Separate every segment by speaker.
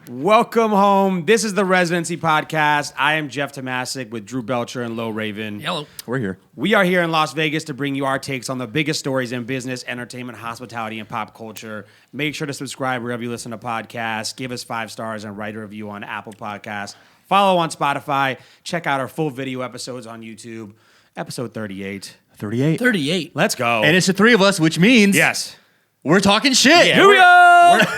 Speaker 1: Welcome home. This is the Residency Podcast. I am Jeff Tomasic with Drew Belcher and Lo Raven.
Speaker 2: Hello.
Speaker 3: We're here.
Speaker 1: We are here in Las Vegas to bring you our takes on the biggest stories in business, entertainment, hospitality, and pop culture. Make sure to subscribe wherever you listen to podcasts. Give us 5 stars and write a review on Apple Podcasts. Follow on Spotify. Check out our full video episodes on YouTube. Episode 38.
Speaker 3: 38.
Speaker 1: Let's go.
Speaker 3: And it's the three of us, which means
Speaker 1: yes.
Speaker 3: we're talking shit.
Speaker 1: Yeah,
Speaker 3: Here we go.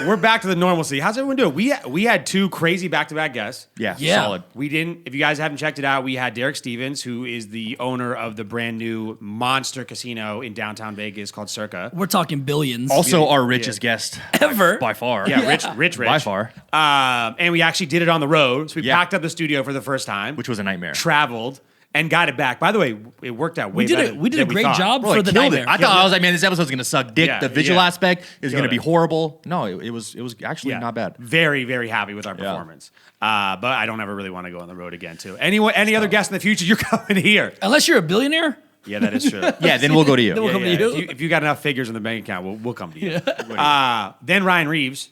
Speaker 1: We're back to the normalcy. How's everyone doing? We had 2 crazy back-to-back guests.
Speaker 3: Yeah,
Speaker 2: solid.
Speaker 1: We didn't. If you guys haven't checked it out, we had Derek Stevens, who is the owner of the brand new monster casino in downtown Vegas called Circa.
Speaker 2: We're talking billions.
Speaker 3: Also, our richest guest
Speaker 2: Ever.
Speaker 3: by far.
Speaker 1: Yeah, rich.
Speaker 3: By far.
Speaker 1: And we actually did it on the road. So we
Speaker 3: Yeah.
Speaker 1: packed up the studio for the first time,
Speaker 3: Which was a nightmare.
Speaker 1: traveled, and got it back. By the way, it worked out way
Speaker 2: We did
Speaker 1: better.
Speaker 2: it. We did a
Speaker 1: than
Speaker 2: great
Speaker 1: thought.
Speaker 2: job
Speaker 3: Bro,
Speaker 2: for
Speaker 3: it
Speaker 2: the
Speaker 3: killed
Speaker 2: nightmare.
Speaker 3: it. I was like, man, this episode's going to suck dick.
Speaker 1: Yeah,
Speaker 3: The visual
Speaker 1: yeah.
Speaker 3: aspect is going to
Speaker 1: Killed
Speaker 3: be
Speaker 1: it.
Speaker 3: horrible. No, it was actually not bad.
Speaker 1: Very, very happy with our performance. But I don't ever really want to go on the road again, too. Any other guests in the future, you're coming here.
Speaker 2: Unless you're a billionaire.
Speaker 1: Yeah, that is true.
Speaker 3: Yeah, then we'll go to you.
Speaker 2: Then we'll come to you.
Speaker 1: If you got enough figures in the bank account, we'll come to you. Then Ryan Reeves.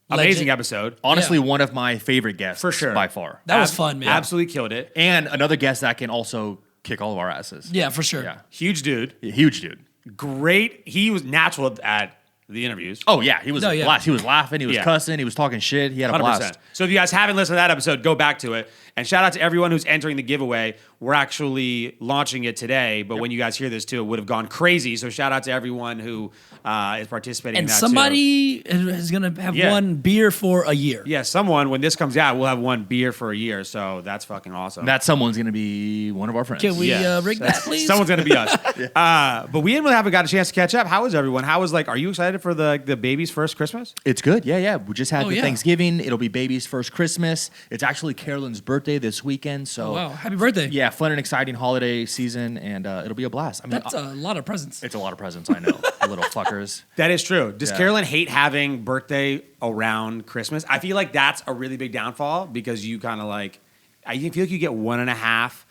Speaker 1: Amazing
Speaker 2: Legend.
Speaker 1: episode.
Speaker 3: Honestly,
Speaker 2: Yeah.
Speaker 3: one of my favorite guests.
Speaker 1: For sure.
Speaker 3: By far.
Speaker 2: That was fun, man.
Speaker 1: Absolutely killed it.
Speaker 3: And another guest that can also kick all of our asses.
Speaker 2: Yeah, for sure.
Speaker 3: Yeah.
Speaker 1: Huge dude.
Speaker 3: Huge dude.
Speaker 1: Great. He was natural at the interviews.
Speaker 3: Oh, yeah. He was
Speaker 2: No,
Speaker 3: a
Speaker 2: yeah.
Speaker 3: blast. He was laughing. He was
Speaker 1: Yeah.
Speaker 3: cussing. He was talking shit. He had a
Speaker 1: 100%.
Speaker 3: blast.
Speaker 1: So if you guys haven't listened to that episode, go back to it. And shout out to everyone who's entering the giveaway. We're actually launching it today, but when you guys hear this too, it would have gone crazy. So shout out to everyone who is participating in
Speaker 2: And
Speaker 1: that
Speaker 2: somebody is going to have
Speaker 1: Yeah.
Speaker 2: one beer for a year.
Speaker 1: too. Yeah, someone, when this comes out, will have one beer for a year. So that's fucking awesome.
Speaker 3: That someone's going to be one of our friends.
Speaker 2: Can we
Speaker 1: Yeah.
Speaker 2: rig that, please?
Speaker 1: Someone's going to be us. But we haven't got a chance to catch up. How is everyone? Are you excited for the baby's first Christmas?
Speaker 3: It's good. Yeah. We just had
Speaker 2: Oh,
Speaker 3: the
Speaker 2: yeah.
Speaker 3: Thanksgiving. It'll be baby's first Christmas. It's actually Carolyn's birthday this weekend. So,
Speaker 2: Oh, wow. Happy birthday.
Speaker 3: yeah, fun and exciting holiday season, and it'll be a blast. I mean,
Speaker 2: That's a lot of presents.
Speaker 3: it's a lot of presents, I know. The little fuckers.
Speaker 1: That is true. Does
Speaker 3: Yeah.
Speaker 1: Carolyn hate having birthday around Christmas? I feel like that's a really big downfall because you kind of I feel like you get 1.5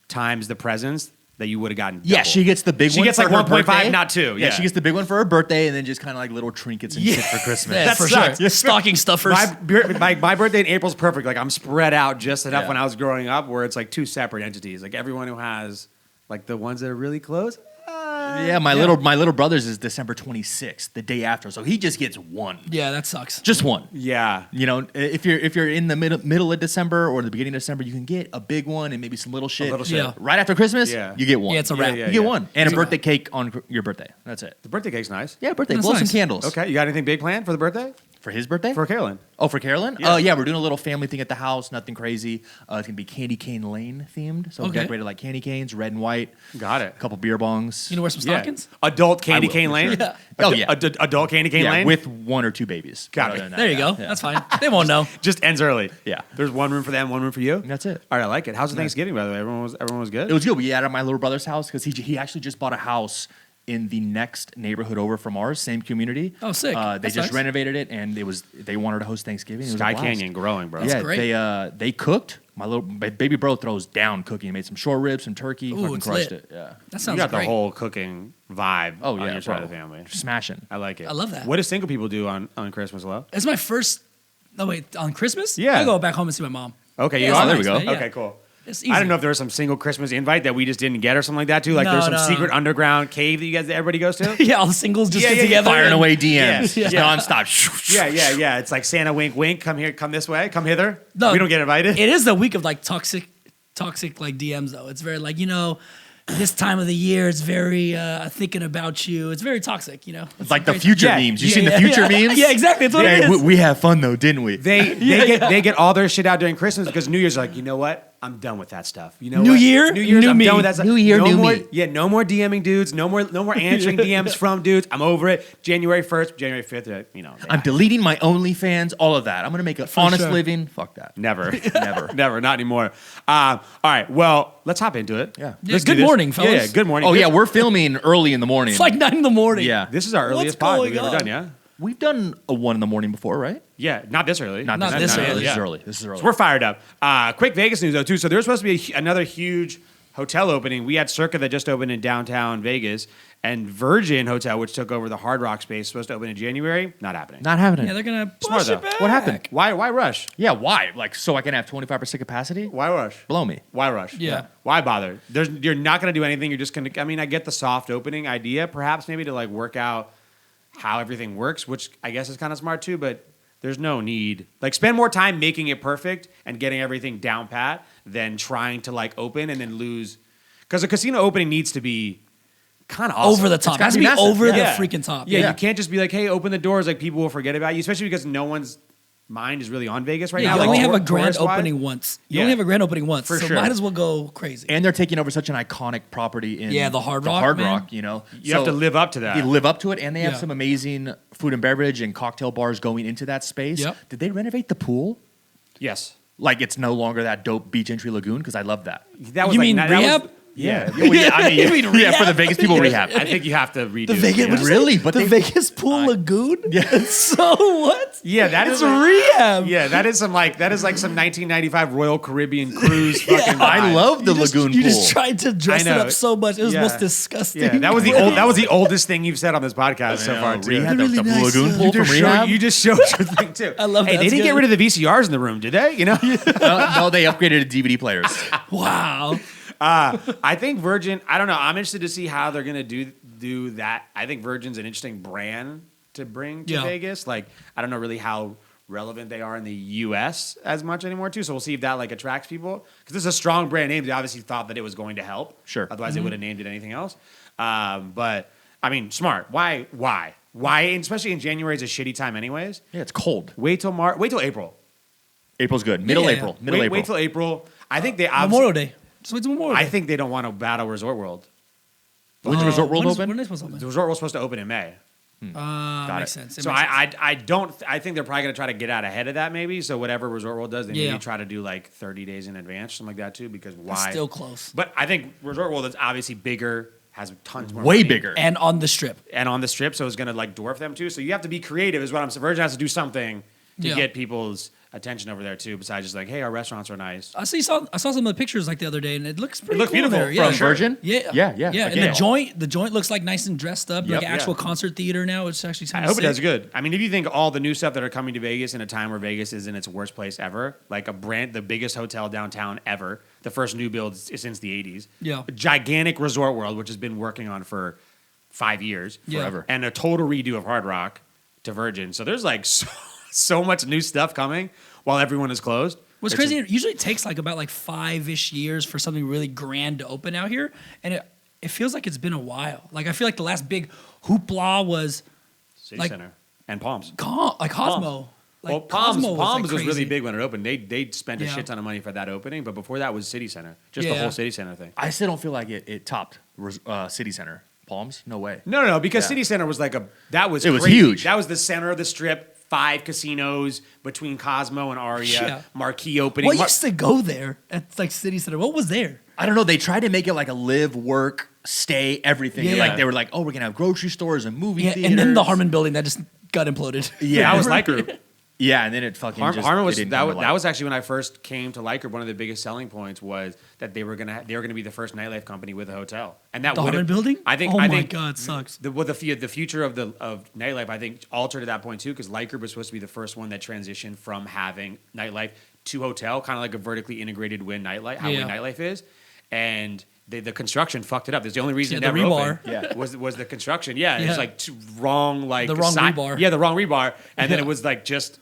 Speaker 1: times the presents that you would have gotten.
Speaker 3: Yeah,
Speaker 1: double.
Speaker 3: she gets the big
Speaker 1: She
Speaker 3: one.
Speaker 1: gets
Speaker 3: for
Speaker 1: like
Speaker 3: her
Speaker 1: 1.5,
Speaker 3: birthday.
Speaker 1: not 2. Yeah,
Speaker 3: she gets the big one for her birthday, and then just kind of like little trinkets and shit for Christmas.
Speaker 2: Yeah,
Speaker 1: That
Speaker 2: for
Speaker 1: sucks.
Speaker 2: sure. Stocking stuffers.
Speaker 1: my birthday in April's perfect. Like I'm spread out just enough
Speaker 3: Yeah.
Speaker 1: when I was growing up where it's like 2 separate entities. Like everyone who has like the ones that are really close.
Speaker 3: Yeah, my little brother's is December 26th, the day after, so he just gets one.
Speaker 2: Yeah, that sucks.
Speaker 3: Just one.
Speaker 1: Yeah.
Speaker 3: You know, if you're in the middle of December or the beginning of December, you can get a big one and maybe some little shit.
Speaker 1: little shit.
Speaker 2: Yeah.
Speaker 3: Right after Christmas,
Speaker 1: Yeah.
Speaker 3: you get one.
Speaker 2: Yeah, it's a wrap.
Speaker 1: Yeah,
Speaker 3: You get one. And a birthday cake on your birthday. That's it.
Speaker 1: The birthday cake's nice.
Speaker 3: Yeah, birthday.
Speaker 2: That's
Speaker 3: Blow some
Speaker 2: nice.
Speaker 3: candles.
Speaker 1: Okay. You got anything big planned for the birthday?
Speaker 3: For his birthday?
Speaker 1: For Carolyn?
Speaker 3: Oh, for Carolyn?
Speaker 1: Yeah.
Speaker 3: Yeah, we're doing a little family thing at the house. Nothing crazy. It's going to be Candy Cane Lane themed. So we
Speaker 2: Okay.
Speaker 3: decorated like candy canes, red and white.
Speaker 1: Got it.
Speaker 3: A couple beer bongs.
Speaker 2: You know, wear some stockings?
Speaker 1: Adult candy
Speaker 3: will,
Speaker 1: cane
Speaker 3: for
Speaker 1: lane?
Speaker 3: sure.
Speaker 2: Yeah.
Speaker 3: Oh, yeah.
Speaker 1: Adult candy cane
Speaker 3: yeah,
Speaker 1: lane?
Speaker 3: with 1 or 2 babies.
Speaker 1: Got
Speaker 3: Other
Speaker 1: it.
Speaker 3: than that,
Speaker 2: There you
Speaker 3: yeah.
Speaker 2: go.
Speaker 3: Yeah.
Speaker 2: That's fine. They won't know.
Speaker 1: Just ends early.
Speaker 3: Yeah.
Speaker 1: There's one room for them, one room for you.
Speaker 3: That's it.
Speaker 1: All right, I like it. How's the Thanksgiving, by the way? Everyone was good?
Speaker 3: It was good. We had at my little brother's house because he actually just bought a house in the next neighborhood over from ours, same community.
Speaker 2: Oh, sick.
Speaker 3: They
Speaker 2: That's
Speaker 3: just
Speaker 2: nice.
Speaker 3: renovated it, and they wanted to host Thanksgiving. It was
Speaker 1: Sky
Speaker 3: a blast.
Speaker 1: Canyon growing, bro.
Speaker 3: Yeah,
Speaker 2: great.
Speaker 3: they cooked. My baby bro throws down cooking. He made some short ribs, some turkey.
Speaker 2: Ooh,
Speaker 3: Fucking
Speaker 2: it's
Speaker 3: crushed
Speaker 2: lit.
Speaker 3: it. Yeah.
Speaker 2: That
Speaker 1: You
Speaker 2: sounds
Speaker 1: got
Speaker 2: great.
Speaker 1: the whole cooking vibe
Speaker 3: Oh
Speaker 1: on
Speaker 3: yeah,
Speaker 1: your side
Speaker 3: bro.
Speaker 1: of the family.
Speaker 3: Smashing.
Speaker 1: I like it.
Speaker 2: I love that.
Speaker 1: What do single people do on Christmas, Lo?
Speaker 2: It's my first. No, wait. On Christmas?
Speaker 1: Yeah.
Speaker 2: I go back home and see my mom.
Speaker 1: Okay,
Speaker 2: Yeah,
Speaker 1: you
Speaker 2: it's
Speaker 1: are?
Speaker 3: there we
Speaker 2: nice,
Speaker 3: go.
Speaker 2: man, yeah.
Speaker 1: Okay, cool.
Speaker 2: It's easy.
Speaker 1: I don't know if there was some single Christmas invite that we just didn't get or something like that too. Like
Speaker 2: No,
Speaker 1: there's some
Speaker 2: no.
Speaker 1: secret underground cave that everybody goes to.
Speaker 2: Yeah, all the singles just
Speaker 1: Yeah,
Speaker 2: get
Speaker 1: yeah,
Speaker 2: together.
Speaker 3: Firing
Speaker 2: and-
Speaker 3: away DMs.
Speaker 1: Yeah.
Speaker 3: Just
Speaker 1: Yeah.
Speaker 3: nonstop.
Speaker 1: Yeah. It's like Santa wink wink. Come here, come this way, come hither.
Speaker 2: No,
Speaker 1: we don't get invited.
Speaker 2: It is the week of like toxic like DMs though. It's very like, this time of the year, it's very thinking about you. It's very toxic,
Speaker 3: It's like the
Speaker 2: very-
Speaker 3: future
Speaker 1: Yeah.
Speaker 3: memes. You seen the future memes?
Speaker 2: Yeah, exactly. That's what it
Speaker 3: Yeah,
Speaker 2: is.
Speaker 3: we have fun though, didn't we?
Speaker 1: They get all their shit out during Christmas because New Year's like, you know what? I'm done with that stuff. You know
Speaker 2: New
Speaker 1: what?
Speaker 2: year,
Speaker 1: New Year's,
Speaker 2: new
Speaker 1: I'm
Speaker 2: me.
Speaker 1: done with that stuff.
Speaker 3: New year,
Speaker 1: no
Speaker 3: new
Speaker 1: more,
Speaker 3: me.
Speaker 1: Yeah, no more DMing dudes. No more answering DMs from dudes. I'm over it. January 1st, January 5th.
Speaker 3: I'm deleting my OnlyFans, all of that. I'm gonna make an honest
Speaker 2: sure.
Speaker 3: living. Fuck that.
Speaker 1: Never,
Speaker 3: Never.
Speaker 1: never, not anymore. All right, well, let's hop into it.
Speaker 3: Yeah.
Speaker 2: Yeah,
Speaker 1: Let's do
Speaker 2: good
Speaker 1: this.
Speaker 2: morning, fellas.
Speaker 1: Yeah, good morning.
Speaker 3: Oh
Speaker 1: Good-
Speaker 3: yeah, we're filming early in the morning.
Speaker 2: It's like 9 in the morning.
Speaker 3: yeah.
Speaker 1: This is our
Speaker 2: What's
Speaker 1: earliest pod that
Speaker 2: going
Speaker 1: we've ever
Speaker 2: on?
Speaker 1: done. Yeah,
Speaker 3: We've done a 1 in the morning before, right?
Speaker 1: yeah, not this early.
Speaker 2: Not this early.
Speaker 3: This
Speaker 1: Yeah.
Speaker 3: is early. This is early.
Speaker 1: So we're fired up. Quick Vegas news though too. So there's supposed to be another huge hotel opening. We had Circa that just opened in downtown Vegas, And Virgin Hotel, which took over the Hard Rock space, supposed to open in January. Not happening.
Speaker 3: Not happening.
Speaker 2: Yeah, they're gonna
Speaker 1: Smart,
Speaker 2: push
Speaker 1: though.
Speaker 2: it back.
Speaker 3: What happened?
Speaker 1: Why rush?
Speaker 3: Yeah, why? Like, so I can have 25% capacity?
Speaker 1: Why rush?
Speaker 3: Blow me.
Speaker 1: Why rush?
Speaker 2: Yeah.
Speaker 1: Why bother? You're not going to do anything. You're just going to. I mean, I get the soft opening idea, perhaps maybe to like work out how everything works, which I guess is kind of smart too. But there's no need. Like, spend more time making it perfect and getting everything down pat than trying to like open and then lose. Because a casino opening needs to be kind of awesome.
Speaker 2: Over the top. It
Speaker 3: gotta
Speaker 2: has to
Speaker 3: be
Speaker 2: be
Speaker 3: massive.
Speaker 2: over
Speaker 1: Yeah.
Speaker 2: the freaking top.
Speaker 1: Yeah, you can't just be like, hey, open the doors. Like, people will forget about you, especially because no one's mind is really on Vegas right
Speaker 2: Yeah,
Speaker 1: now.
Speaker 2: you
Speaker 1: Like,
Speaker 2: only have a grand
Speaker 1: tourist-wise.
Speaker 2: opening once. You
Speaker 1: Yeah.
Speaker 2: only have a grand opening once,
Speaker 1: For
Speaker 2: so
Speaker 1: sure.
Speaker 2: might as well go crazy.
Speaker 3: And they're taking over such an iconic property in
Speaker 2: Yeah, the Hard Rock, man.
Speaker 3: you know.
Speaker 1: You have to live up to that.
Speaker 3: They live up to it, and they have
Speaker 2: Yeah.
Speaker 3: some amazing food and beverage and cocktail bars going into that space.
Speaker 2: Yep.
Speaker 3: Did they renovate the pool?
Speaker 1: Yes.
Speaker 3: Like, it's no longer that dope beach entry lagoon? Because I love that.
Speaker 1: That was
Speaker 2: You
Speaker 1: like,
Speaker 2: mean
Speaker 1: that was-
Speaker 2: rehab?
Speaker 1: Yeah.
Speaker 3: Well, yeah, I mean,
Speaker 2: You mean
Speaker 3: yeah, for the
Speaker 2: rehab?
Speaker 3: Vegas people, rehab.
Speaker 1: I think you have to redo
Speaker 2: The
Speaker 1: it.
Speaker 2: Vegas,
Speaker 1: Yeah.
Speaker 2: what'd you say?
Speaker 3: Really? But
Speaker 2: the
Speaker 3: they-
Speaker 2: Vegas pool lagoon?
Speaker 3: Yeah.
Speaker 2: So what?
Speaker 1: Yeah, that
Speaker 2: It's
Speaker 1: is a-
Speaker 2: rehab.
Speaker 1: Yeah, that is some 1995 Royal Caribbean cruise fucking
Speaker 3: I
Speaker 1: vibe.
Speaker 3: love the
Speaker 2: You just-
Speaker 3: lagoon
Speaker 2: You
Speaker 3: pool.
Speaker 2: just tried to dress
Speaker 1: I
Speaker 2: it
Speaker 1: know.
Speaker 2: up so much. It was
Speaker 1: Yeah.
Speaker 2: most disgusting.
Speaker 1: Yeah, that was the oldest thing you've said on this podcast so far too.
Speaker 3: Rehab, the,
Speaker 2: Really
Speaker 3: the
Speaker 2: nice,
Speaker 3: lagoon pool
Speaker 1: You
Speaker 3: from
Speaker 1: just, showed,
Speaker 3: rehab.
Speaker 1: you just showed your thing too.
Speaker 2: I love
Speaker 1: Hey,
Speaker 2: that.
Speaker 1: they didn't
Speaker 2: That's
Speaker 1: get
Speaker 2: good.
Speaker 1: rid of the VCRs in the room, did they? You know,
Speaker 3: No, they upgraded to DVD players.
Speaker 2: Wow.
Speaker 1: I think Virgin. I don't know. I'm interested to see how they're gonna do that. I think Virgin's an interesting brand to bring to
Speaker 2: Yeah.
Speaker 1: Vegas. Like, I don't know really how relevant they are in the U.S. as much anymore too. So we'll see if that like attracts people because this is a strong brand name. They obviously thought that it was going to help.
Speaker 3: Sure.
Speaker 1: Otherwise, they would have named it anything else. But I mean, smart. Why? And especially in January is a shitty time, anyways.
Speaker 3: Yeah, it's cold.
Speaker 1: Wait till March. Wait till April.
Speaker 3: April's good. Middle
Speaker 2: Yeah.
Speaker 3: April. Middle
Speaker 1: wait,
Speaker 3: April.
Speaker 1: wait till April. I think they
Speaker 2: Memorial
Speaker 1: obviously.
Speaker 2: Day. Just wait till Memorial Day.
Speaker 1: I think they don't want to battle Resort World.
Speaker 3: When's Resort World
Speaker 2: when is-
Speaker 3: open?
Speaker 2: When are they supposed to
Speaker 1: The
Speaker 2: open?
Speaker 1: Resort World's supposed to open in May.
Speaker 3: Got
Speaker 2: Makes
Speaker 3: it.
Speaker 2: sense. It
Speaker 1: So
Speaker 2: makes sense.
Speaker 1: I don't I think they're probably gonna try to get out ahead of that maybe. So whatever Resort World does, they
Speaker 2: Yeah.
Speaker 1: maybe try to do like 30 days in advance, something like that too. Because why?
Speaker 2: It's still close.
Speaker 1: But I think Resort World is obviously bigger, has tons more
Speaker 3: Way
Speaker 1: money,
Speaker 3: bigger.
Speaker 2: And on the strip.
Speaker 1: and on the strip, so it's gonna like dwarf them too. So you have to be creative, is what I'm saying. Virgin has to do something to
Speaker 2: Yeah.
Speaker 1: get people's attention over there too. Besides just like, hey, our restaurants are nice.
Speaker 2: I saw some of the pictures like the other day, and it looks pretty
Speaker 1: looks
Speaker 2: cool
Speaker 1: beautiful
Speaker 2: there.
Speaker 1: from
Speaker 2: Yeah.
Speaker 3: From Virgin?
Speaker 2: Yeah,
Speaker 3: Yeah.
Speaker 2: yeah.
Speaker 3: Like,
Speaker 2: And the joint looks like nice and dressed up, like
Speaker 3: Yep.
Speaker 2: actual
Speaker 1: Yeah.
Speaker 2: concert theater now. It's actually
Speaker 1: I hope it does good. I mean, if you think all the new stuff that are coming to Vegas in a time where Vegas is in its worst place ever, like the biggest hotel downtown ever, the first new build since the 80s.
Speaker 2: Yeah.
Speaker 1: A gigantic Resort World, which has been working on for 5 years.
Speaker 2: Yeah.
Speaker 3: Forever.
Speaker 1: And a total redo of Hard Rock to Virgin. So there's like so much new stuff coming while everyone is closed.
Speaker 2: What's
Speaker 1: It's
Speaker 2: crazy? It usually takes like about 5-ish years for something really grand to open out here, and it feels like it's been a while. Like I feel like the last big hoopla was
Speaker 1: City
Speaker 2: like-
Speaker 1: Center and Palms.
Speaker 2: Cosmo. Like
Speaker 1: Well, Palms
Speaker 2: Cosmo
Speaker 1: was
Speaker 2: crazy.
Speaker 1: really big when it opened. They spent a
Speaker 2: Yeah.
Speaker 1: shit ton of money for that opening, but before that was City Center. Just the
Speaker 2: Yeah.
Speaker 1: whole City Center thing.
Speaker 3: I still don't feel like it topped City Center. Palms? No way.
Speaker 1: No, because
Speaker 3: Yeah.
Speaker 1: City Center was like that was
Speaker 3: It was
Speaker 1: crazy.
Speaker 3: huge.
Speaker 1: That was the center of the strip. 5 casinos between Cosmo and Aria.
Speaker 2: Yeah.
Speaker 1: Marquee opening.
Speaker 2: What used to go there at like City Center? What was there?
Speaker 3: I don't know. They tried to make it like a live, work, stay, everything.
Speaker 2: Yeah.
Speaker 3: Like they were like, oh, we're gonna have grocery stores and movie
Speaker 2: Yeah,
Speaker 3: theaters.
Speaker 2: and then the Harmon building that just got imploded.
Speaker 3: Yeah,
Speaker 1: that was Light Group.
Speaker 3: Yeah, and then it fucking just
Speaker 1: Harmon was
Speaker 3: it didn't
Speaker 1: that,
Speaker 3: come
Speaker 1: was
Speaker 3: to
Speaker 1: that
Speaker 3: life.
Speaker 1: was actually when I first came to Light Group. One of the biggest selling points was that they were gonna be the first nightlife company with a hotel, and that
Speaker 2: The
Speaker 1: would've-
Speaker 2: Harmon building?
Speaker 1: I think.
Speaker 2: Oh
Speaker 1: I
Speaker 2: my
Speaker 1: think
Speaker 2: God, it sucks.
Speaker 1: The future of nightlife, I think, altered at that point too, because Light Group was supposed to be the first one that transitioned from having nightlife to hotel, kind of like a vertically integrated Wynn nightlife, how
Speaker 2: Yeah.
Speaker 1: Wynn nightlife is, and the construction fucked it up. That's the only reason
Speaker 2: Yeah,
Speaker 1: it
Speaker 2: the
Speaker 1: never
Speaker 2: rebar.
Speaker 1: opened. Was the construction? Yeah,
Speaker 2: Yeah.
Speaker 1: it's like wrong, like
Speaker 2: The wrong
Speaker 1: side-
Speaker 2: rebar.
Speaker 1: Yeah, the wrong rebar, and then
Speaker 2: Yeah.
Speaker 1: it was like just.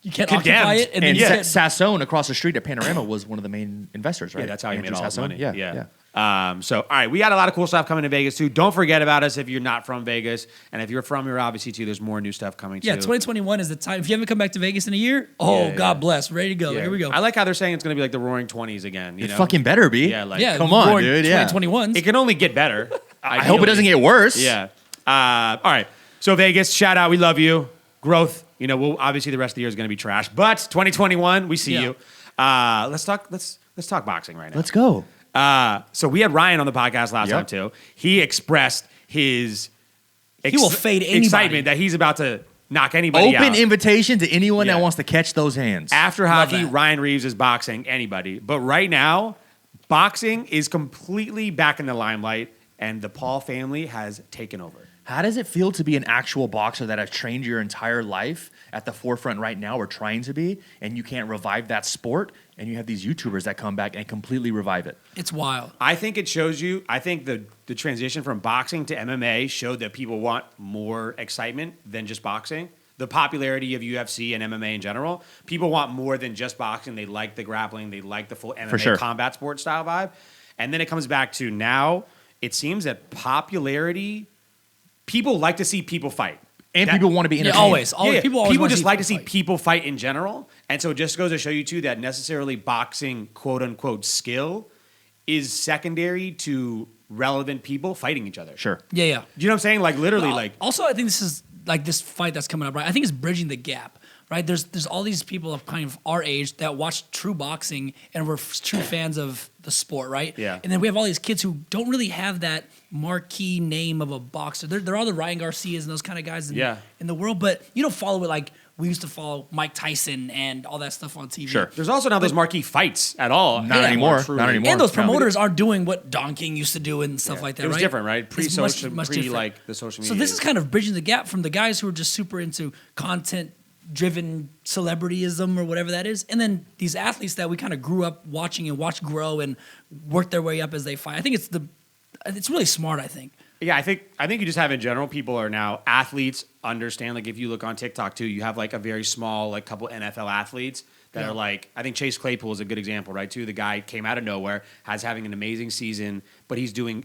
Speaker 2: You can't
Speaker 1: Condemned.
Speaker 2: occupy it, and then
Speaker 3: And
Speaker 2: you
Speaker 1: yeah.
Speaker 2: can't-
Speaker 3: Sassone across the street at Panorama was one of the main investors, right?
Speaker 1: Yeah, that's how he
Speaker 3: Andrew
Speaker 1: made all his
Speaker 3: Sassone?
Speaker 1: money.
Speaker 3: Yeah.
Speaker 1: So, all right, we got a lot of cool stuff coming to Vegas too. Don't forget about us if you're not from Vegas, and if you're from here, obviously too, there's more new stuff coming
Speaker 2: Yeah,
Speaker 1: too.
Speaker 2: 2021 is the time. If you haven't come back to Vegas in a year,
Speaker 1: Yeah.
Speaker 2: God bless. Ready to go.
Speaker 1: Yeah.
Speaker 2: Here we go.
Speaker 1: I like how they're saying it's going to be like the Roaring '20s again. You
Speaker 3: It
Speaker 1: know,
Speaker 3: fucking better be.
Speaker 1: yeah, like
Speaker 2: yeah,
Speaker 3: come on,
Speaker 2: Roaring
Speaker 3: dude, yeah.
Speaker 2: 2021.
Speaker 1: it can only get better.
Speaker 3: I hope it doesn't get worse.
Speaker 1: Yeah. All right. So Vegas, shout out. We love you. Growth. You know, we'll obviously the rest of the year is going to be trash, but 2021, we see
Speaker 2: Yeah.
Speaker 1: you. Let's talk boxing right now.
Speaker 3: Let's go.
Speaker 1: So we had Ryan on the podcast last
Speaker 3: Yep.
Speaker 1: time too. He expressed his
Speaker 2: He will fade anybody.
Speaker 1: excitement that he's about to knock anybody
Speaker 3: Open
Speaker 1: out.
Speaker 3: invitation to anyone
Speaker 1: Yeah.
Speaker 3: that wants to catch those hands.
Speaker 1: After
Speaker 2: Love
Speaker 1: hockey,
Speaker 2: that.
Speaker 1: Ryan Reeves is boxing anybody. But right now, boxing is completely back in the limelight. and the Paul family has taken over.
Speaker 3: How does it feel to be an actual boxer that has trained your entire life at the forefront right now, or trying to be, and you can't revive that sport, and you have these YouTubers that come back and completely revive it?
Speaker 2: It's wild.
Speaker 1: I think it shows you. I think the transition from boxing to MMA showed that people want more excitement than just boxing. The popularity of UFC and MMA in general, people want more than just boxing. They like the grappling. They like the full MMA combat sport style vibe. And then it comes back to now, it seems that popularity, people like to see people fight.
Speaker 3: And people want to be entertained.
Speaker 2: Always. People
Speaker 1: just like to see people fight in general. And so it just goes to show you, too, that necessarily boxing, quote-unquote, skill is secondary to relevant people fighting each other.
Speaker 3: Sure.
Speaker 2: Yeah.
Speaker 1: Do you know what I'm saying? Like, literally, like...
Speaker 2: Also, I think this is, like, this fight that's coming up, right? I think it's bridging the gap, right? There's all these people of kind of our age that watch true boxing and we're true fans of the sport, right?
Speaker 1: Yeah.
Speaker 2: And then we have all these kids who don't really have that marquee name of a boxer. They're all the Ryan Garcias and those kind of guys in the world, but you don't follow it like we used to follow Mike Tyson and all that stuff on TV.
Speaker 3: Sure.
Speaker 1: There's also not those marquee fights at all.
Speaker 3: Not anymore. Not anymore.
Speaker 2: And those promoters aren't doing what Don King used to do and stuff like that,
Speaker 1: It was
Speaker 2: right?
Speaker 1: different, right?
Speaker 2: It's
Speaker 1: Pre-social,
Speaker 2: much different.
Speaker 1: like the social media.
Speaker 2: So this is kind of bridging the gap from the guys who are just super into content-driven celebrityism or whatever that is, and then these athletes that we kind of grew up watching and watched grow and work their way up as they fight. I think it's really smart. I think.
Speaker 1: Yeah, I think you just have in general, people are now athletes understand, like if you look on TikTok too, you have like a very small, like couple NFL athletes that are like, I think Chase Claypool is a good example, right? Too, the guy came out of nowhere, having an amazing season, but he's doing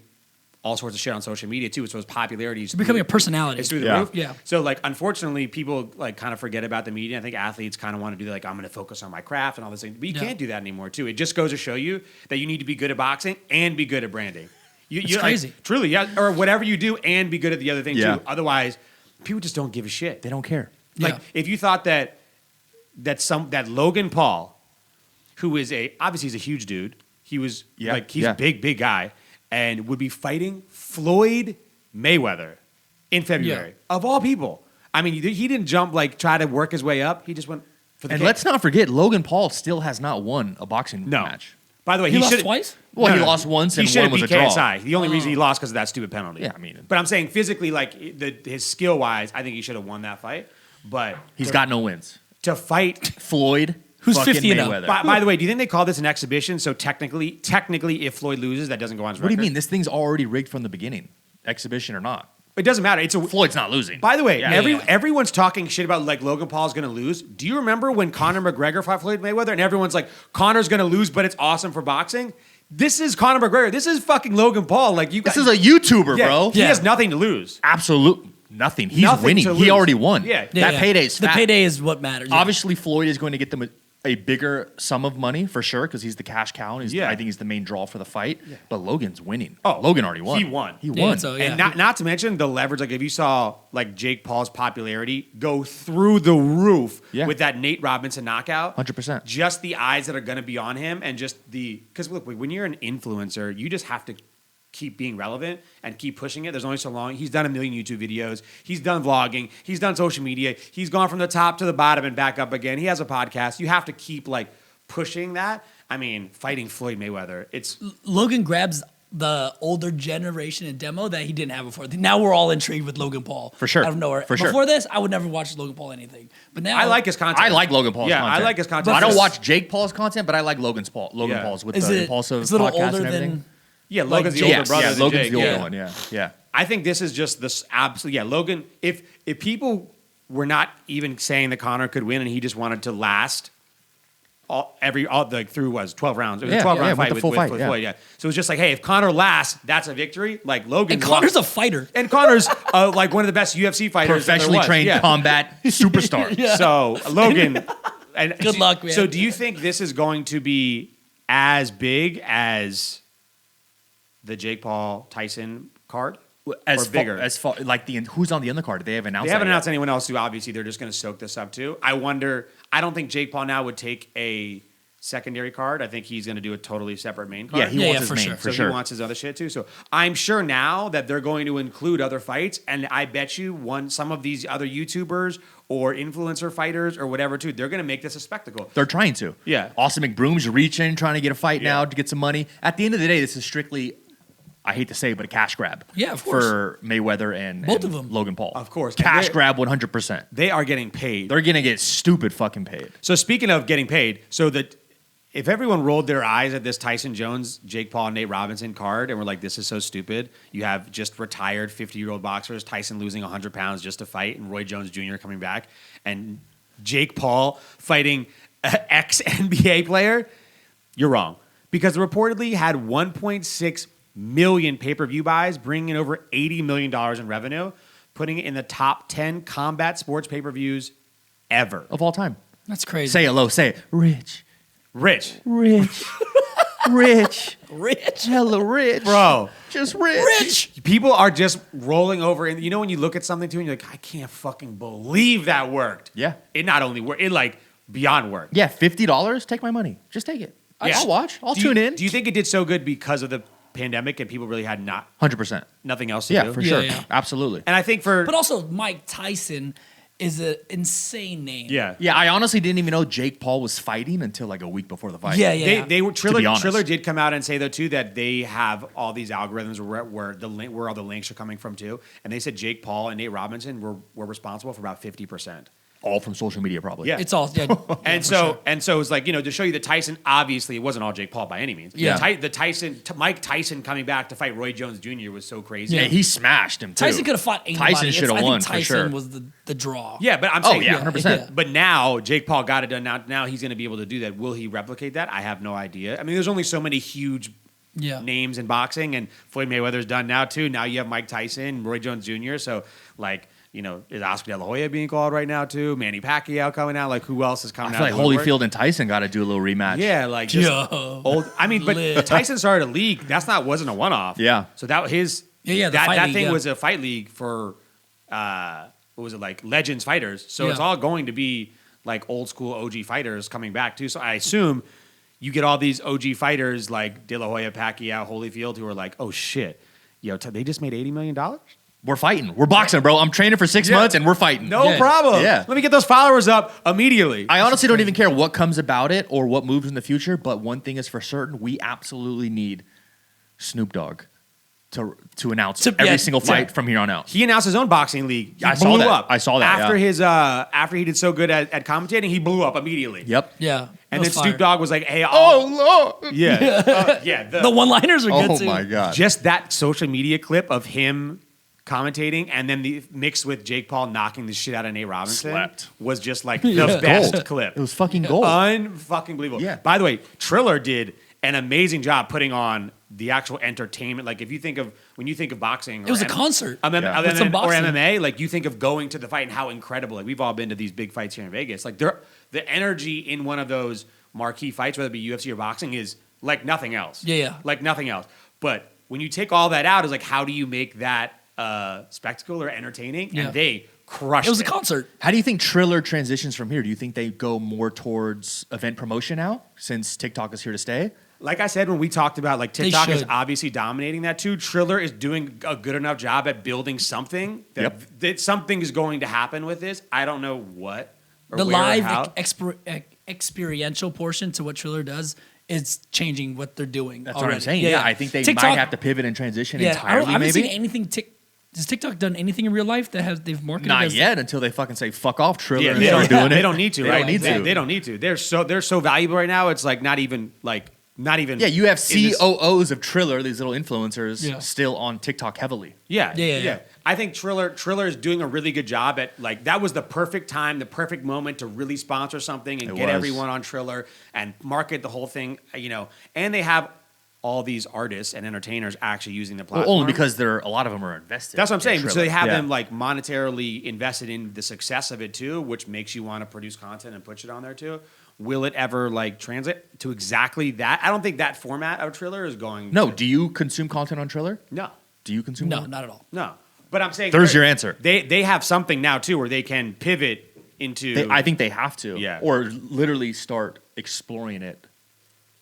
Speaker 1: all sorts of shit on social media too. So his popularity is
Speaker 2: Becoming a personality.
Speaker 1: It's through the roof.
Speaker 2: Yeah.
Speaker 1: So like, unfortunately, people like kind of forget about the media. I think athletes kind of want to do like, I'm going to focus on my craft and all this thing, but you can't do that anymore too. It just goes to show you that you need to be good at boxing and be good at branding.
Speaker 2: It's crazy.
Speaker 1: Like, truly, yeah. Or whatever you do and be good at the other thing too. Otherwise, people just don't give a shit.
Speaker 3: They don't care.
Speaker 1: Like if you thought that Logan Paul, who is obviously he's a huge dude. He was he's a big guy, and would be fighting Floyd Mayweather in February of all people. I mean, he didn't jump try to work his way up. He just went for the
Speaker 3: And
Speaker 1: kick.
Speaker 3: let's not forget, Logan Paul still has not won a boxing match.
Speaker 1: By the way,
Speaker 2: he lost twice.
Speaker 3: Well, he lost once, and one was a draw.
Speaker 1: KSI. The only reason he lost because of that stupid penalty.
Speaker 3: Yeah, I mean,
Speaker 1: but I'm saying physically, his skill wise, I think he should have won that fight. But
Speaker 3: he's got no wins.
Speaker 1: To fight
Speaker 3: Floyd,
Speaker 2: who's
Speaker 3: fucking
Speaker 2: 50 and
Speaker 3: Mayweather.
Speaker 1: By the way, do you think they call this an exhibition? So technically, if Floyd loses, that doesn't go on his record.
Speaker 3: What do you mean? This thing's already rigged from the beginning, exhibition or not.
Speaker 1: It doesn't matter.
Speaker 3: Floyd's not losing.
Speaker 1: By the way, everyone's talking shit about Logan Paul's going to lose. Do you remember when Conor McGregor fought Floyd Mayweather and everyone's like, Conor's going to lose, but it's awesome for boxing? This is Conor McGregor. This is fucking Logan Paul.
Speaker 3: This is a YouTuber, bro.
Speaker 1: He has nothing to lose.
Speaker 3: Absolutely nothing. He's winning. He already won. That payday's fat.
Speaker 2: The payday is what matters.
Speaker 3: Obviously, Floyd is going to get them a bigger sum of money for sure because he's the cash cow. And I think he's the main draw for the fight. Yeah. But Logan's winning. Oh, Logan already won.
Speaker 1: He won.
Speaker 3: He won.
Speaker 1: And not to mention the leverage. Like if you saw Jake Paul's popularity go through the roof with that Nate Robinson knockout,
Speaker 3: 100%.
Speaker 1: Just the eyes that are going to be on him, and just because look, when you're an influencer, you just have to keep being relevant and keep pushing it. There's only so long. He's done a million YouTube videos. He's done vlogging. He's done social media. He's gone from the top to the bottom and back up again. He has a podcast. You have to keep pushing that. I mean, fighting Floyd Mayweather.
Speaker 2: Logan grabs the older generation in demo that he didn't have before. Now we're all intrigued with Logan Paul.
Speaker 3: For sure.
Speaker 2: Out of nowhere.
Speaker 3: For sure.
Speaker 2: Before this, I would never watch Logan Paul anything. But now
Speaker 1: I like his content.
Speaker 3: I like Logan Paul's content.
Speaker 1: I like his content.
Speaker 3: I don't watch Jake Paul's content, but I like Logan Paul's with the impulsive
Speaker 2: it's a little
Speaker 3: podcast
Speaker 2: older
Speaker 3: and everything.
Speaker 2: than
Speaker 1: Yeah, Logan's the older brother.
Speaker 3: Yeah, Logan's
Speaker 1: Jake.
Speaker 3: the older one. Yeah.
Speaker 1: I think this is just this absolute. Yeah, Logan. If people were not even saying that Conor could win and he just wanted to last through 12 rounds. It was a 12-round fight with Floyd. Yeah. So it's just hey, if Conor lasts, that's a victory. Logan.
Speaker 2: And Conor's a fighter.
Speaker 1: And Conor's one of the best UFC fighters.
Speaker 3: Professionally trained combat superstar.
Speaker 1: So Logan. And
Speaker 2: good luck, man.
Speaker 1: So do you think this is going to be as big as the Jake Paul Tyson card?
Speaker 3: As
Speaker 1: or bigger?
Speaker 3: Who's on the undercard? They haven't announced.
Speaker 1: They haven't announced anyone else. Who obviously they're just going to soak this up too. I wonder. I don't think Jake Paul now would take a secondary card. I think he's going to do a totally separate main card.
Speaker 3: Yeah, he wants his main for sure.
Speaker 1: He wants his other shit too. So I'm sure now that they're going to include other fights, and I bet you some of these other YouTubers or influencer fighters or whatever too, they're going to make this a spectacle.
Speaker 3: They're trying to.
Speaker 1: Yeah.
Speaker 3: Austin McBroom's reaching, trying to get a fight now to get some money. At the end of the day, this is strictly I hate to say it, but a cash grab.
Speaker 2: Yeah, of course.
Speaker 3: For Mayweather and
Speaker 2: Both of them.
Speaker 3: Logan Paul.
Speaker 1: Of course.
Speaker 3: Cash
Speaker 1: And
Speaker 3: grab 100%.
Speaker 1: They are getting paid.
Speaker 3: They're going to get stupid fucking paid.
Speaker 1: So speaking of getting paid, so that if everyone rolled their eyes at this Tyson Jones, Jake Paul, Nate Robinson card and were like, this is so stupid. You have just retired 50-year-old boxers, Tyson losing 100 pounds just to fight, and Roy Jones Jr. coming back, and Jake Paul fighting an ex-NBA player, you're wrong. Because it reportedly had 1.6 million pay-per-view buys, bringing in over $80 million in revenue, putting it in the top 10 combat sports pay-per-views ever.
Speaker 3: Of all time.
Speaker 2: That's crazy.
Speaker 3: Say it low. Say it. Rich.
Speaker 1: Rich.
Speaker 3: Rich. Rich.
Speaker 2: Rich.
Speaker 3: Hella rich.
Speaker 1: Bro.
Speaker 3: Just rich.
Speaker 2: Rich.
Speaker 1: People are just rolling over. And you know when you look at something too and you're like, I can't fucking believe that worked.
Speaker 3: Yeah.
Speaker 1: It not only worked, it like beyond worked.
Speaker 3: Yeah, $50. Take my money. Just take it.
Speaker 1: Yeah.
Speaker 3: I'll watch. I'll
Speaker 1: Do you-
Speaker 3: tune in.
Speaker 1: Do you think it did so good because of the pandemic and people really had
Speaker 3: 100%.
Speaker 1: nothing else to
Speaker 3: Yeah,
Speaker 1: do?
Speaker 3: for
Speaker 2: Yeah,
Speaker 3: sure.
Speaker 2: yeah.
Speaker 3: Absolutely.
Speaker 1: And I think for
Speaker 2: But also, Mike Tyson is an insane name.
Speaker 1: yeah.
Speaker 3: Yeah, I honestly didn't even know Jake Paul was fighting until like a week before the fight.
Speaker 2: Yeah, yeah.
Speaker 1: They were
Speaker 3: To be honest.
Speaker 1: Triller did come out and say though too that they have all these algorithms where all the links are coming from too, and they said Jake Paul and Nate Robinson were responsible for about 50%.
Speaker 3: All from social media, probably.
Speaker 1: Yeah.
Speaker 2: It's all, yeah.
Speaker 1: And so it's like, you know, to show you that Tyson, obviously it wasn't all Jake Paul by any means.
Speaker 2: Yeah.
Speaker 1: Mike Tyson coming back to fight Roy Jones Jr. was so crazy.
Speaker 3: Yeah, he smashed him too.
Speaker 2: Tyson could have fought anybody.
Speaker 3: Tyson should have
Speaker 2: I think
Speaker 3: won for
Speaker 2: Tyson
Speaker 3: sure.
Speaker 2: was the draw.
Speaker 1: Yeah, but I'm
Speaker 3: Oh
Speaker 1: saying,
Speaker 3: yeah, 100%.
Speaker 2: Yeah.
Speaker 1: But now Jake Paul got it done. Now he's going to be able to do that. Will he replicate that? I have no idea. I mean, there's only so many huge
Speaker 2: Yeah.
Speaker 1: names in boxing, and Floyd Mayweather's done now too. Now you have Mike Tyson, Roy Jones Jr. So like, you know, is Oscar De La Hoya being called right now too? Manny Pacquiao coming out. Like, who else is
Speaker 3: I
Speaker 1: coming
Speaker 3: feel
Speaker 1: out?
Speaker 3: like
Speaker 1: of the woodwork?
Speaker 3: Holyfield and Tyson got to do a little rematch.
Speaker 1: Yeah, like just
Speaker 2: Yo.
Speaker 1: old. I mean, but
Speaker 2: Lit.
Speaker 1: Tyson started a league. Wasn't a one off.
Speaker 3: Yeah.
Speaker 1: So that his
Speaker 2: Yeah, the
Speaker 1: that
Speaker 2: fight league,
Speaker 1: thing
Speaker 2: yeah.
Speaker 1: was a fight league for what was it, like Legends fighters. So
Speaker 2: Yeah.
Speaker 1: it's all going to be like old school OG fighters coming back too. So I assume you get all these OG fighters like De La Hoya, Pacquiao, Holyfield, who are like, oh shit, they just made $80 million.
Speaker 3: We're fighting. We're boxing, bro. I'm training for 6
Speaker 1: Yeah.
Speaker 3: months and we're fighting.
Speaker 1: No
Speaker 2: Yeah.
Speaker 1: problem.
Speaker 3: Yeah.
Speaker 1: Let me get those followers up immediately.
Speaker 3: I honestly don't even care what comes about it or what moves in the future, but one thing is for certain, we absolutely need Snoop Dogg to announce every single fight from here on out.
Speaker 1: He announced his own boxing league. He
Speaker 3: I saw
Speaker 1: blew
Speaker 3: that.
Speaker 1: up.
Speaker 3: I saw that,
Speaker 1: after
Speaker 3: yeah.
Speaker 1: his after he did so good at commentating. He blew up immediately.
Speaker 3: Yep.
Speaker 2: Yeah.
Speaker 1: And
Speaker 2: It
Speaker 1: then
Speaker 2: was fire.
Speaker 1: Snoop Dogg was like, "Hey,
Speaker 3: Lord.
Speaker 1: yeah,
Speaker 2: The one-liners are good
Speaker 3: Oh
Speaker 2: too.
Speaker 3: my god.
Speaker 1: just that social media clip of him commentating, and then the mixed with Jake Paul knocking the shit out of Nate Robinson
Speaker 3: Slept.
Speaker 1: was just like the best
Speaker 3: Gold.
Speaker 1: clip.
Speaker 3: It was fucking gold.
Speaker 1: Unfucking believable.
Speaker 3: Yeah.
Speaker 1: By the way, Triller did an amazing job putting on the actual entertainment. Like if you think of when you think of boxing,
Speaker 2: It was a concert.
Speaker 3: Yeah.
Speaker 2: With some
Speaker 1: or
Speaker 2: boxing.
Speaker 1: MMA, like you think of going to the fight and how incredible. Like we've all been to these big fights here in Vegas. Like the energy in one of those marquee fights, whether it be UFC or boxing, is like nothing else.
Speaker 2: Yeah.
Speaker 1: Like nothing else. But when you take all that out, it's like how do you make that spectacle or entertaining?
Speaker 2: Yeah.
Speaker 1: And they crushed
Speaker 2: It was a concert.
Speaker 3: How do you think Triller transitions from here? Do you think they go more towards event promotion now since TikTok is here to stay?
Speaker 1: Like I said, when we talked about like
Speaker 2: They
Speaker 1: TikTok is
Speaker 2: should.
Speaker 1: obviously dominating that too, Triller is doing a good enough job at building something that something is going to happen with this. I don't know what or
Speaker 2: The
Speaker 1: where or
Speaker 2: live
Speaker 1: how.
Speaker 2: experiential portion to what Triller does is changing what they're doing.
Speaker 3: That's
Speaker 2: already.
Speaker 3: what I'm saying. Yeah, I think they
Speaker 2: TikTok,
Speaker 3: might have to pivot and transition
Speaker 2: Yeah,
Speaker 3: entirely.
Speaker 2: I haven't
Speaker 3: maybe
Speaker 2: seen anything. Has TikTok done anything in real life that they've marketed?
Speaker 3: not
Speaker 2: as,
Speaker 3: yet until they fucking say fuck off Triller
Speaker 1: Yeah,
Speaker 3: and
Speaker 1: they,
Speaker 3: start
Speaker 1: don't,
Speaker 3: doing it.
Speaker 1: they don't need to,
Speaker 3: They
Speaker 1: right?
Speaker 3: don't need to.
Speaker 1: They don't need to. They're so valuable right now. It's like not even.
Speaker 3: Yeah, you have
Speaker 1: in this-
Speaker 3: COOs of Triller, these little influencers,
Speaker 2: Yeah.
Speaker 3: still on TikTok heavily.
Speaker 1: Yeah. I think Triller is doing a really good job at like that was the perfect time, the perfect moment to really sponsor something and
Speaker 3: It
Speaker 1: get
Speaker 3: was.
Speaker 1: everyone on Triller and market the whole thing, you know. And they have all these artists and entertainers actually using the platform.
Speaker 3: Only because a lot of them are invested.
Speaker 1: That's what I'm
Speaker 3: in
Speaker 1: saying. So
Speaker 3: Triller.
Speaker 1: they have
Speaker 3: Yeah.
Speaker 1: them like monetarily invested in the success of it too, which makes you want to produce content and put it on there too. Will it ever like translate to exactly that? I don't think that format of Triller is going.
Speaker 3: No,
Speaker 1: to,
Speaker 3: do you consume content on Triller?
Speaker 1: no,
Speaker 3: Do you consume?
Speaker 2: No,
Speaker 3: content?
Speaker 2: not at all.
Speaker 1: no. But I'm saying
Speaker 3: There's your answer.
Speaker 1: They have something now too where they can pivot into.
Speaker 3: I think they have to.
Speaker 1: Yeah.
Speaker 3: Or literally start exploring it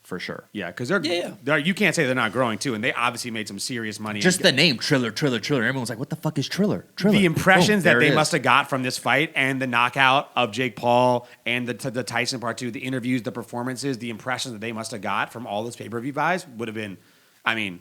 Speaker 3: for sure.
Speaker 1: yeah, because
Speaker 2: Yeah.
Speaker 1: you can't say they're not growing too, and they obviously made some serious money.
Speaker 3: Just the name Triller. Everyone's like, what the fuck is Triller? Triller.
Speaker 1: the impressions
Speaker 3: Boom, there
Speaker 1: that they
Speaker 3: it is.
Speaker 1: must have got from this fight and the knockout of Jake Paul and the Tyson part two, the interviews, the performances, the impressions that they must have got from all those pay-per-view buys would have been, I mean,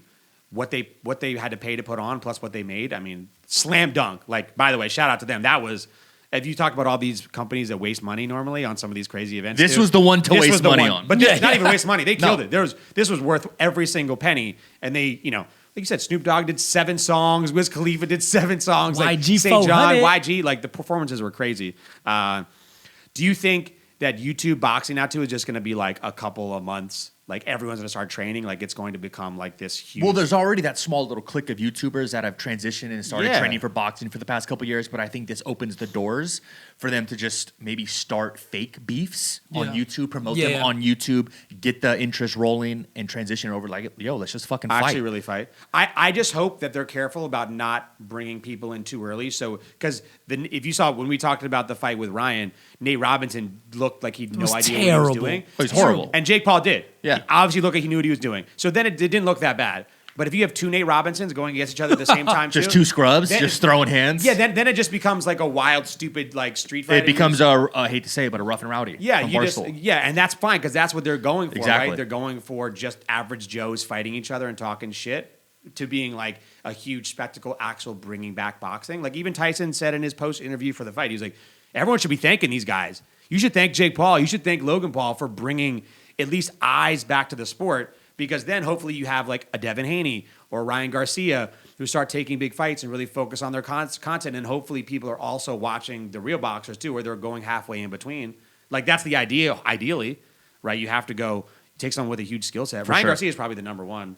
Speaker 1: what they had to pay to put on plus what they made. I mean, slam dunk. Like, by the way, shout out to them. That was. If you talk about all these companies that waste money normally on some of these crazy events,
Speaker 3: This was the one to waste money on.
Speaker 1: But not even waste money. They killed it. This was worth every single penny. And they, like you said, Snoop Dogg did 7 songs. Wiz Khalifa did 7 songs. Like
Speaker 2: YG
Speaker 1: St. John,
Speaker 2: 400.
Speaker 1: YG. Like the performances were crazy. Do you think that YouTube boxing now too is just going to be like a couple of months? Like everyone's going to start training. Like it's going to become like this huge.
Speaker 3: Well, there's already that small little clique of YouTubers that have transitioned and started
Speaker 1: Yeah.
Speaker 3: training for boxing for the past couple years. But I think this opens the doors for them to just maybe start fake beefs on
Speaker 2: Yeah.
Speaker 3: YouTube, promote
Speaker 2: Yeah,
Speaker 3: them
Speaker 2: yeah.
Speaker 3: on YouTube, get the interest rolling, and transition over like, yo, let's just fucking fight.
Speaker 1: actually really fight. I just hope that they're careful about not bringing people in too early. So, because if you saw when we talked about the fight with Ryan, Nate Robinson looked like he had no
Speaker 2: was
Speaker 1: idea what he
Speaker 2: terrible.
Speaker 1: was doing.
Speaker 3: Oh, he's horrible.
Speaker 1: And Jake Paul did.
Speaker 3: Yeah.
Speaker 1: He obviously looked like he knew what he was doing. So then it didn't look that bad. But if you have 2 Nate Robinsons going against each other at the same time,
Speaker 3: Just
Speaker 1: too,
Speaker 3: 2 scrubs,
Speaker 1: then-
Speaker 3: just throwing hands.
Speaker 1: Yeah, then it just becomes like a wild, stupid like street fight.
Speaker 3: It becomes I hate to say it, but a rough and rowdy.
Speaker 1: Yeah,
Speaker 3: from Barstool.
Speaker 1: and that's fine because that's what they're going for,
Speaker 3: Exactly.
Speaker 1: right? They're going for just average Joes fighting each other and talking shit to being like a huge spectacle, actual bringing back boxing. Like even Tyson said in his post interview for the fight, he was like, everyone should be thanking these guys. You should thank Jake Paul. You should thank Logan Paul for bringing at least eyes back to the sport because then hopefully you have like a Devin Haney or Ryan Garcia who start taking big fights and really focus on their content. And hopefully people are also watching the real boxers too, where they're going halfway in between. Like that's the idea, ideally, right? You have to go take someone with a huge skill set.
Speaker 3: For
Speaker 1: Ryan
Speaker 3: sure.
Speaker 1: Garcia is probably the number one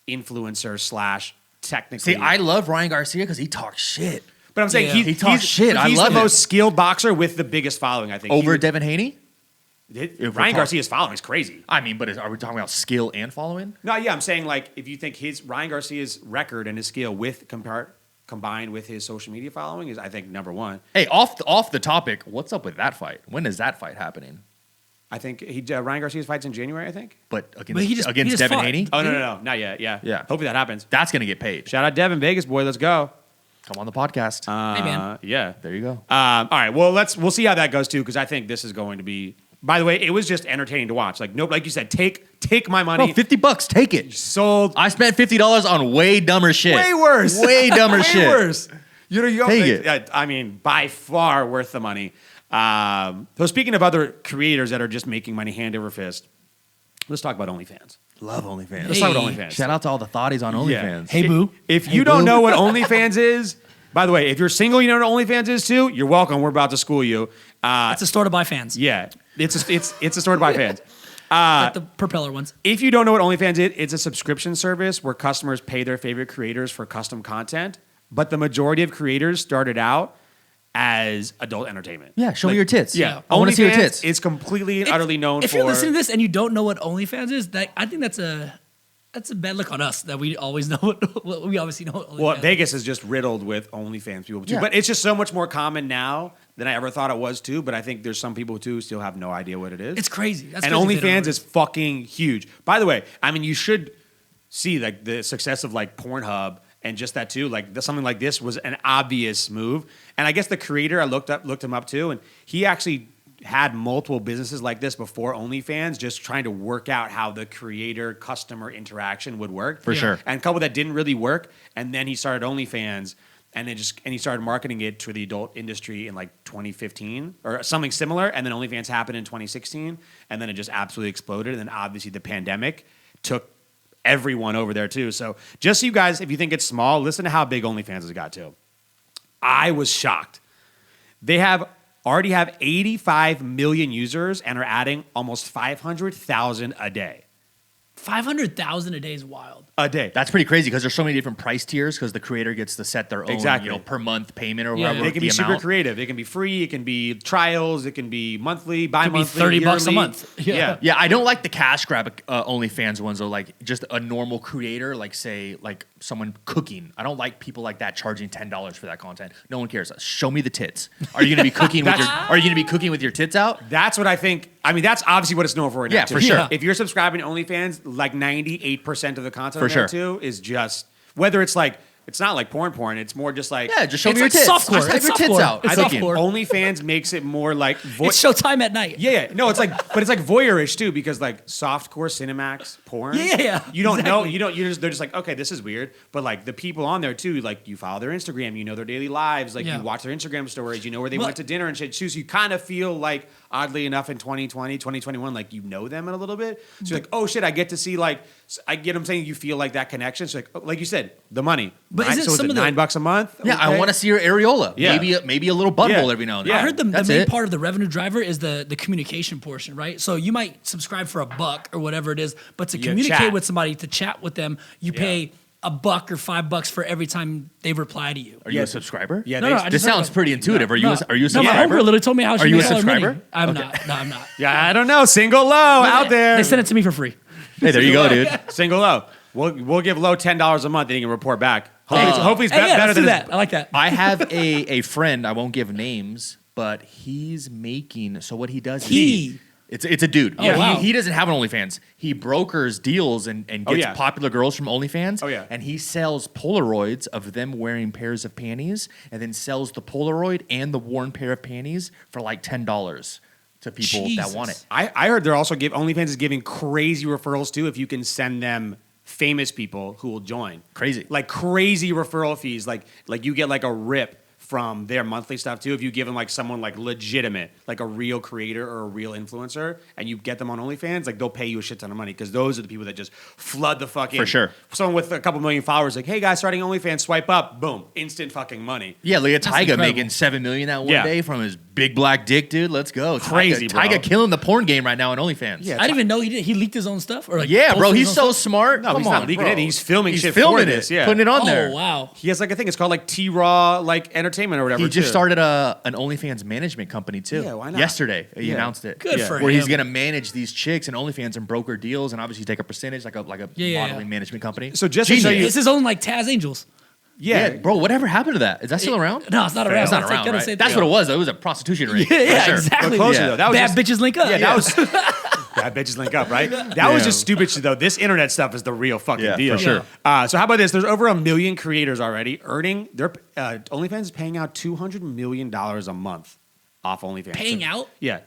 Speaker 1: influencer / technically.
Speaker 3: See, I love Ryan Garcia because he talks shit.
Speaker 1: but I'm saying
Speaker 2: Yeah.
Speaker 3: He talks shit. I
Speaker 1: He's
Speaker 3: love
Speaker 1: the
Speaker 3: it.
Speaker 1: most skilled boxer with the biggest following, I think.
Speaker 3: Over Devin Haney? If we're
Speaker 1: Ryan
Speaker 3: talk-
Speaker 1: Garcia's following is crazy.
Speaker 3: I mean, but are we talking about skill and following?
Speaker 1: No, yeah, I'm saying like if you think Ryan Garcia's record and his skill combined with his social media following is, I think, number one.
Speaker 3: Hey, off the topic, what's up with that fight? When is that fight happening?
Speaker 1: I think Ryan Garcia's fights in January, I think.
Speaker 3: But
Speaker 2: But he just
Speaker 3: Devin
Speaker 2: fought.
Speaker 3: Haney?
Speaker 1: Oh, no, not yet. Yeah.
Speaker 3: Yeah.
Speaker 1: Hopefully that happens.
Speaker 3: That's going to get paid.
Speaker 1: Shout out Devin, Vegas boy. Let's go.
Speaker 3: Come on the podcast.
Speaker 2: Hey, man.
Speaker 1: Yeah.
Speaker 3: there you go.
Speaker 1: All right. Well, we'll see how that goes too, because I think this is going to be. By the way, it was just entertaining to watch. Like like you said, take my money.
Speaker 3: Bro, $50, take it.
Speaker 1: Sold.
Speaker 3: I spent $50 on way dumber shit.
Speaker 1: Way worse.
Speaker 3: Way dumber
Speaker 1: Way
Speaker 3: shit.
Speaker 1: worse. You
Speaker 3: Take it.
Speaker 1: I mean, by far worth the money. So speaking of other creators that are just making money hand over fist, let's talk about OnlyFans.
Speaker 3: Love OnlyFans.
Speaker 1: Let's talk about
Speaker 2: Hey.
Speaker 1: OnlyFans.
Speaker 3: Shout out to all the thotties on OnlyFans.
Speaker 2: Hey, boo.
Speaker 1: If you don't know what OnlyFans is, by the way, if you're single, you know what OnlyFans is too. You're welcome. We're about to school you.
Speaker 2: It's a store to buy fans.
Speaker 1: Yeah, it's a store to buy fans.
Speaker 2: Like the propeller ones.
Speaker 1: If you don't know what OnlyFans is, it's a subscription service where customers pay their favorite creators for custom content. But the majority of creators started out as adult entertainment.
Speaker 3: Yeah, show me your tits.
Speaker 1: Yeah,
Speaker 3: I want to see your
Speaker 1: OnlyFans
Speaker 3: tits.
Speaker 1: is completely and utterly known
Speaker 2: If
Speaker 1: for.
Speaker 2: you're listening to this and you don't know what OnlyFans is, I think that's a bad look on us that we always know what we obviously know what OnlyFans
Speaker 1: Well,
Speaker 2: is.
Speaker 1: Vegas is just riddled with OnlyFans people too.
Speaker 3: Yeah.
Speaker 1: But it's just so much more common now than I ever thought it was too. But I think there's some people too who still have no idea what it is.
Speaker 2: It's crazy. That's
Speaker 1: and
Speaker 2: crazy if they don't
Speaker 1: OnlyFans
Speaker 2: know.
Speaker 1: is fucking huge. By the way, I mean you should see like the success of like Pornhub and just that too. Like something like this was an obvious move. And I guess the creator I looked him up too, and he actually had multiple businesses like this before OnlyFans, just trying to work out how the creator customer interaction would work.
Speaker 3: For sure.
Speaker 1: And a couple that didn't really work, and then he started OnlyFans, and he started marketing it to the adult industry in like 2015 or something similar, and then OnlyFans happened in 2016, and then it just absolutely exploded, and then obviously the pandemic took everyone over there too. So just so you guys, if you think it's small, listen to how big OnlyFans has got to. I was shocked. They already have 85 million users and are adding almost 500,000 a day.
Speaker 2: 500,000 a day is wild.
Speaker 1: A day.
Speaker 3: That's pretty crazy because there's so many different price tiers because the creator gets to set their own
Speaker 1: Exactly.
Speaker 3: per month payment or
Speaker 2: Yeah.
Speaker 3: whatever.
Speaker 1: They can be
Speaker 3: the
Speaker 1: super
Speaker 3: amount.
Speaker 1: creative. It can be free. It can be trials. It can be monthly, bi-monthly,
Speaker 2: $30 a
Speaker 1: yearly.
Speaker 2: month. Yeah.
Speaker 1: Yeah.
Speaker 3: Yeah, I don't like the cash grab OnlyFans ones though. Like just a normal creator, like say like someone cooking. I don't like people like that charging $10 for that content. No one cares. Show me the tits. Are you gonna be cooking with Are you gonna be cooking with your tits out?
Speaker 1: That's what I think. I mean, that's obviously what it's known for. Right
Speaker 3: Yeah,
Speaker 1: now, too.
Speaker 3: for sure.
Speaker 2: Yeah.
Speaker 1: If you're subscribing to OnlyFans, like 98% of the content
Speaker 3: For
Speaker 1: on there
Speaker 3: sure.
Speaker 1: too is just whether it's like it's not like porn. It's more just like
Speaker 3: Yeah, just show me
Speaker 2: It's
Speaker 3: your
Speaker 2: like
Speaker 3: tits.
Speaker 2: softcore.
Speaker 3: Just have
Speaker 2: It's
Speaker 3: your tits
Speaker 2: softcore.
Speaker 3: out.
Speaker 2: It's
Speaker 1: I think
Speaker 2: softcore.
Speaker 1: OnlyFans makes it more like
Speaker 2: It's showtime at night.
Speaker 1: Yeah. No, it's like, but it's like voyeurish too, because like softcore Cinemax porn.
Speaker 2: Yeah,
Speaker 1: You don't know.
Speaker 2: exactly.
Speaker 1: They're just like, okay, this is weird. But like the people on there too, like you follow their Instagram, you know their daily lives, like
Speaker 2: Yeah.
Speaker 1: you watch their Instagram stories, you know where they
Speaker 2: Well-
Speaker 1: went to dinner and shit. So you kind of feel like, oddly enough, in 2020, 2021, like you know them in a little bit. So you're like, oh shit, I get to see like, I get them saying you feel like that connection. So like you said, the money.
Speaker 2: But is it
Speaker 1: so
Speaker 2: some of the-
Speaker 1: $9 a month?
Speaker 3: Yeah, I
Speaker 1: Okay.
Speaker 3: want to see your areola.
Speaker 1: Yeah.
Speaker 3: Maybe a little butthole
Speaker 1: Yeah.
Speaker 3: every now and
Speaker 1: Yeah.
Speaker 3: then.
Speaker 2: I heard the
Speaker 3: That's
Speaker 2: main
Speaker 3: it.
Speaker 2: part of the revenue driver is the communication portion, right? So you might subscribe for $1 or whatever it is, but to
Speaker 1: Yeah,
Speaker 2: communicate
Speaker 1: chat.
Speaker 2: with somebody, to chat with them, you pay $1 or $5 for every time they reply to you.
Speaker 3: Are you
Speaker 1: Yeah.
Speaker 3: a subscriber?
Speaker 1: Yeah,
Speaker 2: No,
Speaker 1: they-
Speaker 2: no, I
Speaker 3: This
Speaker 2: just heard
Speaker 3: sounds
Speaker 2: about-
Speaker 3: pretty intuitive. Are you a
Speaker 2: No, my
Speaker 3: subscriber?
Speaker 2: homegirl literally told me how she
Speaker 3: Are you
Speaker 2: makes
Speaker 3: a
Speaker 2: all her money.
Speaker 3: subscriber?
Speaker 2: I'm
Speaker 3: Okay.
Speaker 2: not. No, I'm not.
Speaker 1: Yeah, I don't know. Single low out there.
Speaker 2: They sent it to me for free.
Speaker 3: Hey, there you go, dude.
Speaker 1: Single low. We'll give low $10 a month and he can report back. Hopefully it's
Speaker 2: Hey, yeah,
Speaker 1: better
Speaker 2: let's do
Speaker 1: than
Speaker 2: that. I like that.
Speaker 3: I have a friend. I won't give names, but he's making. So what he does? It's a dude.
Speaker 2: Oh, wow.
Speaker 3: He doesn't have an OnlyFans. He brokers deals and
Speaker 1: Oh,
Speaker 3: gets
Speaker 1: yeah.
Speaker 3: popular girls from OnlyFans.
Speaker 1: Oh, yeah.
Speaker 3: And he sells Polaroids of them wearing pairs of panties, and then sells the Polaroid and the worn pair of panties for like $10 to people that want it.
Speaker 2: Jesus.
Speaker 1: I heard they're also OnlyFans is giving crazy referrals too if you can send them famous people who will join.
Speaker 3: Crazy.
Speaker 1: Like crazy referral fees. Like you get like a rip from their monthly stuff too if you give them like someone like legitimate, like a real creator or a real influencer, and you get them on OnlyFans, like they'll pay you a shit ton of money because those are the people that just flood the fucking.
Speaker 3: For sure.
Speaker 1: Someone with a couple million followers, like, hey guys, starting OnlyFans, swipe up, boom, instant fucking money.
Speaker 3: Yeah, look at Tyga
Speaker 2: incredible.
Speaker 3: making $7 million that one
Speaker 1: Yeah.
Speaker 3: day from his big black dick, dude. Let's go.
Speaker 1: Crazy, bro.
Speaker 3: Tyga killing the porn game right now on OnlyFans.
Speaker 1: Yeah.
Speaker 2: I didn't even know he did. He leaked his own stuff, or like
Speaker 3: Yeah, bro,
Speaker 2: posted
Speaker 3: he's
Speaker 2: his
Speaker 3: so
Speaker 2: own stuff?
Speaker 3: smart.
Speaker 1: No,
Speaker 3: Come
Speaker 1: he's
Speaker 3: on,
Speaker 1: not leaking
Speaker 3: bro.
Speaker 1: it. He's filming
Speaker 3: He's
Speaker 1: shit
Speaker 3: filming
Speaker 1: for
Speaker 3: it,
Speaker 1: this, yeah.
Speaker 3: putting it on
Speaker 2: Oh
Speaker 3: there.
Speaker 2: wow!
Speaker 1: He has like I think it's called like T-Raw like entertainment or whatever.
Speaker 3: He just
Speaker 1: too.
Speaker 3: started an OnlyFans management company too.
Speaker 1: Yeah, why not?
Speaker 3: Yesterday, he
Speaker 1: Yeah.
Speaker 3: announced it.
Speaker 2: Good
Speaker 1: Yeah.
Speaker 2: for
Speaker 3: Where
Speaker 2: him.
Speaker 3: he's gonna manage these chicks and OnlyFans and broker deals and obviously take a percentage like a
Speaker 2: Yeah.
Speaker 3: modeling management company.
Speaker 1: So just to show
Speaker 3: Genius.
Speaker 1: you-
Speaker 2: It's his own like Taz Angels.
Speaker 1: Yeah,
Speaker 3: bro, whatever happened to that? Is that still around?
Speaker 2: No, it's not around.
Speaker 3: It's not
Speaker 2: It's like
Speaker 3: around,
Speaker 2: gonna
Speaker 3: right?
Speaker 2: say-
Speaker 3: That's what it was. Though. It was a prostitution ring.
Speaker 2: Yeah,
Speaker 3: for sure.
Speaker 2: exactly.
Speaker 1: But closer,
Speaker 3: Yeah.
Speaker 1: though. That was
Speaker 2: Bad
Speaker 1: just,
Speaker 2: bitches link up.
Speaker 1: Yeah, that was bad bitches link up, right? That was just stupid shit though. This internet stuff is the real fucking
Speaker 3: Yeah,
Speaker 1: deal.
Speaker 3: for sure.
Speaker 1: So how about this? There's over 1 million creators already earning. Their OnlyFans is paying out $200 million a month off OnlyFans.
Speaker 2: Paying
Speaker 1: So-
Speaker 2: out?
Speaker 1: Yeah.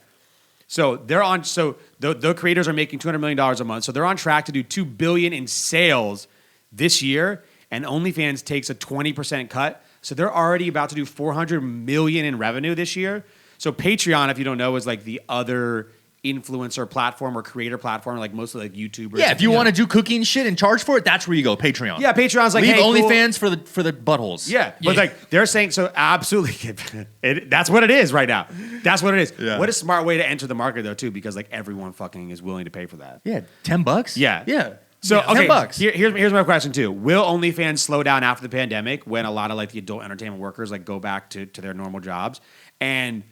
Speaker 1: So they're on. So the creators are making $200 million a month. So they're on track to do $2 billion in sales this year, and OnlyFans takes a 20% cut. So they're already about to do $400 million in revenue this year. So Patreon, if you don't know, is like the other influencer platform or creator platform, like mostly like YouTubers.
Speaker 3: Yeah, if you want to do cooking shit and charge for it, that's where you go. Patreon.
Speaker 1: Yeah, Patreon's like,
Speaker 3: leave
Speaker 1: hey, cool.
Speaker 3: OnlyFans for the buttholes.
Speaker 1: Yeah, but like they're saying, so absolutely, that's what it is right now. That's what it is.
Speaker 3: Yeah.
Speaker 1: What a smart way to enter the market though, too, because like everyone fucking is willing to pay for that.
Speaker 3: Yeah, $10.
Speaker 1: Yeah.
Speaker 3: yeah.
Speaker 1: So
Speaker 3: Yeah,
Speaker 1: okay,
Speaker 3: $10.
Speaker 1: here's my question too. Will OnlyFans slow down after the pandemic when a lot of like the adult entertainment workers like go back to their normal jobs? And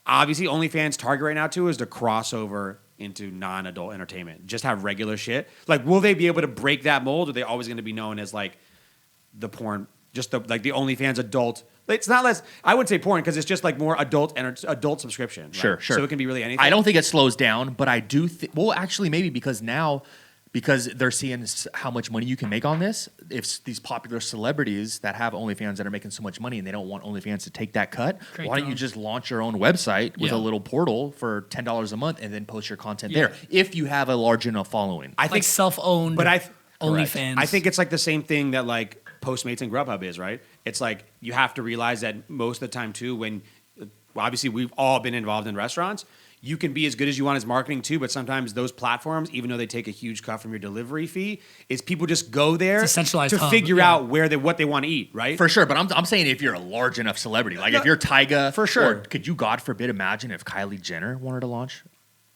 Speaker 1: obviously OnlyFans' target right now too is to cross over into non-adult entertainment. Just have regular shit. Like, will they be able to break that mold? Or are they always going to be known as like the porn, just the like the OnlyFans adult? It's not less. I wouldn't say porn because it's just like more adult subscription. Right?
Speaker 3: Sure.
Speaker 1: So it can be really anything.
Speaker 3: I don't think it slows down, but I do think. Well, actually, maybe because they're seeing how much money you can make on this. If these popular celebrities that have OnlyFans that are making so much money and they don't want OnlyFans to take that cut,
Speaker 2: Great
Speaker 3: why don't you
Speaker 2: time.
Speaker 3: just launch your own website with
Speaker 2: Yeah.
Speaker 3: a little portal for $10 a month and then post your content
Speaker 2: Yeah.
Speaker 3: there if you have a large enough following?
Speaker 1: I
Speaker 2: Like
Speaker 1: think
Speaker 2: self-owned.
Speaker 1: But
Speaker 2: OnlyFans.
Speaker 1: I think it's like the same thing that like Postmates and Grubhub is, right? It's like you have to realize that most of the time too, when obviously we've all been involved in restaurants, you can be as good as you want as marketing too, but sometimes those platforms, even though they take a huge cut from your delivery fee, is people just go there
Speaker 2: It's a centralized
Speaker 1: to
Speaker 2: hub,
Speaker 1: figure
Speaker 2: yeah.
Speaker 1: out what they want to eat, right?
Speaker 3: For sure, but I'm saying if you're a large enough celebrity, like if you're Tyga,
Speaker 1: For sure.
Speaker 3: or could you, God forbid, imagine if Kylie Jenner wanted to launch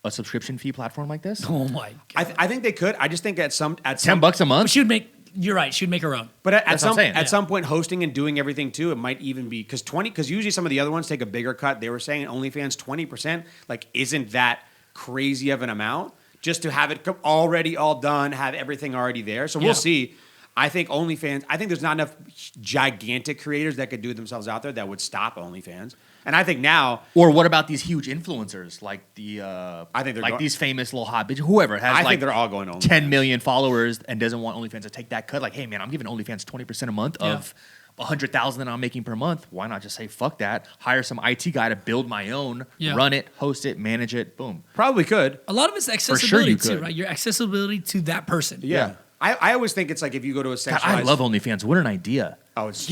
Speaker 3: a subscription fee platform like this?
Speaker 2: Oh my god.
Speaker 1: I think they could. I just think at some
Speaker 3: $10 a month.
Speaker 2: She would make. You're right. She would make her own.
Speaker 1: But at
Speaker 3: That's what I'm
Speaker 1: some
Speaker 3: saying.
Speaker 1: at
Speaker 3: Yeah.
Speaker 1: some point, hosting and doing everything too, it might even be because usually some of the other ones take a bigger cut. They were saying OnlyFans 20%, like isn't that crazy of an amount just to have it already all done, have everything already there. So we'll
Speaker 2: Yeah.
Speaker 1: see. I think OnlyFans. I think there's not enough gigantic creators that could do it themselves out there that would stop OnlyFans. And I think now,
Speaker 3: or what about these huge influencers like
Speaker 1: I think they're
Speaker 3: like these famous little hot bitches, whoever has
Speaker 1: I
Speaker 3: like
Speaker 1: think they're all going OnlyFans.
Speaker 3: 10 million followers and doesn't want OnlyFans to take that cut. Like, hey man, I'm giving OnlyFans 20% a month of 100,000 that I'm making per month. Why not just say fuck that? Hire some IT guy to build my own, run it, host it, manage it. Boom.
Speaker 1: Probably could.
Speaker 2: A lot of it's accessibility too, right? Your accessibility to that person.
Speaker 1: Yeah. I always think it's like if you go to a sexualized...
Speaker 3: God, I love OnlyFans. What an idea.
Speaker 1: Oh, it's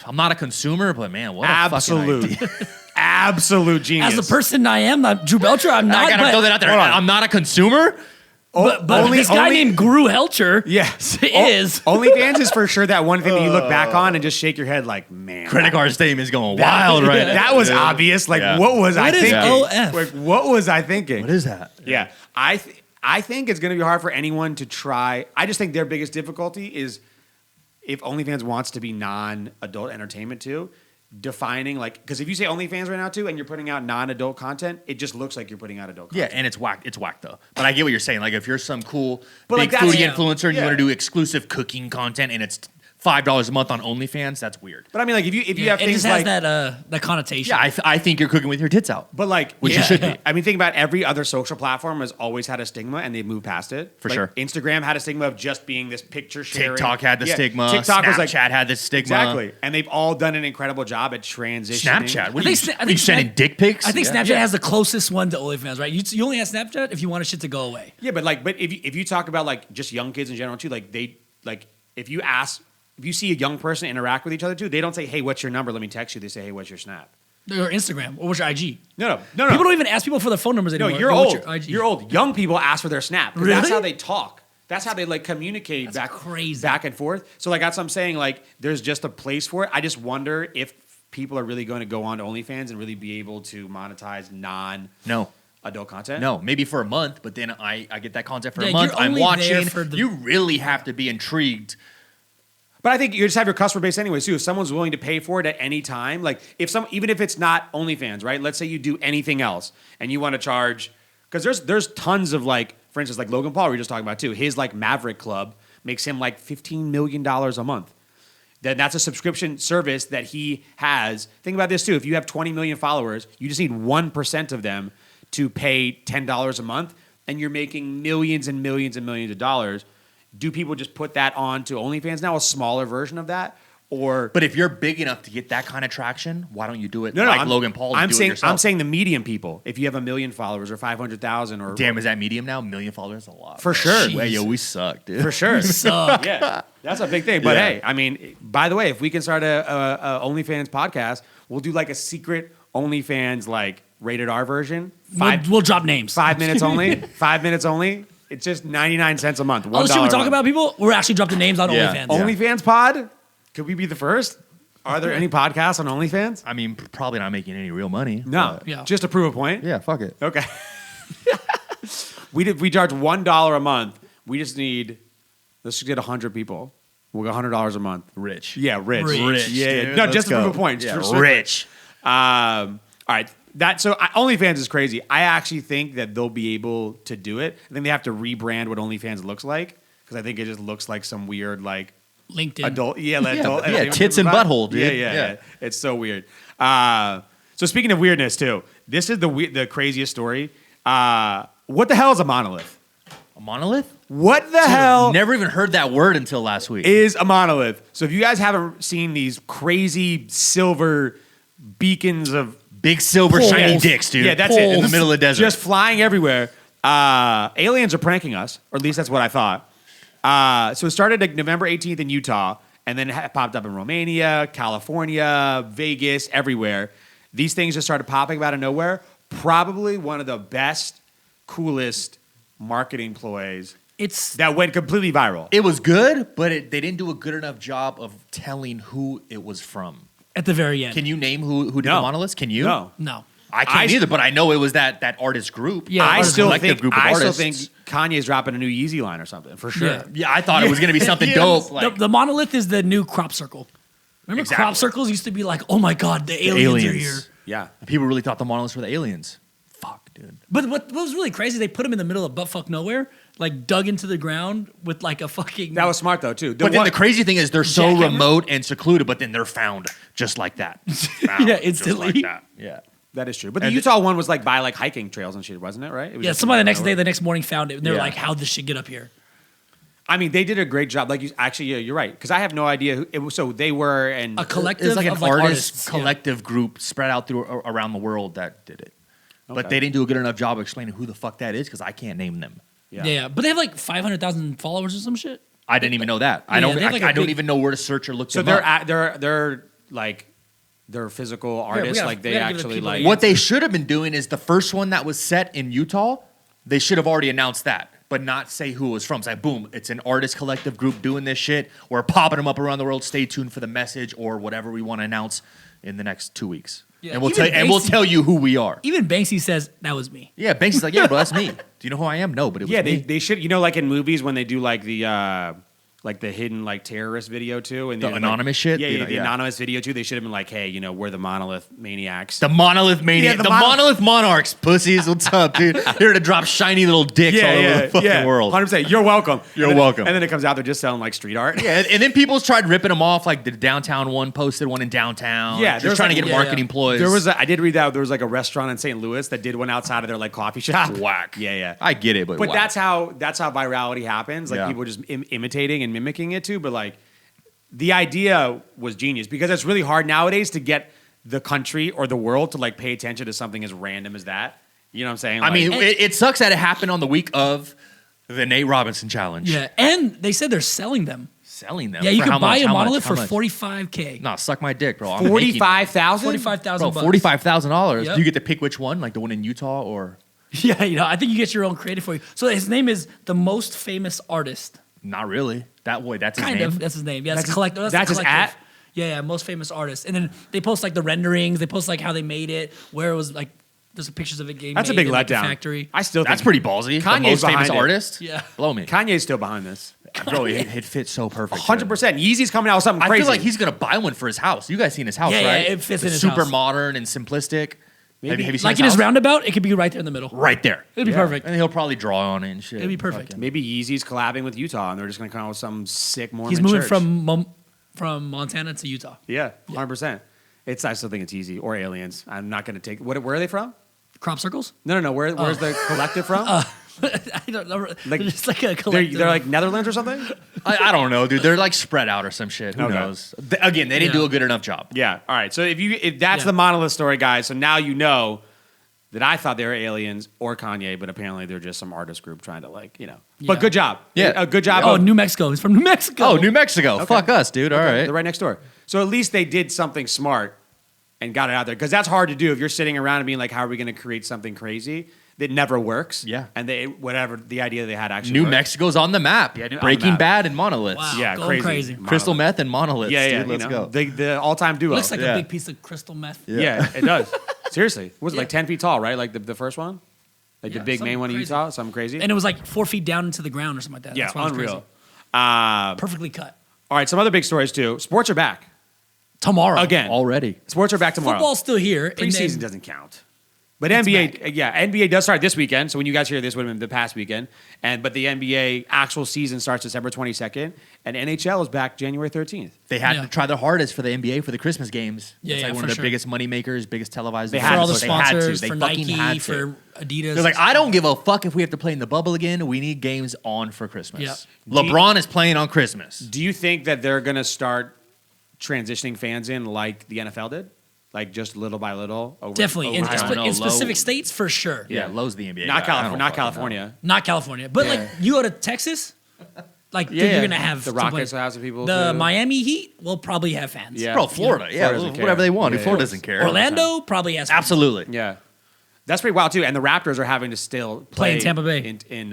Speaker 3: I'm not a consumer, but man, what a
Speaker 1: absolute
Speaker 3: fucking idea.
Speaker 1: absolute genius.
Speaker 2: As a person I am, not Drew Belcher, I'm not.
Speaker 3: I gotta throw that out there. I'm not a consumer.
Speaker 2: But this guy named Guru Helcher is.
Speaker 1: OnlyFans is for sure that one thing that you look back on and just shake your head like, man.
Speaker 3: Credit card statement is going wild right now.
Speaker 1: That was obvious. Like, what was I thinking?
Speaker 2: OF?
Speaker 1: Like, what was I thinking?
Speaker 3: What is that?
Speaker 1: Yeah. I think it's going to be hard for anyone to try. I just think their biggest difficulty is if OnlyFans wants to be non-adult entertainment too, defining like, because if you say OnlyFans right now too and you're putting out non-adult content, it just looks like you're putting out adult content.
Speaker 3: Yeah, and it's whack though. But I get what you're saying. Like if you're some cool big
Speaker 1: like
Speaker 3: foodie influencer and you want to do exclusive cooking content and it's $5 a month on OnlyFans, that's weird.
Speaker 1: But I mean, like if you have
Speaker 2: it
Speaker 1: things
Speaker 2: just has
Speaker 1: like
Speaker 2: that connotation.
Speaker 3: Yeah, I think you're cooking with your tits out.
Speaker 1: But like,
Speaker 3: which you should be.
Speaker 1: I mean, think about every other social platform has always had a stigma, and they've moved past it.
Speaker 3: For
Speaker 1: like,
Speaker 3: sure.
Speaker 1: Instagram had a stigma of just being this picture sharing.
Speaker 3: TikTok had the stigma.
Speaker 1: TikTok was like
Speaker 3: Snapchat had the stigma.
Speaker 1: Exactly, and they've all done an incredible job at transitioning.
Speaker 3: Snapchat.
Speaker 2: I think
Speaker 3: you sending dick pics?
Speaker 2: I think Snapchat has the closest one to OnlyFans, right? You only have Snapchat if you want shit to go away.
Speaker 1: Yeah, but if you talk about like just young kids in general too, like if you see a young person interact with each other too, they don't say, "Hey, what's your number? Let me text you." They say, "Hey, what's your Snap?"
Speaker 2: Or Instagram, or what's your IG?
Speaker 1: No.
Speaker 2: People don't even ask people for their phone numbers anymore.
Speaker 1: No, you're
Speaker 2: What's
Speaker 1: old.
Speaker 2: your IG?
Speaker 1: You're old. Young people ask for their Snap because
Speaker 2: Really?
Speaker 1: that's how they talk. That's how they like communicate
Speaker 2: crazy.
Speaker 1: back and forth. So like that's what I'm saying. Like there's just a place for it. I just wonder if people are really going to go on to OnlyFans and really be able to monetize adult content?
Speaker 3: No, maybe for a month, but then I get that content for a
Speaker 2: Yeah,
Speaker 3: month.
Speaker 2: you're
Speaker 3: I'm
Speaker 2: only there
Speaker 3: watching.
Speaker 2: for the-
Speaker 3: You really have to be intrigued.
Speaker 1: But I think you just have your customer base anyways too. If someone's willing to pay for it at any time, like even if it's not OnlyFans, right? Let's say you do anything else and you want to charge, because there's tons of like, for instance, like Logan Paul we were just talking about too. His like Maverick Club makes him like $15 million a month. That's a subscription service that he has. Think about this too. If you have 20 million followers, you just need 1% of them to pay $10 a month, and you're making millions and millions and millions of dollars. Do people just put that on to OnlyFans now, a smaller version of that?
Speaker 3: But if you're big enough to get that kind of traction, why don't you do it Logan Paul?
Speaker 1: I'm saying the medium people. If you have 1 million followers or 500,000 or
Speaker 3: damn, is that medium now? 1 million followers is a lot.
Speaker 1: For sure.
Speaker 3: Hey, yo, we suck, dude.
Speaker 1: For sure.
Speaker 2: Suck.
Speaker 1: Yeah, that's a big thing. But hey, I mean, by the way, if we can start a OnlyFans podcast, we'll do like a secret OnlyFans like rated R version.
Speaker 2: We'll drop names.
Speaker 1: 5 minutes only. 5 minutes only. It's just 99 cents a month.
Speaker 2: All the shit we talk about, people, we're actually dropping names on OnlyFans.
Speaker 1: OnlyFans pod? Could we be the first? Are there any podcasts on OnlyFans?
Speaker 3: I mean, probably not making any real money.
Speaker 1: No.
Speaker 2: Yeah.
Speaker 1: Just to prove a point?
Speaker 3: Yeah, fuck it.
Speaker 1: Okay. We charge $1 a month. We just need, let's just get 100 people. We'll get $100 a month.
Speaker 3: Rich.
Speaker 1: Yeah, rich.
Speaker 2: Rich,
Speaker 1: Yeah.
Speaker 3: dude.
Speaker 1: No,
Speaker 3: Let's
Speaker 1: just to prove
Speaker 3: go.
Speaker 1: a point.
Speaker 3: Yeah,
Speaker 1: Just for-
Speaker 3: rich.
Speaker 1: All right. OnlyFans is crazy. I actually think that they'll be able to do it. I think they have to rebrand what OnlyFans looks like, because I think it just looks like some weird like
Speaker 2: LinkedIn.
Speaker 1: adult.
Speaker 3: Tits and butthole, dude.
Speaker 1: Yeah. It's so weird. So speaking of weirdness too, this is the craziest story. What the hell is a monolith?
Speaker 3: A monolith?
Speaker 1: What the hell
Speaker 3: Never even heard that word until last week.
Speaker 1: is a monolith? So if you guys haven't seen these crazy silver beacons of
Speaker 3: Big silver
Speaker 1: poles-
Speaker 3: shiny dicks, dude.
Speaker 1: Yeah, that's it.
Speaker 3: In the middle of the desert.
Speaker 1: Just flying everywhere. Aliens are pranking us, or at least that's what I thought. So it started like November 18th in Utah, and then it popped up in Romania, California, Vegas, everywhere. These things just started popping out of nowhere. Probably one of the best, coolest marketing ploys that went completely viral.
Speaker 3: It was good, but they didn't do a good enough job of telling who it was from.
Speaker 2: At the very end.
Speaker 3: Can you name who did
Speaker 1: No.
Speaker 3: the monoliths? Can you?
Speaker 2: No.
Speaker 3: I can't either, but I know it was that artist group.
Speaker 2: Yeah,
Speaker 1: I
Speaker 2: artist
Speaker 1: still
Speaker 3: collective
Speaker 1: think
Speaker 3: group of artists.
Speaker 1: Kanye's dropping a new Yeezy line or something for sure.
Speaker 2: Yeah.
Speaker 3: Yeah, I thought it was going to be something dope. Like,
Speaker 2: The monolith is the new crop circle. Remember
Speaker 3: Exactly.
Speaker 2: crop circles used to be like, oh my God, the aliens are here.
Speaker 1: Yeah.
Speaker 3: people really thought the monoliths were the aliens. Fuck, dude.
Speaker 2: But what was really crazy, they put them in the middle of buttfuck nowhere. like dug into the ground with like a fucking.
Speaker 1: That was smart though too.
Speaker 3: But then the crazy thing is they're so
Speaker 2: Jackhammer?
Speaker 3: remote and secluded, but then they're found just like that. Found
Speaker 2: Yeah,
Speaker 3: just
Speaker 2: instantly.
Speaker 3: like that. Yeah.
Speaker 1: That is true. But the Utah one was like by like hiking trails and shit, wasn't it? Right? It was
Speaker 2: Yeah,
Speaker 1: just
Speaker 2: somebody the
Speaker 1: like,
Speaker 2: next day, the next morning found it, and they were
Speaker 3: Yeah.
Speaker 2: like, "How'd this shit get up here?"
Speaker 1: I mean, they did a great job. Like you actually, yeah, you're right. Because I have no idea who it was. So they were and
Speaker 2: A collective
Speaker 3: It's like an
Speaker 2: of like
Speaker 3: artist
Speaker 2: artists. Yeah.
Speaker 3: collective group spread out through around the world that did it.
Speaker 1: Okay.
Speaker 3: But they didn't do a good enough job of explaining who the fuck that is because I can't name them.
Speaker 2: Yeah, but they have like 500,000 followers or some shit.
Speaker 3: I didn't even know that. I
Speaker 2: Yeah,
Speaker 3: don't.
Speaker 2: they have like a
Speaker 3: I don't
Speaker 2: big-
Speaker 3: even know where to search or look.
Speaker 1: So
Speaker 3: them up.
Speaker 1: they're like they're physical artists.
Speaker 2: gotta-
Speaker 1: like
Speaker 2: we
Speaker 1: they
Speaker 2: gotta give the
Speaker 1: actually
Speaker 2: people
Speaker 1: like
Speaker 2: the
Speaker 3: What they should have been doing is the first one that was set in Utah. They should have already announced that, but not say who it was from. It's like, boom, it's an artist collective group doing this shit. We're popping them up around the world. Stay tuned for the message or whatever we want to announce in the next 2 weeks.
Speaker 2: Yeah,
Speaker 3: And we'll
Speaker 2: even
Speaker 3: tell
Speaker 2: Banksy-
Speaker 3: tell you who we are.
Speaker 2: Even Banksy says that was me.
Speaker 3: Yeah, Banks is like, yeah, bro, that's me. Do you know who I am? No, but it was
Speaker 1: yeah
Speaker 3: me.
Speaker 1: they should like in movies when they do like the hidden like terrorist video too and
Speaker 3: The
Speaker 1: they,
Speaker 3: anonymous shit?
Speaker 1: Yeah,
Speaker 3: You know,
Speaker 1: the
Speaker 3: yeah.
Speaker 1: anonymous video too. They should have been like, hey, we're the Monolith maniacs.
Speaker 3: The Monolith Mania.
Speaker 1: Yeah,
Speaker 3: the Monolith Monarchs, pussies. What's up, dude? Here to drop shiny little dicks all over the fucking world.
Speaker 1: 100%. You're welcome.
Speaker 3: You're
Speaker 1: And then-
Speaker 3: welcome.
Speaker 1: And then it comes out they're just selling like street art.
Speaker 3: Yeah, and then people tried ripping them off. Like the downtown one posted one in downtown.
Speaker 1: Yeah,
Speaker 3: just
Speaker 1: there's
Speaker 3: trying to
Speaker 1: like-
Speaker 3: get
Speaker 2: yeah,
Speaker 3: marketing
Speaker 2: yeah.
Speaker 3: ploys.
Speaker 1: I did read that there was like a restaurant in St. Louis that did one outside of their like coffee shop.
Speaker 3: Whack.
Speaker 1: Yeah.
Speaker 3: I get it, but
Speaker 1: But
Speaker 3: whack.
Speaker 1: that's how virality happens. Like
Speaker 3: Yeah.
Speaker 1: people just imitating and mimicking it too. But like the idea was genius because it's really hard nowadays to get the country or the world to like pay attention to something as random as that. You know what I'm saying?
Speaker 3: I
Speaker 1: Like,
Speaker 3: mean, it sucks that it happened on the week of the Nate Robinson challenge.
Speaker 2: Yeah, and they said they're selling them.
Speaker 3: Selling them.
Speaker 2: Yeah, you
Speaker 3: for how
Speaker 2: can buy
Speaker 3: much?
Speaker 2: a
Speaker 3: How much?
Speaker 2: monolith
Speaker 3: How
Speaker 2: for
Speaker 3: much?
Speaker 2: $45K.
Speaker 3: Nah, suck my dick, bro. I'm making-
Speaker 1: 45,000?
Speaker 2: 45,000
Speaker 3: Bro,
Speaker 2: bucks.
Speaker 3: $45,000.
Speaker 2: Yep.
Speaker 3: Do you get to pick which one? Like the one in Utah or
Speaker 2: Yeah, I think you get your own creative for you. So his name is the most famous artist.
Speaker 3: not really? That's his
Speaker 2: Kind
Speaker 3: name.
Speaker 2: of. That's his name. Yeah,
Speaker 1: That's
Speaker 2: that's
Speaker 1: his-
Speaker 2: collective. That's
Speaker 1: that's
Speaker 2: the
Speaker 1: his
Speaker 2: collective.
Speaker 1: at?
Speaker 2: Yeah, most famous artist. And then they post like the renderings. They post like how they made it, where it was like. There's pictures of it getting
Speaker 1: That's a
Speaker 2: made
Speaker 1: big
Speaker 2: in, like, the
Speaker 1: letdown.
Speaker 2: factory.
Speaker 1: I still
Speaker 3: That's
Speaker 1: think
Speaker 3: pretty ballsy.
Speaker 1: Kanye's
Speaker 3: the most famous
Speaker 1: behind it.
Speaker 3: artist.
Speaker 2: Yeah.
Speaker 3: Blow me,
Speaker 1: Kanye's still behind this.
Speaker 3: bro. It fits so perfect.
Speaker 1: 100%. Yeezy's coming out with something
Speaker 3: I
Speaker 1: crazy.
Speaker 3: feel like he's gonna buy one for his house. You guys seen his house,
Speaker 2: Yeah, yeah,
Speaker 3: right?
Speaker 2: it fits in
Speaker 3: It's
Speaker 2: his
Speaker 3: super
Speaker 2: house.
Speaker 3: modern and simplistic. Have you seen
Speaker 2: Like in his
Speaker 3: house?
Speaker 2: roundabout, it could be right there in the middle.
Speaker 3: Right there.
Speaker 2: It'd be
Speaker 1: Yeah.
Speaker 2: perfect.
Speaker 3: And he'll probably draw on it and shit.
Speaker 2: It'd be perfect.
Speaker 3: Fucking-
Speaker 1: Maybe Yeezy's collabing with Utah and they're just going to come out with some sick Mormon
Speaker 2: He's moving
Speaker 1: church.
Speaker 2: from Montana to Utah.
Speaker 1: Yeah, 100%. I still think it's easy. Or aliens. I'm not going to take... Where are they from?
Speaker 2: Crop circles?
Speaker 1: No. Where's the collective from?
Speaker 2: I don't know.
Speaker 1: Like-
Speaker 2: They're just like a
Speaker 1: they're
Speaker 2: collective.
Speaker 1: like Netherlands or something?
Speaker 3: I don't know, dude. They're like spread out or some shit. Who
Speaker 1: Okay.
Speaker 3: knows? Again, they didn't
Speaker 2: Yeah.
Speaker 3: do a good enough job.
Speaker 1: Yeah. All right. So if that's
Speaker 2: Yeah.
Speaker 1: the Monolith story, guys, so now you know that I thought they were aliens or Kanye, but apparently they're just some artist group trying to But
Speaker 2: Yeah.
Speaker 1: good job.
Speaker 3: Yeah.
Speaker 1: A good job.
Speaker 2: Oh,
Speaker 1: of-
Speaker 2: New Mexico. He's from New Mexico.
Speaker 3: Oh, New Mexico. Fuck us, dude. All right.
Speaker 1: They're right next door. So at least they did something smart and got it out there because that's hard to do if you're sitting around and being like, how are we going to create something crazy that never works?
Speaker 3: Yeah.
Speaker 1: And the idea they had actually
Speaker 3: New
Speaker 1: worked.
Speaker 3: Mexico's on the map.
Speaker 1: Yeah, on the
Speaker 3: Breaking
Speaker 1: map.
Speaker 3: Bad and Monoliths.
Speaker 2: Wow.
Speaker 1: Yeah,
Speaker 2: Going crazy.
Speaker 3: Crystal meth and Monoliths.
Speaker 1: Yeah,
Speaker 3: dude. Let's go.
Speaker 1: The all-time duo.
Speaker 2: Looks like
Speaker 3: Yeah.
Speaker 2: a big piece of crystal meth.
Speaker 1: yeah, it does. Seriously. Was it
Speaker 2: Yeah.
Speaker 1: like 10 feet tall, right? Like the first one? Like
Speaker 2: Yeah,
Speaker 1: the big
Speaker 2: something
Speaker 1: main one in
Speaker 2: crazy.
Speaker 1: Utah? Something crazy?
Speaker 2: And it was like 4 feet down into the ground or something like that.
Speaker 1: Yeah,
Speaker 2: That's why it was
Speaker 1: unreal.
Speaker 2: crazy. Perfectly cut.
Speaker 1: All right, some other big stories too. Sports are back.
Speaker 2: Tomorrow.
Speaker 1: Again.
Speaker 3: Already.
Speaker 1: Sports are back tomorrow.
Speaker 2: Football's still here. and
Speaker 1: Preseason
Speaker 2: then-
Speaker 1: doesn't count. But NBA, NBA does start this weekend. So when you guys hear this, would have been the past weekend. But the NBA actual season starts December 22nd, and NHL is back January 13th.
Speaker 3: They had
Speaker 2: Yeah.
Speaker 3: to try their hardest for the NBA for the Christmas games.
Speaker 2: Yeah,
Speaker 3: it's
Speaker 2: yeah,
Speaker 3: like one
Speaker 2: for
Speaker 3: of
Speaker 2: sure.
Speaker 3: their biggest money makers, biggest televised.
Speaker 1: They
Speaker 2: For
Speaker 1: had
Speaker 2: all
Speaker 1: to,
Speaker 2: the
Speaker 1: they had to.
Speaker 2: sponsors,
Speaker 3: They
Speaker 2: for
Speaker 3: fucking
Speaker 2: Nike,
Speaker 3: had to.
Speaker 2: for Adidas.
Speaker 3: They're like, I don't give a fuck if we have to play in the bubble again. We need games on for Christmas.
Speaker 2: Yeah.
Speaker 3: LeBron is playing on Christmas.
Speaker 1: Do you think that they're going to start transitioning fans in like the NFL did? Like just little by little?
Speaker 2: Definitely. In,
Speaker 3: I don't know,
Speaker 2: in specific
Speaker 3: low-
Speaker 2: states, for sure.
Speaker 3: Yeah, Lowe's the NBA.
Speaker 1: Not
Speaker 3: guy. I
Speaker 1: California.
Speaker 3: don't
Speaker 1: Not
Speaker 3: fucking know.
Speaker 1: California.
Speaker 2: Not California. But like you go to Texas, like dude, you're going to have
Speaker 1: the
Speaker 2: some
Speaker 1: Rockets
Speaker 2: place-
Speaker 1: will have some people.
Speaker 2: The
Speaker 1: too.
Speaker 2: Miami Heat will probably have fans.
Speaker 1: Yeah.
Speaker 3: Bro, Florida. Yeah,
Speaker 1: Florida doesn't care.
Speaker 3: whatever they want.
Speaker 1: Yeah,
Speaker 3: Dude, Florida
Speaker 1: yeah.
Speaker 3: doesn't care.
Speaker 2: Orlando probably has fans.
Speaker 3: Absolutely.
Speaker 1: Yeah. That's pretty wild too. And the Raptors are having to still play
Speaker 2: in Tampa Bay.
Speaker 1: in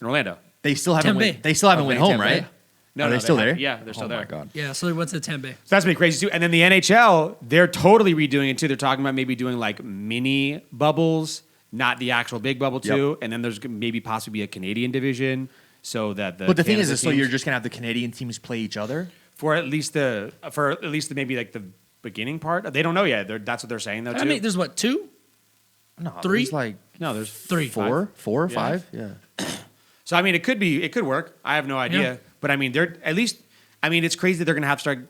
Speaker 1: Orlando.
Speaker 3: They still haven't
Speaker 2: Tampa
Speaker 3: win.
Speaker 2: Bay.
Speaker 3: They still haven't
Speaker 1: Oh,
Speaker 3: win
Speaker 1: playing
Speaker 3: home,
Speaker 1: Tampa Bay?
Speaker 3: right?
Speaker 1: No,
Speaker 3: Are
Speaker 1: no,
Speaker 3: they still
Speaker 1: have-
Speaker 3: there?
Speaker 1: Yeah, they're still
Speaker 3: Oh
Speaker 1: there.
Speaker 3: my god.
Speaker 2: Yeah, so they went to Tempe.
Speaker 1: So that's been crazy too. And then the NHL, they're totally redoing it too. They're talking about maybe doing like mini bubbles, not the actual big bubble too. And then there's maybe possibly be a Canadian division so that the.
Speaker 3: But the thing
Speaker 1: Canada
Speaker 3: is, so
Speaker 1: teams-
Speaker 3: you're just gonna have the Canadian teams play each other.
Speaker 1: for at least the maybe like the beginning part. They don't know yet. That's what they're saying though too.
Speaker 2: I mean, there's what, 2?
Speaker 3: No,
Speaker 2: Three?
Speaker 3: there's like
Speaker 1: no, there's
Speaker 2: Three.
Speaker 3: four or
Speaker 1: Yeah.
Speaker 3: five. Yeah.
Speaker 1: So I mean, it could work. I have no idea,
Speaker 2: Yeah.
Speaker 1: but I mean, they're at least. I mean, it's crazy that they're going to have to start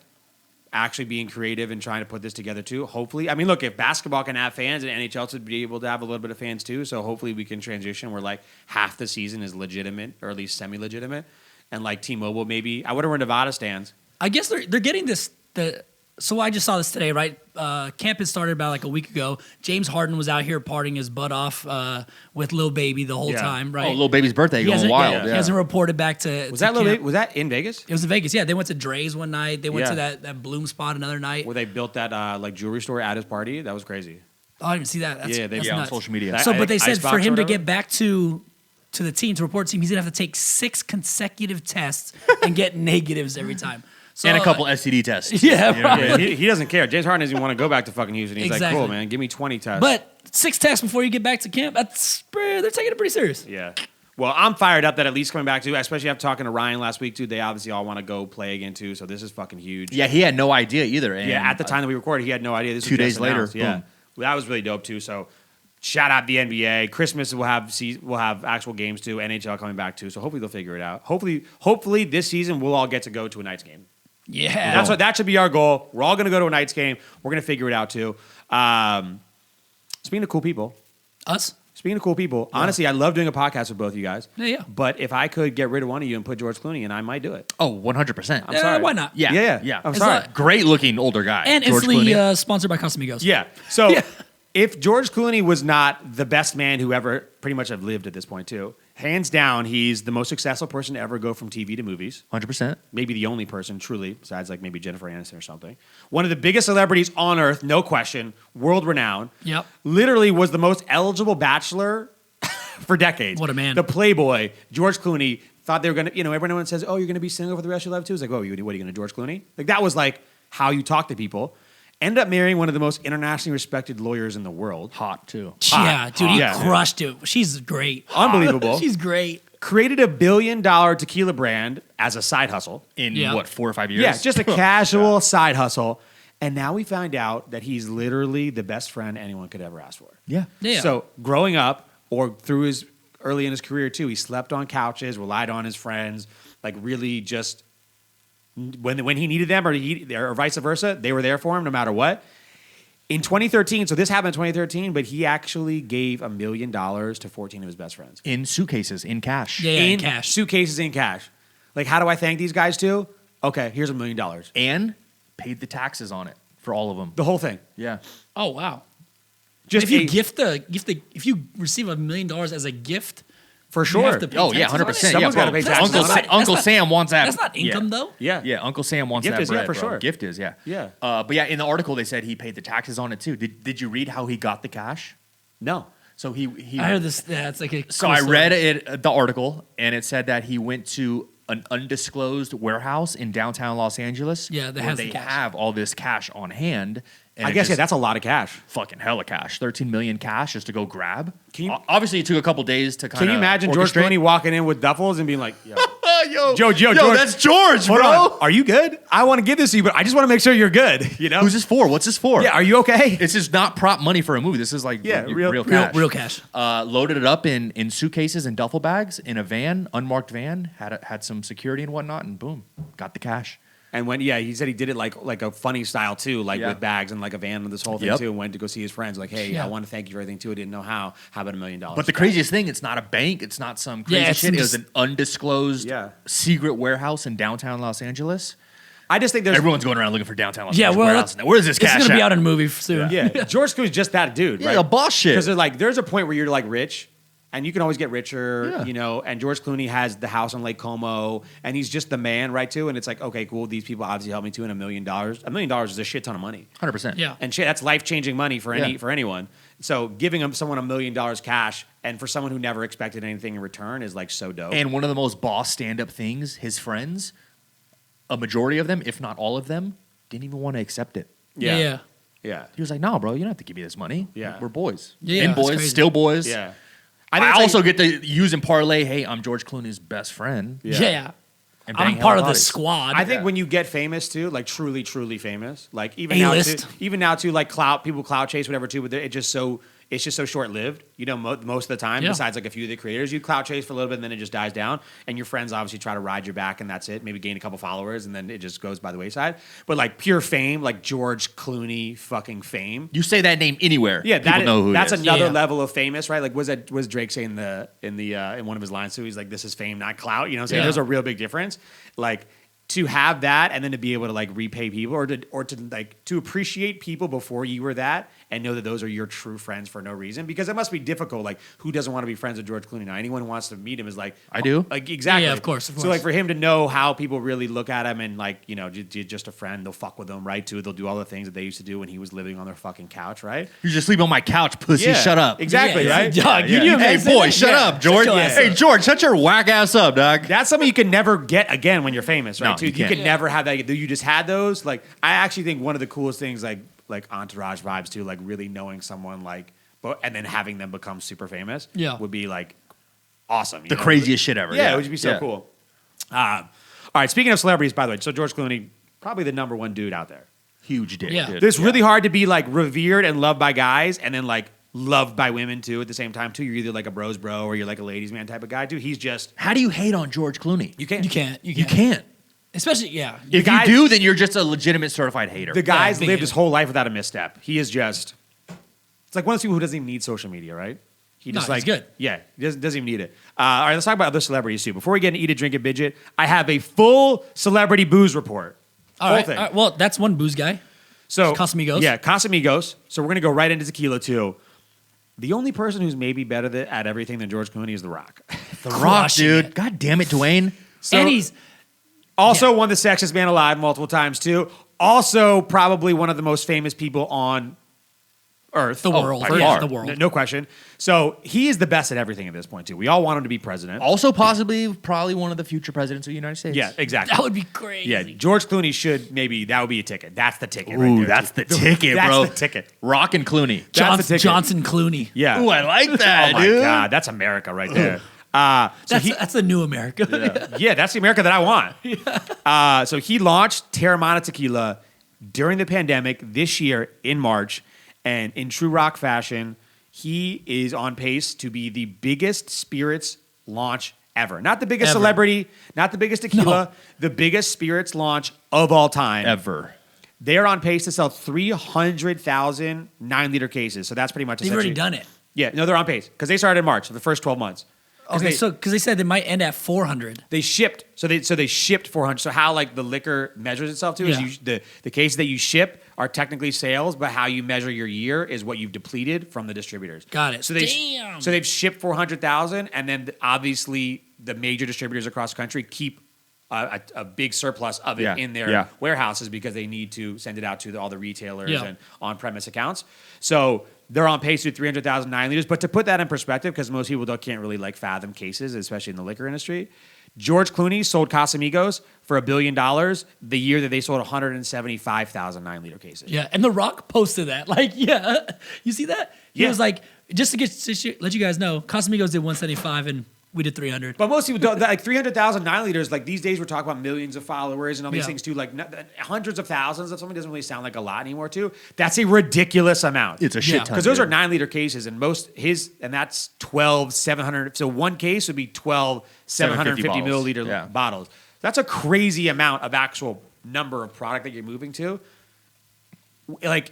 Speaker 1: actually being creative and trying to put this together too. Hopefully, I mean, look, if basketball can have fans, and NHL should be able to have a little bit of fans too. So hopefully, we can transition where like half the season is legitimate or at least semi-legitimate, and like T-Mobile maybe. I wonder where Nevada stands.
Speaker 2: I guess they're getting this. So I just saw this today, right? Camp had started about like a week ago. James Harden was out here partying his butt off with Lil Baby the whole
Speaker 1: Yeah.
Speaker 2: time, right?
Speaker 3: Oh, little baby's birthday going wild.
Speaker 2: He
Speaker 3: Yeah.
Speaker 2: hasn't reported back to.
Speaker 1: Was
Speaker 2: to
Speaker 1: that
Speaker 2: camp.
Speaker 1: was that in Vegas?
Speaker 2: It was in Vegas. Yeah, they went to Dre's one night. They went to
Speaker 1: Yeah.
Speaker 2: that Bloom spot another night.
Speaker 1: Where they built that like jewelry store at his party? That was crazy.
Speaker 2: Oh, I didn't see that. That's,
Speaker 1: Yeah, they-
Speaker 2: that's
Speaker 3: Yeah, on
Speaker 2: nuts.
Speaker 3: social media.
Speaker 1: That-
Speaker 2: So, but they said
Speaker 1: Icebox
Speaker 2: for
Speaker 1: or
Speaker 2: him to
Speaker 1: whatever?
Speaker 2: get back to the team, to report to team, he's gonna have to take 6 consecutive tests and get negatives every time. So,
Speaker 3: And a couple STD tests.
Speaker 2: Yeah,
Speaker 3: You know what I mean?
Speaker 1: Yeah, he doesn't care. James Harden doesn't even want to go back to fucking Houston. He's like,
Speaker 2: Exactly.
Speaker 1: cool, man. Give me 20 tests.
Speaker 2: But 6 tests before you get back to camp, they're taking it pretty serious.
Speaker 1: Yeah. Well, I'm fired up that at least coming back to, especially after talking to Ryan last week, too. They obviously all want to go play again, too. So this is fucking huge.
Speaker 3: Yeah, he had no idea either. And
Speaker 1: Yeah, at the time that we recorded, he had no idea. This
Speaker 3: 2
Speaker 1: was just
Speaker 3: days later,
Speaker 1: announced. Yeah.
Speaker 3: boom.
Speaker 1: Well, that was really dope, too. So shout out the NBA. Christmas we'll have actual games, too. NHL coming back, too. So hopefully they'll figure it out. Hopefully this season we'll all get to go to a Knights game.
Speaker 2: Yeah.
Speaker 1: That should be our goal. We're all going to go to a Knights game. We're going to figure it out, too. Speaking of cool people,
Speaker 2: Us?
Speaker 1: honestly, I love doing a podcast with both you guys.
Speaker 2: Yeah.
Speaker 1: But if I could get rid of one of you and put George Clooney in, I might do it.
Speaker 3: Oh, 100%.
Speaker 1: I'm sorry.
Speaker 2: Why not?
Speaker 3: Yeah.
Speaker 1: Yeah. I'm
Speaker 2: It's
Speaker 1: sorry.
Speaker 2: not-
Speaker 3: Great looking older guy.
Speaker 2: And
Speaker 3: George
Speaker 2: instantly
Speaker 3: Clooney.
Speaker 2: sponsored by Casamigos.
Speaker 1: Yeah. So
Speaker 2: Yeah.
Speaker 1: if George Clooney was not the best man who ever pretty much have lived at this point, too, hands down, he's the most successful person to ever go from TV to movies.
Speaker 3: 100%.
Speaker 1: Maybe the only person, truly, besides like maybe Jennifer Aniston or something. One of the biggest celebrities on earth, no question, world renowned.
Speaker 2: Yep.
Speaker 1: Literally was the most eligible bachelor for decades.
Speaker 2: What a man.
Speaker 1: The Playboy, George Clooney, thought they were going to, everyone says, oh, you're going to be single for the rest of your life too? It's like, oh, what are you going to George Clooney? Like that was like how you talk to people. Ended up marrying one of the most internationally respected lawyers in the world.
Speaker 3: Hot, too.
Speaker 2: Yeah, dude, he
Speaker 1: Yeah.
Speaker 2: crushed it. She's great.
Speaker 1: Unbelievable.
Speaker 2: She's great.
Speaker 1: Created $1 billion tequila brand as a side hustle.
Speaker 3: In,
Speaker 2: Yeah.
Speaker 3: what, 4 or 5 years?
Speaker 1: Yeah, just a casual side hustle. And now we find out that he's literally the best friend anyone could ever ask for.
Speaker 3: Yeah.
Speaker 2: Yeah.
Speaker 1: So growing up or through his early in his career too, he slept on couches, relied on his friends, like really just when he needed them or vice versa, they were there for him no matter what. In 2013, so this happened in 2013, but he actually gave $1 million to 14 of his best friends.
Speaker 3: In suitcases, in cash.
Speaker 2: Yeah,
Speaker 1: in
Speaker 2: in cash.
Speaker 1: suitcases in cash. Like, how do I thank these guys too? Okay, here's $1 million.
Speaker 3: And paid the taxes on it for all of them.
Speaker 1: The whole thing.
Speaker 3: Yeah.
Speaker 2: Oh wow.
Speaker 1: Just
Speaker 2: if you
Speaker 1: a-
Speaker 2: if you receive $1 million as a gift,
Speaker 1: for
Speaker 2: you
Speaker 1: sure.
Speaker 2: have to pay
Speaker 3: Oh, yeah,
Speaker 2: taxes on it?
Speaker 3: 100%. Yeah,
Speaker 1: Someone's gotta
Speaker 3: bro.
Speaker 1: pay taxes
Speaker 3: Uncle,
Speaker 1: on it.
Speaker 3: Uncle Sam wants that.
Speaker 2: That's not income though.
Speaker 1: Yeah.
Speaker 3: Yeah, Uncle Sam wants
Speaker 1: Gift
Speaker 3: that
Speaker 1: is, yeah,
Speaker 3: bread,
Speaker 1: for
Speaker 3: bro.
Speaker 1: sure.
Speaker 3: Gift is, yeah.
Speaker 1: Yeah.
Speaker 3: But yeah, in the article they said he paid the taxes on it too. Did you read how he got the cash?
Speaker 1: No.
Speaker 3: So he
Speaker 2: I heard this. Yeah, it's like a.
Speaker 3: So
Speaker 2: cool
Speaker 3: I
Speaker 2: story.
Speaker 3: read it, the article, and it said that he went to an undisclosed warehouse in downtown Los Angeles.
Speaker 2: Yeah, that
Speaker 3: where
Speaker 2: has the
Speaker 3: they
Speaker 2: cash.
Speaker 3: have all this cash on hand. And
Speaker 1: I
Speaker 3: it
Speaker 1: guess, yeah,
Speaker 3: just
Speaker 1: that's a lot of cash.
Speaker 3: fucking hella cash. 13 million cash just to go grab.
Speaker 1: Can you-
Speaker 3: Obviously, it took a couple days to kind of.
Speaker 1: Can you imagine George Clooney walking in with duffels and being like, yo,
Speaker 3: yo,
Speaker 1: George,
Speaker 3: that's George,
Speaker 1: hold
Speaker 3: bro.
Speaker 1: on. Are you good? I want to give this to you, but I just want to make sure you're good. You know?
Speaker 3: Who's this for? What's this for?
Speaker 1: Yeah, are you okay?
Speaker 3: This is not prop money for a movie. This is like
Speaker 1: Yeah,
Speaker 3: real
Speaker 1: real-
Speaker 3: cash.
Speaker 2: real cash.
Speaker 3: Loaded it up in suitcases and duffel bags in a van, unmarked van. Had some security and whatnot, and boom, got the cash.
Speaker 1: And when, yeah, he said he did it like a funny style too, like
Speaker 3: Yeah.
Speaker 1: with bags and like a van and this whole thing
Speaker 3: Yep.
Speaker 1: too, and went to go see his friends. Like, hey,
Speaker 2: Yeah.
Speaker 1: I want to thank you for everything too. I didn't know how. How about $1 million?
Speaker 3: But the craziest thing, it's not a bank. It's not some crazy
Speaker 2: Yeah, it's
Speaker 3: shit. It was
Speaker 2: just-
Speaker 3: an undisclosed
Speaker 1: Yeah.
Speaker 3: secret warehouse in downtown Los Angeles.
Speaker 1: I just think there's
Speaker 3: Everyone's going around looking for downtown Los
Speaker 2: Yeah,
Speaker 3: Angeles
Speaker 2: well,
Speaker 3: warehouse. Now, where's this
Speaker 2: It's
Speaker 3: cash
Speaker 2: gonna be
Speaker 3: at?
Speaker 2: out in a movie soon.
Speaker 1: yeah, George Clooney's just that dude,
Speaker 3: Yeah,
Speaker 1: right?
Speaker 3: a boss shit.
Speaker 1: Because like there's a point where you're like rich, and you can always get richer,
Speaker 3: Yeah.
Speaker 1: you know. And George Clooney has the house on Lake Como, and he's just the man, right? Too, and it's like, okay, cool. These people obviously helped me too, and $1 million. $1 million is a shit ton of money,
Speaker 3: 100%.
Speaker 2: Yeah.
Speaker 1: and shit, that's life changing money for
Speaker 3: Yeah.
Speaker 1: for anyone. So giving someone $1 million cash, and for someone who never expected anything in return, is like so dope.
Speaker 3: And one of the most boss stand-up things, his friends, a majority of them, if not all of them, didn't even want to accept it.
Speaker 2: Yeah.
Speaker 1: yeah,
Speaker 3: He was like, "No, bro, you don't have to give me this money.
Speaker 1: Yeah.
Speaker 3: We're boys.
Speaker 2: Yeah,
Speaker 3: Been
Speaker 2: that's
Speaker 3: boys,
Speaker 2: crazy.
Speaker 3: still boys.
Speaker 1: yeah.
Speaker 3: I
Speaker 1: think it's
Speaker 3: also
Speaker 1: like-
Speaker 3: get to use and parlay. Hey, I'm George Clooney's best friend.
Speaker 1: Yeah.
Speaker 2: Yeah.
Speaker 3: And
Speaker 2: I'm
Speaker 3: bang
Speaker 2: part
Speaker 3: hella
Speaker 2: of the
Speaker 3: bodies.
Speaker 2: squad.
Speaker 1: I think when you get famous too, like truly, truly famous, like even
Speaker 2: A-list.
Speaker 1: now too, like clout, people clout chase whatever too, but it just so it's just so short-lived, most of the time, besides like a few of the creators. You clout chase for a little bit and then it just dies down. And your friends obviously try to ride your back and that's it. Maybe gain a couple followers and then it just goes by the wayside. But like pure fame, like George Clooney fucking fame.
Speaker 3: You say that name anywhere.
Speaker 1: Yeah,
Speaker 3: people know who
Speaker 1: that's
Speaker 3: it is.
Speaker 1: another level of famous, right? Like was Drake saying in one of his lines too? He's like, "This is fame, not clout." You know what I'm saying? There's a real big difference. Like to have that and then to be able to like repay people or to like to appreciate people before you were that and know that those are your true friends for no reason, because it must be difficult. Like who doesn't want to be friends with George Clooney? Now anyone who wants to meet him is like,
Speaker 3: I do.
Speaker 1: Like exactly.
Speaker 2: Yeah, of course.
Speaker 1: So like for him to know how people really look at him and like, just a friend, they'll fuck with him, right? Too. They'll do all the things that they used to do when he was living on their fucking couch, right?
Speaker 3: You just sleep on my couch, pussy.
Speaker 1: Yeah,
Speaker 3: Shut up.
Speaker 1: Exactly,
Speaker 2: Yeah,
Speaker 1: right?
Speaker 2: dog,
Speaker 1: Yeah,
Speaker 2: you
Speaker 1: yeah.
Speaker 3: Hey, boy, shut up, George.
Speaker 2: Shut your ass
Speaker 3: Hey,
Speaker 2: up.
Speaker 3: George, shut your whack ass up, dog.
Speaker 1: That's something you can never get again when you're famous, right?
Speaker 3: No,
Speaker 1: too.
Speaker 3: you
Speaker 1: You
Speaker 3: can't.
Speaker 1: can never have that. You just had those. Like I actually think one of the coolest things, like Entourage vibes too, like really knowing someone and then having them become super famous, would be like awesome.
Speaker 3: The craziest shit ever.
Speaker 1: Yeah, it would be so cool. All right, speaking of celebrities, by the way, so George Clooney, probably the number one dude out there.
Speaker 3: Huge dick.
Speaker 2: Yeah.
Speaker 3: Dude.
Speaker 1: It's really hard to be like revered and loved by guys and then like loved by women too at the same time too. You're either like a bros bro or you're like a ladies man type of guy too. He's just
Speaker 3: How do you hate on George Clooney?
Speaker 1: you can't.
Speaker 2: You can't.
Speaker 3: You can't.
Speaker 2: Especially,
Speaker 3: If
Speaker 1: guy-
Speaker 3: you do, then you're just a legitimate certified hater.
Speaker 1: The guy's
Speaker 2: big
Speaker 1: lived
Speaker 2: hit.
Speaker 1: his whole life without a misstep. He is just. It's like one of those people who doesn't even need social media, right? He just
Speaker 2: No, he's good.
Speaker 1: Yeah, he doesn't even need it. All right, let's talk about other celebrities too. Before we get into Eat It, Drink It, Binge It, I have a full celebrity booze report.
Speaker 2: All right. Well, that's one booze guy.
Speaker 1: So
Speaker 2: Casamigos?
Speaker 1: Yeah, Casamigos. So we're gonna go right into tequila too. The only person who's maybe better at everything than George Clooney is The Rock.
Speaker 3: The Rock,
Speaker 2: Crushing
Speaker 3: dude.
Speaker 2: it.
Speaker 3: God damn it, Dwayne.
Speaker 1: So,
Speaker 2: And he's
Speaker 1: also won the Sexiest Man Alive multiple times too. Also probably one of the most famous people on Earth.
Speaker 2: the world.
Speaker 3: by
Speaker 2: Yeah,
Speaker 3: far.
Speaker 2: the world.
Speaker 1: No question. So he is the best at everything at this point too. We all want him to be president.
Speaker 3: Also, probably one of the future presidents of the United States.
Speaker 1: Yeah, exactly.
Speaker 2: That would be crazy.
Speaker 1: Yeah, George Clooney should that would be a ticket. That's the ticket.
Speaker 3: Ooh,
Speaker 1: right there,
Speaker 3: that's
Speaker 1: too.
Speaker 3: the ticket, bro.
Speaker 1: That's the ticket.
Speaker 3: Rock and Clooney.
Speaker 1: That's the ticket.
Speaker 2: Johnson Clooney.
Speaker 1: Yeah.
Speaker 3: Ooh, I like that,
Speaker 1: oh my
Speaker 3: dude.
Speaker 1: god, that's America right there.
Speaker 2: That's the new America.
Speaker 1: Yeah, that's the America that I want. So he launched Teremana Tequila during the pandemic this year in March, and in true Rock fashion, he is on pace to be the biggest spirits launch ever. Not the biggest
Speaker 2: Ever.
Speaker 1: celebrity, not the biggest tequila,
Speaker 2: No.
Speaker 1: the biggest spirits launch of all time.
Speaker 3: Ever.
Speaker 1: They're on pace to sell 300,000 9-liter cases. So that's pretty much
Speaker 2: They've already done it.
Speaker 1: Yeah, no, they're on pace because they started in March, the first 12 months. 'Cause
Speaker 2: Okay,
Speaker 1: they-
Speaker 2: so because they said they might end at 400.
Speaker 1: they shipped, so they shipped 400. So how like the liquor measures itself too
Speaker 2: Yeah.
Speaker 1: is the cases that you ship are technically sales, but how you measure your year is what you've depleted from the distributors.
Speaker 2: Got it.
Speaker 1: So
Speaker 2: Damn.
Speaker 1: they've shipped 400,000, and then obviously the major distributors across the country keep a big surplus of it
Speaker 3: Yeah.
Speaker 1: in their
Speaker 3: Yeah.
Speaker 1: warehouses because they need to send it out to all the retailers
Speaker 2: Yeah.
Speaker 1: and on-premise accounts. So they're on pace to do 300,000 9-liters. But to put that in perspective, because most people can't really like fathom cases, especially in the liquor industry, George Clooney sold Casamigos for $1 billion the year that they sold 175,000 9-liter cases.
Speaker 2: Yeah, and The Rock posted that. Like, yeah, you see that? He
Speaker 1: Yeah.
Speaker 2: was like, just to let you guys know, Casamigos did 175 and we did 300.
Speaker 1: But most people don't, like 300,000 9-liters, like these days we're talking about millions of followers and all these
Speaker 2: Yeah.
Speaker 1: things too, like hundreds of thousands of something doesn't really sound like a lot anymore too. That's a ridiculous amount.
Speaker 3: It's a shit
Speaker 2: Yeah.
Speaker 3: ton.
Speaker 1: Because those are
Speaker 3: dude.
Speaker 1: 9-liter cases, and and that's 12 700. So one case would be 12 750
Speaker 3: bottles.
Speaker 1: milliliter
Speaker 3: Yeah.
Speaker 1: bottles. That's a crazy amount of actual number of product that you're moving to. Like,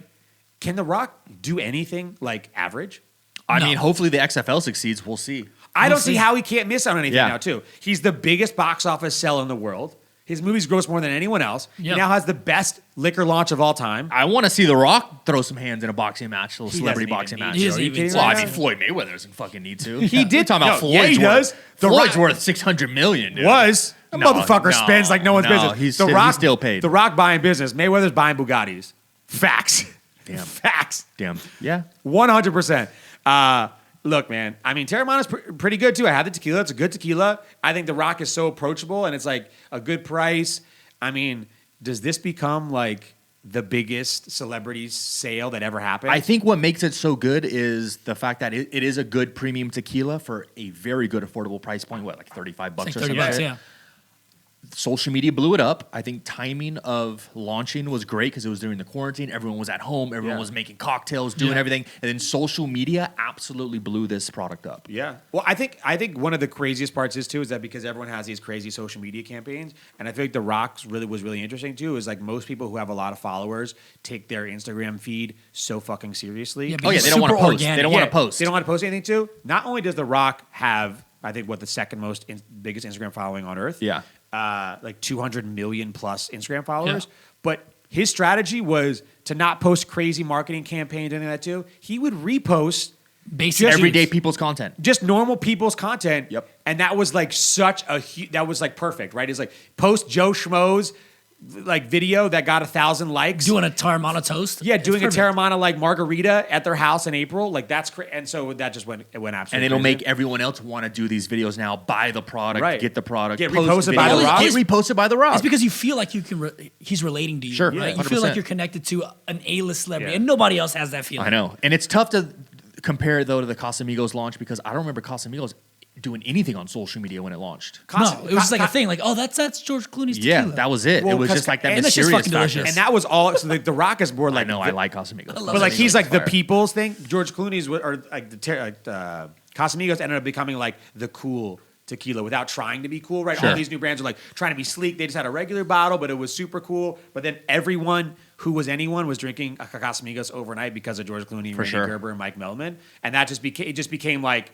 Speaker 1: can The Rock do anything like average?
Speaker 3: I
Speaker 2: No.
Speaker 3: mean, hopefully the XFL succeeds. We'll see.
Speaker 1: I
Speaker 2: We'll
Speaker 1: don't see
Speaker 2: see.
Speaker 1: how he can't miss on anything
Speaker 3: Yeah.
Speaker 1: now, too. He's the biggest box office sell in the world. His movies gross more than anyone else.
Speaker 2: Yep.
Speaker 1: He now has the best liquor launch of all time.
Speaker 3: I want to see The Rock throw some hands in a boxing match, a little
Speaker 1: He
Speaker 3: celebrity
Speaker 1: doesn't even
Speaker 3: boxing
Speaker 1: need
Speaker 3: match.
Speaker 1: to.
Speaker 2: He
Speaker 1: Are
Speaker 2: doesn't
Speaker 1: you
Speaker 2: even
Speaker 1: kidding
Speaker 3: Well,
Speaker 1: me?
Speaker 3: I mean, Floyd Mayweather doesn't fucking need to.
Speaker 1: He did.
Speaker 3: Talking about
Speaker 1: No,
Speaker 3: Floyd's
Speaker 1: yeah, he
Speaker 3: worth.
Speaker 1: does. The
Speaker 3: Floyd's
Speaker 1: Rock-
Speaker 3: worth $600 million. Dude.
Speaker 1: Was. The
Speaker 3: No,
Speaker 1: motherfucker
Speaker 3: no,
Speaker 1: spends like no one's
Speaker 3: no,
Speaker 1: business.
Speaker 3: he's
Speaker 1: the
Speaker 3: still-
Speaker 1: Rock,
Speaker 3: he's still paid.
Speaker 1: The Rock buying business. Mayweather's buying Bugattis. Facts.
Speaker 3: Damn.
Speaker 1: Facts.
Speaker 3: Damn. Yeah.
Speaker 1: 100%. Look, man. I mean, Teremana's pretty good too. I had the tequila. It's a good tequila. I think The Rock is so approachable, and it's like a good price. I mean, does this become like the biggest celebrity sale that ever happened?
Speaker 3: I think what makes it so good is the fact that it is a good premium tequila for a very good affordable price point. What, like $35
Speaker 2: It's like
Speaker 3: or
Speaker 2: 30
Speaker 3: something?
Speaker 2: bucks, yeah.
Speaker 3: social media blew it up. I think timing of launching was great because it was during the quarantine. Everyone was at home. Everyone was making cocktails, doing everything. And then social media absolutely blew this product up.
Speaker 1: Yeah. Well, I think one of the craziest parts is that because everyone has these crazy social media campaigns, and I feel like The Rock's was really interesting too, is like most people who have a lot of followers take their Instagram feed so fucking seriously.
Speaker 2: Yeah,
Speaker 3: Oh yeah, they don't want to post.
Speaker 2: organic.
Speaker 3: They don't want to post.
Speaker 1: They don't want to post anything too. Not only does The Rock have, I think, the second biggest Instagram following on earth.
Speaker 3: Yeah.
Speaker 1: Like 200 million plus Instagram followers.
Speaker 2: Yeah.
Speaker 1: But his strategy was to not post crazy marketing campaigns, anything like that too. He would repost
Speaker 2: Basic
Speaker 3: Everyday people's content.
Speaker 1: just normal people's content.
Speaker 3: Yep.
Speaker 1: And that was like that was like perfect, right? It's like post Joe Schmo's like video that got 1,000 likes.
Speaker 2: doing a Teremana toast.
Speaker 1: Yeah, doing a
Speaker 2: It's perfect.
Speaker 1: Teremana like margarita at their house in April. Like that's crazy. And so that just went absolutely
Speaker 3: And it'll
Speaker 1: crazy.
Speaker 3: make everyone else want to do these videos now, buy the product,
Speaker 1: Right.
Speaker 3: get the product,
Speaker 1: Get
Speaker 3: post
Speaker 1: reposted by The
Speaker 3: videos,
Speaker 1: Rock.
Speaker 3: Get reposted by The Rock.
Speaker 2: It's because you feel like you can. He's relating to you.
Speaker 3: Sure,
Speaker 2: right?
Speaker 3: yeah,
Speaker 2: You feel
Speaker 3: 100%.
Speaker 2: like you're connected to an A-list celebrity,
Speaker 1: Yeah.
Speaker 2: and nobody else has that feeling.
Speaker 3: I know. And it's tough to compare it, though, to the Casamigos launch because I don't remember Casamigos doing anything on social media when it launched.
Speaker 2: No, it was just like a thing. Like, oh, that's George Clooney's
Speaker 3: Yeah,
Speaker 2: tequila.
Speaker 3: that was it.
Speaker 1: Well,
Speaker 3: it was
Speaker 1: 'cause-
Speaker 3: just like that
Speaker 1: and
Speaker 2: it's just
Speaker 3: mysterious
Speaker 2: fucking
Speaker 3: factor.
Speaker 2: delicious.
Speaker 1: And that was all. So the Rock is more
Speaker 3: I
Speaker 1: like
Speaker 3: know, I like Casamigos.
Speaker 2: love
Speaker 1: But like he's like the
Speaker 3: Fire.
Speaker 1: people's thing. George Clooney's or like Casamigos ended up becoming like the cool tequila without trying to be cool, right?
Speaker 3: Sure.
Speaker 1: All these new brands are like trying to be sleek. They just had a regular bottle, but it was super cool. But then everyone who was anyone was drinking a Casamigos overnight because of George Clooney,
Speaker 3: For
Speaker 1: Randy
Speaker 3: sure.
Speaker 1: Gerber, and Mike Melman, and that just became like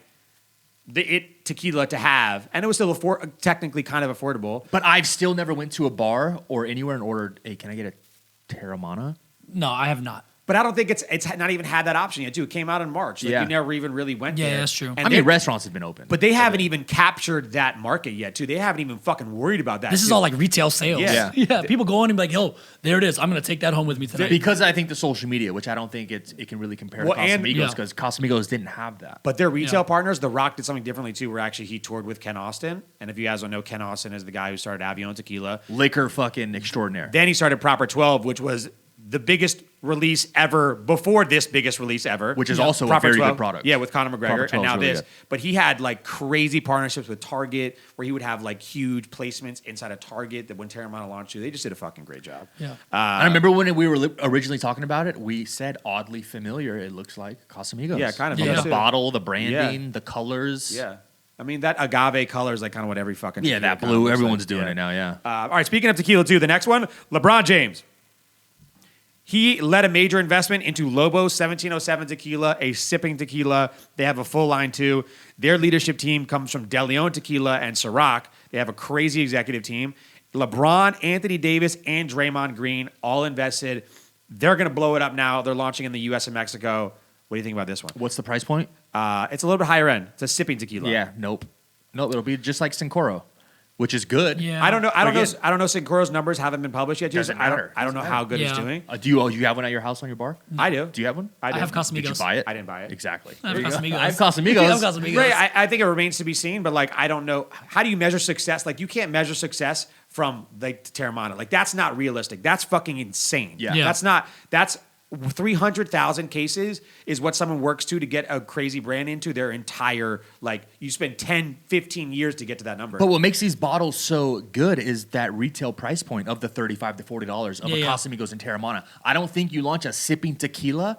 Speaker 1: the tequila to have, and it was still technically kind of affordable.
Speaker 3: But I've still never went to a bar or anywhere and ordered, hey, can I get a Teremana?
Speaker 2: No, I have not.
Speaker 1: But I don't think it's not even had that option yet, too. It came out in March. Like,
Speaker 3: Yeah.
Speaker 1: you never even really went
Speaker 2: Yeah,
Speaker 1: there.
Speaker 2: that's true.
Speaker 1: And
Speaker 3: I mean,
Speaker 1: they're-
Speaker 3: restaurants have been open.
Speaker 1: But they haven't even captured that market yet, too. They haven't even fucking worried about that.
Speaker 2: This is
Speaker 1: too.
Speaker 2: all like retail sales.
Speaker 1: Yeah.
Speaker 2: yeah. People go on and be like, "Yo, there it is. I'm gonna take that home with me tonight."
Speaker 3: because I think the social media, which I don't think it can really compare
Speaker 1: Well,
Speaker 3: to
Speaker 1: and-
Speaker 3: Casamigos
Speaker 2: Yeah.
Speaker 3: because Casamigos didn't have that.
Speaker 1: But their retail
Speaker 2: Yeah.
Speaker 1: partners, The Rock did something differently, too, where actually he toured with Ken Austin. And if you guys don't know, Ken Austin is the guy who started Avion Tequila.
Speaker 3: Liquor fucking extraordinaire.
Speaker 1: Then he started Proper 12, which was the biggest release ever before this biggest release ever.
Speaker 3: Which is
Speaker 1: Yeah.
Speaker 3: also a
Speaker 1: Proper
Speaker 3: very
Speaker 1: 12,
Speaker 3: good product.
Speaker 1: Yeah, with Conor McGregor.
Speaker 3: Proper
Speaker 1: And
Speaker 3: 12 is
Speaker 1: now
Speaker 3: really
Speaker 1: this.
Speaker 3: good.
Speaker 1: But he had like crazy partnerships with Target where he would have like huge placements inside of Target that when Teremana launched too. They just did a fucking great job.
Speaker 2: Yeah.
Speaker 3: I remember when we were originally talking about it, we said oddly familiar. It looks like Casamigos.
Speaker 1: Yeah, kind of.
Speaker 2: Yeah.
Speaker 3: The
Speaker 1: too.
Speaker 3: bottle, the branding, the colors.
Speaker 1: Yeah. I mean, that agave color is like kind of what every fucking
Speaker 3: Yeah,
Speaker 1: tequila
Speaker 3: that
Speaker 1: kind of
Speaker 3: blue.
Speaker 1: looks
Speaker 3: Everyone's
Speaker 1: like.
Speaker 3: doing
Speaker 1: Yeah.
Speaker 3: it now, yeah.
Speaker 1: All right, speaking of tequila too, the next one, LeBron James. He led a major investment into Lobo 1707 tequila, a sipping tequila. They have a full line too. Their leadership team comes from De Leon Tequila and Ciroc. They have a crazy executive team. LeBron, Anthony Davis, and Draymond Green all invested. They're going to blow it up now. They're launching in the U.S. and Mexico. What do you think about this one?
Speaker 3: What's the price point?
Speaker 1: It's a little bit higher end. It's a sipping tequila.
Speaker 3: Yeah, nope. It'll be just like Sincoro, which is good.
Speaker 2: Yeah.
Speaker 1: I don't know. I don't know.
Speaker 3: Again-
Speaker 1: I don't know. Sincoro's numbers haven't been published yet. Too,
Speaker 3: Doesn't
Speaker 1: so I don't.
Speaker 3: matter.
Speaker 1: I don't know
Speaker 3: Doesn't
Speaker 1: how good it's
Speaker 2: Yeah.
Speaker 1: doing.
Speaker 3: Do you have one at your house on your bar?
Speaker 1: I do.
Speaker 3: Do you have one?
Speaker 1: I do.
Speaker 2: I have Casamigos.
Speaker 3: Did you buy it?
Speaker 1: I didn't buy it.
Speaker 3: Exactly.
Speaker 2: I have
Speaker 3: There you go.
Speaker 2: Casamigos.
Speaker 3: I have Casamigos.
Speaker 2: I have Casamigos.
Speaker 1: Right. I think it remains to be seen, but like I don't know. How do you measure success? Like you can't measure success from like Teremana. Like that's not realistic. That's fucking insane.
Speaker 3: Yeah.
Speaker 2: Yeah.
Speaker 1: That's not. That's 300,000 cases is what someone works to get a crazy brand into their entire like you spend 10, 15 years to get to that number.
Speaker 3: But what makes these bottles so good is that retail price point of the $35 to $40 of a
Speaker 2: Yeah.
Speaker 3: Casamigos and Teremana. I don't think you launch a sipping tequila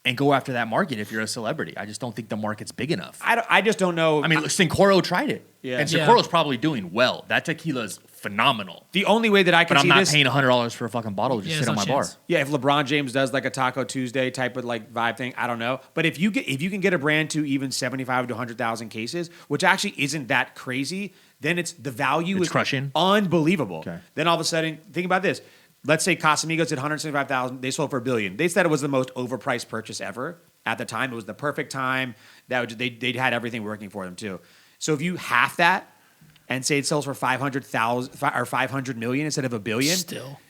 Speaker 3: and go after that market if you're a celebrity. I just don't think the market's big enough.
Speaker 1: I just don't know.
Speaker 3: I mean, look, Sincoro tried it.
Speaker 1: Yeah.
Speaker 3: And
Speaker 2: Yeah.
Speaker 3: Sincoro's probably doing well. That tequila's phenomenal.
Speaker 1: the only way that I
Speaker 3: But
Speaker 1: can
Speaker 3: I'm
Speaker 1: see
Speaker 3: not
Speaker 1: this.
Speaker 3: paying $100 for a fucking bottle to just
Speaker 2: Yeah,
Speaker 3: sit
Speaker 2: there's
Speaker 3: on
Speaker 2: no
Speaker 3: my bar.
Speaker 2: chance.
Speaker 1: Yeah, if LeBron James does like a Taco Tuesday type of like vibe thing, I don't know. But if you can get a brand to even 75 to 100,000 cases, which actually isn't that crazy, then it's the value
Speaker 3: It's
Speaker 1: is
Speaker 3: crushing?
Speaker 1: unbelievable.
Speaker 3: Okay.
Speaker 1: Then all of a sudden, think about this. Let's say Casamigos did 175,000, they sold for $1 billion. They said it was the most overpriced purchase ever at the time. It was the perfect time. They had everything working for them too. So if you half that and say it sells for 500,000 or 500 million instead of $1 billion,
Speaker 2: Still.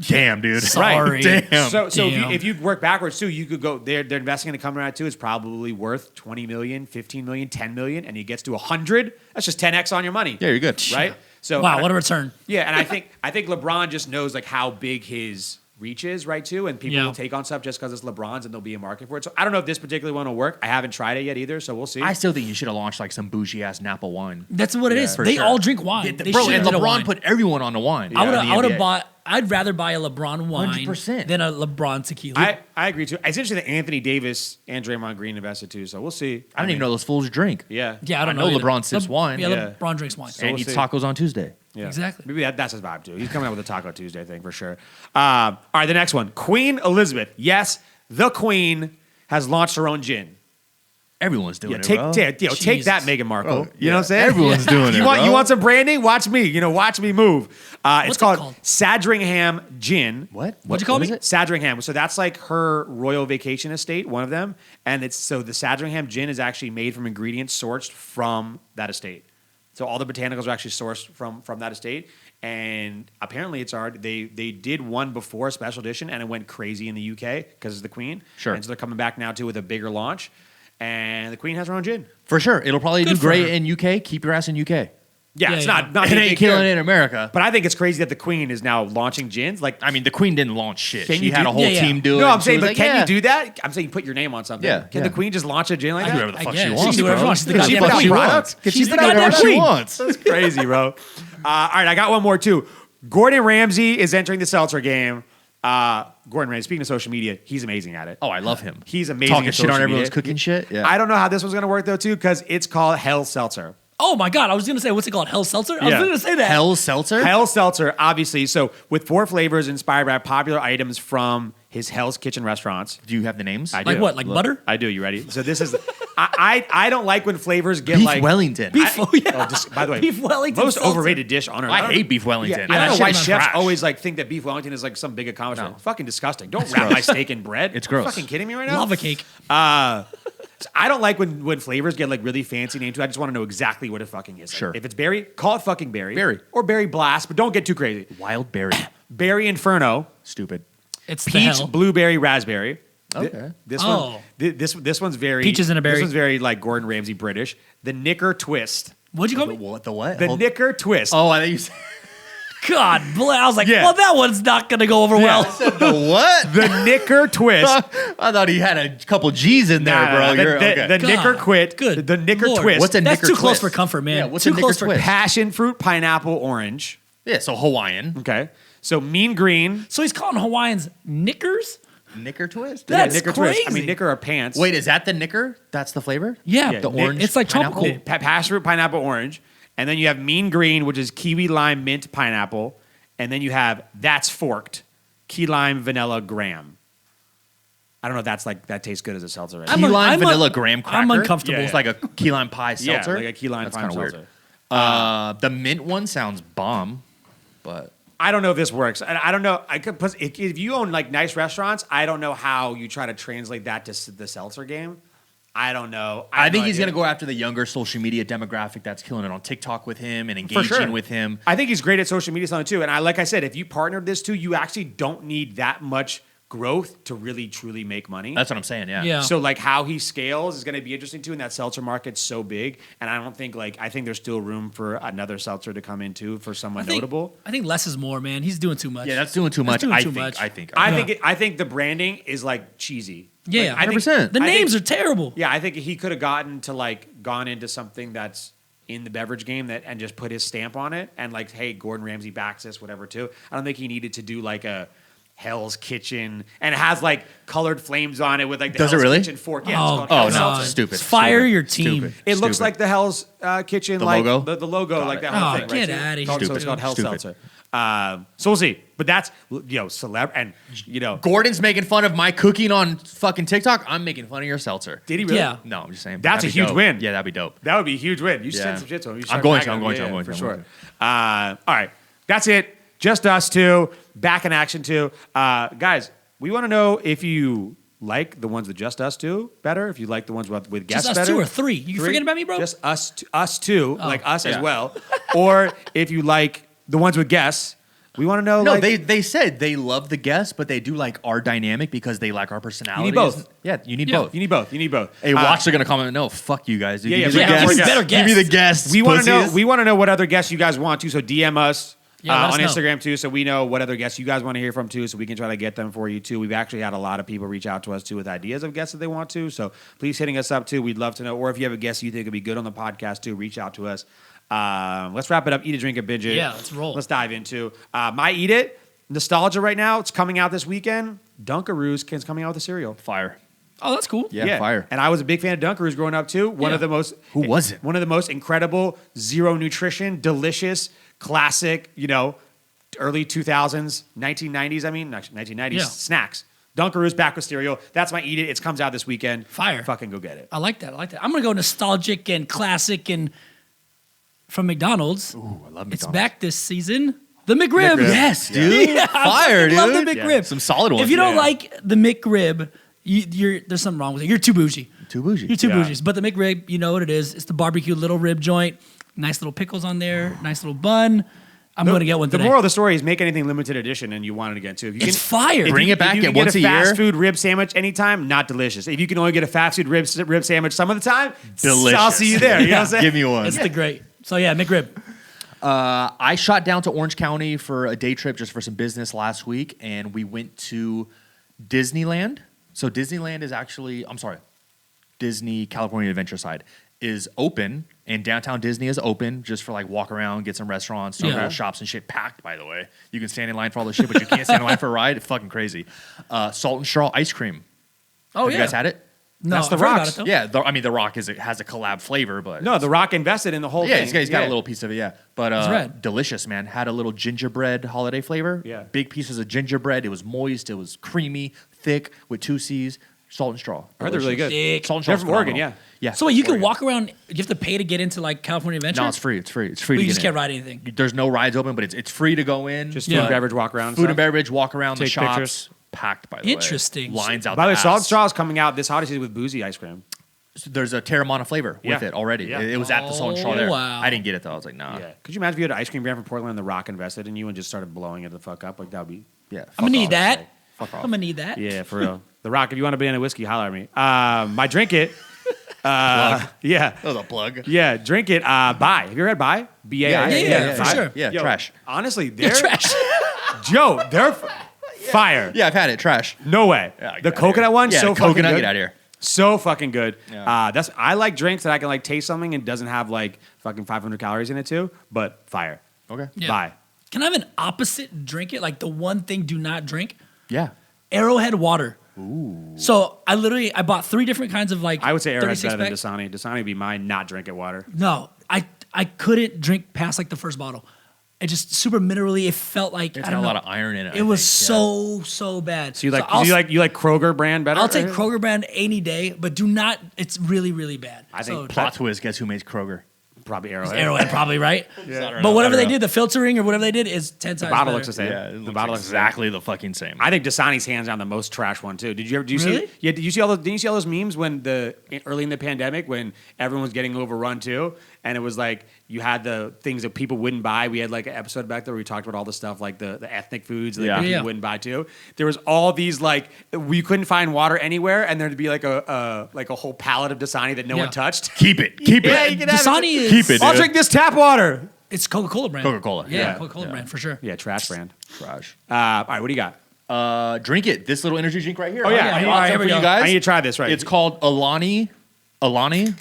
Speaker 3: Damn, dude.
Speaker 2: Sorry.
Speaker 3: Damn.
Speaker 1: So
Speaker 2: Damn.
Speaker 1: if you work backwards too, you could go. They're investing in a company right too. It's probably worth 20 million, 15 million, 10 million, and it gets to 100. That's just 10x on your money.
Speaker 3: Yeah, you're good.
Speaker 1: Right. So
Speaker 2: Wow, what a return.
Speaker 1: yeah, and I think LeBron just knows like how big his reaches, right, too, and people
Speaker 2: Yeah.
Speaker 1: will take on stuff just because it's LeBron's and there'll be a market for it. So I don't know if this particular one will work. I haven't tried it yet either, so we'll see.
Speaker 3: I still think you should have launched like some bougie ass Napa wine.
Speaker 2: That's what it is.
Speaker 3: for
Speaker 2: They
Speaker 3: sure.
Speaker 2: all drink wine. They
Speaker 3: Bro,
Speaker 2: should
Speaker 3: and
Speaker 2: get a wine.
Speaker 3: LeBron put everyone on the wine.
Speaker 2: I would
Speaker 3: in the
Speaker 2: have
Speaker 3: NBA.
Speaker 2: bought. I'd rather buy a LeBron wine
Speaker 3: 100%.
Speaker 2: than a LeBron tequila.
Speaker 1: I agree, too. It's interesting that Anthony Davis and Draymond Green invested, too, so we'll see.
Speaker 3: I don't even know those fools drink.
Speaker 1: Yeah.
Speaker 2: yeah, I don't
Speaker 3: I know
Speaker 2: either.
Speaker 3: LeBron sips wine.
Speaker 2: Yeah,
Speaker 1: Yeah.
Speaker 2: LeBron drinks wine.
Speaker 3: And
Speaker 1: we'll
Speaker 3: eats
Speaker 1: see.
Speaker 3: tacos on Tuesday.
Speaker 1: Yeah.
Speaker 2: Exactly.
Speaker 1: Maybe that's his vibe, too. He's coming out with a Taco Tuesday thing for sure. All right, the next one. Queen Elizabeth. Yes, the Queen has launched her own gin.
Speaker 3: Everyone's doing
Speaker 1: Yeah,
Speaker 3: it,
Speaker 1: take,
Speaker 3: bro.
Speaker 1: take
Speaker 2: Jesus.
Speaker 1: that, Meghan Markle.
Speaker 3: Bro,
Speaker 1: You know what I'm saying?
Speaker 3: Everyone's doing it,
Speaker 1: You want
Speaker 3: bro.
Speaker 1: you want some branding? Watch me. Watch me move. It's
Speaker 2: What's it
Speaker 1: called
Speaker 2: called?
Speaker 1: Sadringham Gin.
Speaker 3: What?
Speaker 2: What'd you call
Speaker 3: is
Speaker 2: me?
Speaker 3: it?
Speaker 1: Sadringham. So that's like her royal vacation estate, one of them. And it's so the Sadringham Gin is actually made from ingredients sourced from that estate. So all the botanicals are actually sourced from that estate. And apparently it's already they did one before, a special edition, and it went crazy in the UK because it's the Queen.
Speaker 3: Sure.
Speaker 1: And so they're coming back now too with a bigger launch. And the Queen has her own gin.
Speaker 3: For sure. It'll probably
Speaker 2: Good
Speaker 3: do
Speaker 2: for
Speaker 3: great
Speaker 2: her.
Speaker 3: in UK. Keep your ass in UK.
Speaker 1: Yeah,
Speaker 2: Yeah,
Speaker 1: it's
Speaker 2: yeah.
Speaker 1: not
Speaker 3: It
Speaker 1: big
Speaker 3: ain't killing
Speaker 1: here.
Speaker 3: it in America.
Speaker 1: But I think it's crazy that the Queen is now launching gins. Like,
Speaker 3: I mean, the Queen didn't launch shit.
Speaker 1: Can
Speaker 3: She
Speaker 1: you
Speaker 3: had
Speaker 1: do-
Speaker 3: a whole
Speaker 2: Yeah, yeah.
Speaker 3: team do it.
Speaker 1: no, I'm
Speaker 3: and she
Speaker 1: saying,
Speaker 3: was
Speaker 1: but
Speaker 3: like,
Speaker 1: can
Speaker 3: yeah.
Speaker 1: you do that? I'm saying put your name on something.
Speaker 3: Yeah,
Speaker 1: Can
Speaker 3: yeah.
Speaker 1: the Queen just launch a gin like
Speaker 3: I can do
Speaker 1: that?
Speaker 3: whatever the fuck
Speaker 2: guess.
Speaker 3: she
Speaker 2: She
Speaker 3: wants.
Speaker 2: can do whatever she
Speaker 3: bro.
Speaker 2: wants. She's the
Speaker 3: Yeah,
Speaker 1: She
Speaker 2: goddamn
Speaker 1: put out
Speaker 2: queen.
Speaker 1: products. Can she
Speaker 2: She's
Speaker 1: put
Speaker 2: the
Speaker 1: out
Speaker 2: goddamn
Speaker 1: whatever
Speaker 3: she
Speaker 2: queen.
Speaker 3: wants.
Speaker 1: That's crazy, bro. All right, I got one more too. Gordon Ramsay is entering the seltzer game. Gordon Ramsay, speaking of social media, he's amazing at it.
Speaker 3: Oh, I love him.
Speaker 1: He's amazing
Speaker 3: Talking
Speaker 1: at
Speaker 3: shit on
Speaker 1: social
Speaker 3: everyone's
Speaker 1: media.
Speaker 3: cooking shit. Yeah.
Speaker 1: I don't know how this one's going to work though too, because it's called Hell Seltzer.
Speaker 2: Oh my God! I was gonna say, what's it called? Hell seltzer. I was
Speaker 1: Yeah.
Speaker 2: gonna say that.
Speaker 3: Hell seltzer?
Speaker 1: Hell Seltzer, obviously. So with 4 flavors inspired by popular items from his Hell's Kitchen restaurants.
Speaker 3: Do you have the names?
Speaker 1: I
Speaker 2: Like
Speaker 1: do.
Speaker 2: what? Like butter?
Speaker 1: I do. You ready? So this is. I don't like when flavors get
Speaker 3: Beef
Speaker 1: like
Speaker 3: Wellington.
Speaker 2: Beef. Yeah.
Speaker 1: by the way,
Speaker 2: Beef Wellington
Speaker 1: most
Speaker 2: seltzer.
Speaker 1: overrated dish on earth.
Speaker 3: I
Speaker 1: don't-
Speaker 3: hate beef Wellington.
Speaker 1: Yeah,
Speaker 3: Yeah,
Speaker 1: I
Speaker 3: that
Speaker 1: don't know
Speaker 3: shit
Speaker 1: why
Speaker 3: is
Speaker 1: chefs
Speaker 3: trash.
Speaker 1: always like think that beef Wellington is like some big accomplishment.
Speaker 3: No.
Speaker 1: Fucking disgusting. Don't wrap my steak in bread.
Speaker 3: It's gross.
Speaker 1: You fucking kidding me right now?
Speaker 2: Lava cake.
Speaker 1: So I don't like when flavors get like really fancy names. I just want to know exactly what it fucking is. Like,
Speaker 3: Sure.
Speaker 1: if it's berry, call it fucking berry.
Speaker 3: Berry.
Speaker 1: Or berry blast, but don't get too crazy.
Speaker 3: Wild berry.
Speaker 1: Berry Inferno,
Speaker 3: Stupid.
Speaker 2: It's the
Speaker 1: peach,
Speaker 2: hell.
Speaker 1: blueberry, raspberry.
Speaker 3: Okay.
Speaker 1: This
Speaker 2: Oh.
Speaker 1: one, this one's very
Speaker 2: Peaches and a berry.
Speaker 1: This one's very like Gordon Ramsay British. The Knicker Twist.
Speaker 2: What'd you call me?
Speaker 3: What? The what?
Speaker 1: The
Speaker 3: Hold-
Speaker 1: Knicker Twist.
Speaker 3: Oh, I think you said
Speaker 2: God, I was like,
Speaker 1: Yeah.
Speaker 2: well, that one's not gonna go over well.
Speaker 3: the what?
Speaker 1: The Knicker Twist.
Speaker 3: I thought he had a couple G's in there,
Speaker 1: Nah,
Speaker 3: bro.
Speaker 1: the,
Speaker 3: You're
Speaker 1: the,
Speaker 3: okay.
Speaker 1: the
Speaker 2: God,
Speaker 1: Knicker Quit.
Speaker 2: good
Speaker 1: The Knicker
Speaker 2: Lord.
Speaker 1: Twist.
Speaker 3: What's a
Speaker 2: That's
Speaker 3: Knicker
Speaker 2: too close
Speaker 3: twist?
Speaker 2: for comfort, man.
Speaker 3: Yeah, what's
Speaker 2: too
Speaker 3: a
Speaker 2: close
Speaker 3: Knicker
Speaker 2: for
Speaker 3: twist?
Speaker 1: Passion fruit, pineapple, orange.
Speaker 3: Yeah, so Hawaiian.
Speaker 1: Okay. So mean green.
Speaker 2: So he's calling Hawaiians knickers?
Speaker 3: Knicker twist?
Speaker 2: That's
Speaker 1: Knicker Twist. I
Speaker 2: crazy.
Speaker 1: mean, Knicker are pants.
Speaker 3: Wait, is that the Knicker? That's the flavor?
Speaker 2: Yeah,
Speaker 1: Yeah,
Speaker 3: The
Speaker 1: Nick-
Speaker 3: orange.
Speaker 2: it's like
Speaker 3: pineapple?
Speaker 2: tropical.
Speaker 1: Passion fruit, pineapple, orange. And then you have mean green, which is kiwi, lime, mint, pineapple. And then you have That's Forked, key lime, vanilla, graham. I don't know if that's like that tastes good as a seltzer. Right?
Speaker 2: I'm
Speaker 3: Key
Speaker 2: un-
Speaker 3: lime
Speaker 2: I'm
Speaker 3: vanilla
Speaker 2: un-
Speaker 3: graham cracker?
Speaker 2: I'm uncomfortable.
Speaker 1: Yeah,
Speaker 3: It's like a key lime pie seltzer?
Speaker 1: like a key lime
Speaker 3: That's
Speaker 1: pie
Speaker 3: kinda
Speaker 1: seltzer.
Speaker 3: weird. The mint one sounds bomb, but
Speaker 1: I don't know if this works. I don't know. I could if you own like nice restaurants, I don't know how you try to translate that to the seltzer game. I don't know.
Speaker 3: I think he's going to go after the younger social media demographic that's killing it on TikTok with him and
Speaker 1: For
Speaker 3: engaging
Speaker 1: sure.
Speaker 3: with him.
Speaker 1: I think he's great at social media selling too. And like I said, if you partnered this too, you actually don't need that much growth to really truly make money.
Speaker 3: That's what I'm saying, yeah.
Speaker 2: Yeah.
Speaker 1: So like how he scales is going to be interesting too. And that seltzer market's so big, and I don't think I think there's still room for another seltzer to come in too for someone notable.
Speaker 2: I think less is more, man. He's doing too much.
Speaker 3: Yeah, that's doing too much.
Speaker 2: doing
Speaker 3: I
Speaker 2: too
Speaker 3: think.
Speaker 2: much.
Speaker 3: I think.
Speaker 1: I think the branding is like cheesy.
Speaker 2: Yeah,
Speaker 1: Like, I think-
Speaker 3: 100%.
Speaker 2: The
Speaker 1: I think-
Speaker 2: names are terrible.
Speaker 1: Yeah, I think he could have gone into something that's in the beverage game and just put his stamp on it and like, hey, Gordon Ramsay backs this, whatever too. I don't think he needed to do like a Hell's Kitchen and it has like colored flames on it with like the
Speaker 3: Does it
Speaker 1: Hell's
Speaker 3: really?
Speaker 1: Kitchen fork. Yeah,
Speaker 2: Oh,
Speaker 1: it's called Hell's
Speaker 3: no.
Speaker 1: Seltzer.
Speaker 3: Stupid.
Speaker 2: Fire
Speaker 3: Stupid.
Speaker 2: your team.
Speaker 3: Stupid.
Speaker 1: It looks
Speaker 3: Stupid.
Speaker 1: like the Hell's Kitchen,
Speaker 3: The
Speaker 1: like
Speaker 3: logo?
Speaker 1: the logo, like
Speaker 3: it.
Speaker 1: that whole
Speaker 2: Oh,
Speaker 1: thing.
Speaker 2: get
Speaker 1: right?
Speaker 2: outta
Speaker 1: So
Speaker 2: here.
Speaker 1: it's called Hell's
Speaker 3: Stupid.
Speaker 1: Seltzer. So we'll see. But that's celeb and
Speaker 3: Gordon's making fun of my cooking on fucking TikTok. I'm making fun of your seltzer.
Speaker 1: did he really?
Speaker 2: Yeah.
Speaker 3: No, I'm just saying.
Speaker 1: That's
Speaker 3: that'd
Speaker 1: a
Speaker 3: be
Speaker 1: huge
Speaker 3: dope.
Speaker 1: win.
Speaker 3: Yeah, that'd be dope.
Speaker 1: That would be a huge win. You should
Speaker 3: Yeah.
Speaker 1: send some shit to him. You should
Speaker 3: I'm
Speaker 1: start
Speaker 3: going to,
Speaker 1: tagging
Speaker 3: I'm going
Speaker 1: him.
Speaker 3: to, I'm
Speaker 1: Yeah,
Speaker 3: going
Speaker 1: for
Speaker 3: to, I'm
Speaker 1: sure.
Speaker 3: going
Speaker 1: All right, that's it. Just us two. Back in action too, guys. We want to know if you like the ones with just us two better. If you like the ones with guests
Speaker 2: Just us
Speaker 1: better.
Speaker 2: two or three? You forgetting about me, bro?
Speaker 1: Just us two, like us as
Speaker 3: Yeah.
Speaker 1: well. Or if you like the ones with guests. We want to know.
Speaker 3: No,
Speaker 1: like,
Speaker 3: they said they love the guests, but they do like our dynamic because they like our personalities.
Speaker 1: both.
Speaker 3: Yeah, you need
Speaker 2: Yeah.
Speaker 3: both.
Speaker 1: You need both. You need both.
Speaker 3: Hey, watch, they're gonna comment. No, fuck you guys. Dude.
Speaker 1: Yeah,
Speaker 3: Give me
Speaker 1: yeah,
Speaker 3: the
Speaker 1: yeah,
Speaker 3: guests.
Speaker 1: give me
Speaker 2: better
Speaker 3: Give me the
Speaker 2: guests.
Speaker 3: guests.
Speaker 1: We want to know.
Speaker 3: pussies.
Speaker 1: We want to know what other guests you guys want to. So DM us.
Speaker 2: Yeah, let us
Speaker 1: on
Speaker 2: know.
Speaker 1: Instagram too, so we know what other guests you guys want to hear from too, so we can try to get them for you too. We've actually had a lot of people reach out to us too with ideas of guests that they want to, so please hitting us up too. We'd love to know, or if you have a guest you think would be good on the podcast too, reach out to us. Let's wrap it up. Eat a drink and binge it.
Speaker 2: Yeah, let's roll.
Speaker 1: Let's dive into my eat it nostalgia right now. It's coming out this weekend. Dunkaroos is coming out with a cereal.
Speaker 3: Fire.
Speaker 2: Oh, that's cool.
Speaker 3: Yeah, fire.
Speaker 1: And I was a big fan of Dunkaroos growing up too. One
Speaker 2: Yeah.
Speaker 1: of the most
Speaker 3: Who wasn't?
Speaker 1: One of the most incredible, zero nutrition, delicious, classic, early 2000s, 1990s, actually 1990s
Speaker 2: Yeah.
Speaker 1: snacks. Dunkaroos back with cereal. That's my eat it. It comes out this weekend.
Speaker 2: Fire.
Speaker 1: Fucking go get it.
Speaker 2: I like that. I'm gonna go nostalgic and classic and from McDonald's.
Speaker 3: Ooh, I love McDonald's.
Speaker 2: It's back this season. The McRib.
Speaker 1: McRib.
Speaker 3: Yes, dude.
Speaker 2: Yeah,
Speaker 3: Fire,
Speaker 2: I
Speaker 3: dude.
Speaker 2: love the McRib.
Speaker 3: Some solid ones.
Speaker 2: If you don't
Speaker 1: Yeah.
Speaker 2: like the McRib, there's something wrong with it. You're too bougie.
Speaker 3: Too bougie.
Speaker 2: You're too
Speaker 1: Yeah.
Speaker 2: bougie. But the McRib, you know what it is. It's the barbecue little rib joint. Nice little pickles on there. Nice little bun. I'm going to get one
Speaker 1: The
Speaker 2: today.
Speaker 1: moral of the story is make anything limited edition and you want it again too. If you
Speaker 2: It's fire.
Speaker 1: if
Speaker 3: Bring
Speaker 1: you-
Speaker 3: it back
Speaker 1: if you
Speaker 3: at
Speaker 1: can
Speaker 3: once
Speaker 1: get
Speaker 3: a
Speaker 1: a fast
Speaker 3: year.
Speaker 1: food rib sandwich anytime, not delicious. If you can only get a fast food rib sandwich some of the time,
Speaker 3: Delicious.
Speaker 1: I'll see you there. You know what I'm saying?
Speaker 3: Give me one.
Speaker 2: It's the great. So yeah, McRib.
Speaker 3: I shot down to Orange County for a day trip just for some business last week, and we went to Disneyland. So Disneyland is actually, Disney California Adventure Side is open, and downtown Disney is open just for like walk around, get some restaurants, some
Speaker 2: Yeah.
Speaker 3: little shops and shit. Packed, by the way. You can stand in line for all the shit, but you can't stand in line for a ride. It's fucking crazy. Salt and straw ice cream.
Speaker 2: Oh
Speaker 3: Have
Speaker 2: yeah.
Speaker 3: you guys had it?
Speaker 2: No,
Speaker 1: That's the
Speaker 2: I've heard about
Speaker 1: Rock's.
Speaker 2: it, though.
Speaker 3: Yeah, the Rock has a collab flavor, but
Speaker 1: No, The Rock invested in the whole
Speaker 3: yeah,
Speaker 1: thing.
Speaker 3: he's got a little piece of it, yeah. But
Speaker 2: It's red.
Speaker 3: delicious, man. Had a little gingerbread holiday flavor.
Speaker 1: Yeah.
Speaker 3: Big pieces of gingerbread. It was moist. It was creamy, thick, with 2 C's. Salt and straw.
Speaker 1: I heard they're really
Speaker 3: Delicious.
Speaker 1: good.
Speaker 2: Sick.
Speaker 3: Salt and straw.
Speaker 1: They're from Oregon, yeah.
Speaker 3: Yeah.
Speaker 2: So wait, you can
Speaker 3: Oregon.
Speaker 2: walk around. You have to pay to get into like California Adventure.
Speaker 3: No, it's free. It's free. It's free
Speaker 2: But
Speaker 3: to
Speaker 2: you
Speaker 3: get
Speaker 2: just
Speaker 3: in.
Speaker 2: can't ride anything.
Speaker 3: There's no rides open, but it's free to go in.
Speaker 1: Just
Speaker 2: Yeah.
Speaker 1: food and beverage walk around.
Speaker 3: food and
Speaker 1: stuff.
Speaker 3: beverage, walk around the
Speaker 1: Take
Speaker 3: shops.
Speaker 1: pictures.
Speaker 3: Packed, by the way.
Speaker 2: Interesting.
Speaker 3: Lines out
Speaker 1: By the way,
Speaker 3: the
Speaker 1: Salt and
Speaker 3: ass.
Speaker 1: Straw is coming out this holiday season with boozy ice cream.
Speaker 3: So there's a Teremana flavor with
Speaker 1: Yeah.
Speaker 3: it already.
Speaker 1: Yeah.
Speaker 3: It was at the Salt and Straw
Speaker 2: Oh,
Speaker 3: there.
Speaker 2: wow.
Speaker 3: I didn't get it though. I was like, nah.
Speaker 1: Yeah. Could you imagine if you had an ice cream brand from Portland and The Rock invested in you and just started blowing it the fuck up? Like that would be.
Speaker 3: Yeah.
Speaker 2: I'm gonna need
Speaker 3: off.
Speaker 2: that.
Speaker 3: Fuck off.
Speaker 2: I'm gonna need that.
Speaker 1: Yeah, for real. The Rock, if you want a banana whiskey, holler at me. My drink it.
Speaker 3: Plug.
Speaker 1: Yeah.
Speaker 3: That was a plug.
Speaker 1: Yeah, drink it. Buy. Have you ever had Buy? B-A-I?
Speaker 2: Yeah, for
Speaker 1: Buy.
Speaker 2: sure.
Speaker 3: Yeah,
Speaker 1: Yo,
Speaker 3: trash.
Speaker 1: Honestly,
Speaker 2: You're
Speaker 1: they're
Speaker 2: trash.
Speaker 1: Joe, they're fire.
Speaker 3: Yeah, I've had it. Trash.
Speaker 1: No way.
Speaker 3: Yeah, get
Speaker 1: The
Speaker 3: outta
Speaker 1: coconut
Speaker 3: here.
Speaker 1: one,
Speaker 3: Yeah,
Speaker 1: so
Speaker 3: coconut,
Speaker 1: fucking good.
Speaker 3: get out of here.
Speaker 1: So fucking good.
Speaker 3: Yeah.
Speaker 1: I like drinks that I can like taste something and doesn't have like fucking 500 calories in it too, but fire.
Speaker 3: Okay.
Speaker 2: Yeah.
Speaker 1: Buy.
Speaker 2: Can I have an opposite drink it? Like the one thing do not drink?
Speaker 3: Yeah.
Speaker 2: Arrowhead water. So I bought 3 different kinds of like.
Speaker 1: I would say Arrowhead's
Speaker 2: 36
Speaker 1: better than
Speaker 2: pack.
Speaker 1: Dasani. Dasani would be my not drink it water.
Speaker 2: No, I couldn't drink past like the first bottle. It just super minerally. It felt like
Speaker 3: It's
Speaker 2: I
Speaker 3: got
Speaker 2: don't
Speaker 3: a
Speaker 2: know.
Speaker 3: lot of iron in it.
Speaker 2: It was so bad.
Speaker 1: So you like
Speaker 2: I'll,
Speaker 1: you like Kroger brand better?
Speaker 2: I'll take Kroger brand any day, but do not. It's really bad.
Speaker 1: I think
Speaker 2: So,
Speaker 3: Plot twist. Guess who makes Kroger?
Speaker 1: Probably Arrowhead.
Speaker 2: Arrowhead probably right.
Speaker 3: Yeah.
Speaker 2: But whatever they did, the filtering or whatever they did is 10 times
Speaker 1: The bottle
Speaker 2: better.
Speaker 1: looks the same.
Speaker 3: Yeah, it
Speaker 1: the
Speaker 3: looks
Speaker 1: bottle looks
Speaker 3: exactly the fucking same.
Speaker 1: I think Dasani's hands down the most trash one too. Did you
Speaker 2: Really?
Speaker 1: see? Yeah. Did you see all those? Didn't you see all those memes when early in the pandemic when everyone was getting overrun too, and it was like you had the things that people wouldn't buy. We had like an episode back there where we talked about all the stuff like the ethnic foods that
Speaker 3: Yeah.
Speaker 1: people
Speaker 2: Yeah.
Speaker 1: wouldn't buy too. There was all these like we couldn't find water anywhere, and there'd be like a whole pallet of Dasani that no
Speaker 2: Yeah.
Speaker 1: one touched.
Speaker 3: Keep it. Keep
Speaker 1: Yeah,
Speaker 3: it.
Speaker 1: you can have
Speaker 2: Dasani
Speaker 1: it.
Speaker 2: is
Speaker 3: Keep it,
Speaker 1: I'll
Speaker 3: dude.
Speaker 1: drink this tap water.
Speaker 2: It's Coca-Cola brand.
Speaker 3: Coca-Cola,
Speaker 2: Yeah,
Speaker 3: yeah.
Speaker 2: Coca-Cola
Speaker 3: Yeah.
Speaker 2: brand for sure.
Speaker 1: Yeah, trash brand.
Speaker 3: Trash.
Speaker 1: All right, what do you got?
Speaker 3: Drink it. This little energy drink right here.
Speaker 1: Oh, yeah.
Speaker 3: I
Speaker 1: All
Speaker 3: brought
Speaker 1: right,
Speaker 3: some
Speaker 2: here we
Speaker 3: for
Speaker 2: go.
Speaker 3: you guys.
Speaker 1: I need to try this. Right.
Speaker 3: It's called Alani New
Speaker 2: Alani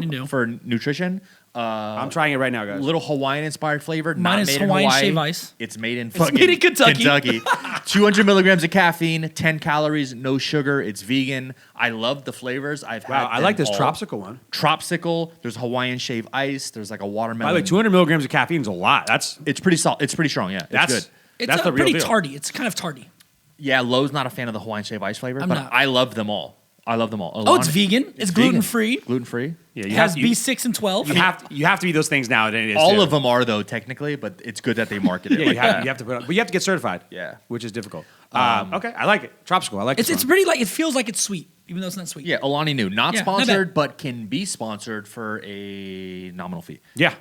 Speaker 2: New.
Speaker 3: for nutrition.
Speaker 1: I'm trying it right now, guys.
Speaker 3: Little Hawaiian inspired flavor.
Speaker 2: Mine
Speaker 3: not
Speaker 2: is
Speaker 3: made
Speaker 2: Hawaiian
Speaker 3: in Hawaii.
Speaker 2: shave ice.
Speaker 3: It's made in
Speaker 2: made in Kentucky.
Speaker 3: 200 milligrams of caffeine, 10 calories, no sugar. It's vegan. I love the flavors. I've had.
Speaker 1: Wow, I like
Speaker 3: them
Speaker 1: this
Speaker 3: all.
Speaker 1: Tropsical one.
Speaker 3: Tropsicle. There's Hawaiian shave ice. There's like a
Speaker 1: By
Speaker 3: watermelon.
Speaker 1: the way, 200 milligrams of caffeine is a lot.
Speaker 3: It's pretty solid. It's pretty strong. Yeah, it's
Speaker 1: That's
Speaker 3: good.
Speaker 2: It's
Speaker 1: That's the real
Speaker 2: pretty
Speaker 1: deal.
Speaker 2: tardy. It's kind of tardy.
Speaker 3: Yeah, Lowe's not a fan of the Hawaiian shave ice flavor,
Speaker 2: I'm
Speaker 3: but
Speaker 2: not.
Speaker 3: I love them all. I love them all.
Speaker 2: Oh, it's vegan. It's gluten free.
Speaker 3: Gluten free.
Speaker 1: Yeah,
Speaker 2: It
Speaker 1: you
Speaker 2: has
Speaker 1: have, you,
Speaker 2: B6 and 12.
Speaker 1: you have to be those things nowadays.
Speaker 3: All
Speaker 1: too.
Speaker 3: of them are though, technically, but it's good that they market it.
Speaker 1: Yeah,
Speaker 3: like
Speaker 1: you have,
Speaker 3: that.
Speaker 1: you have to put up, but you have to get certified.
Speaker 3: Yeah.
Speaker 1: which is difficult. Okay, I like it. Tropsical. I like
Speaker 2: It's
Speaker 1: this one.
Speaker 2: pretty like it feels like it's sweet, even though it's not sweet.
Speaker 3: Yeah, Alani New, not
Speaker 2: Yeah, not
Speaker 3: sponsored, but can be sponsored for a nominal fee.
Speaker 1: Yeah,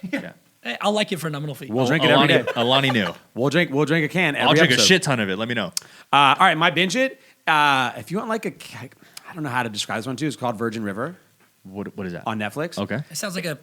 Speaker 3: Yeah,
Speaker 2: I'll like it for a nominal fee.
Speaker 1: we'll drink it every day.
Speaker 3: Alani New.
Speaker 1: We'll drink a can. Every
Speaker 3: I'll drink
Speaker 1: episode.
Speaker 3: a shit ton of it. Let me know.
Speaker 1: All right, my binge it. If you want like I don't know how to describe this one too. It's called Virgin River
Speaker 3: What is that?
Speaker 1: on Netflix.
Speaker 3: Okay.
Speaker 2: It sounds like a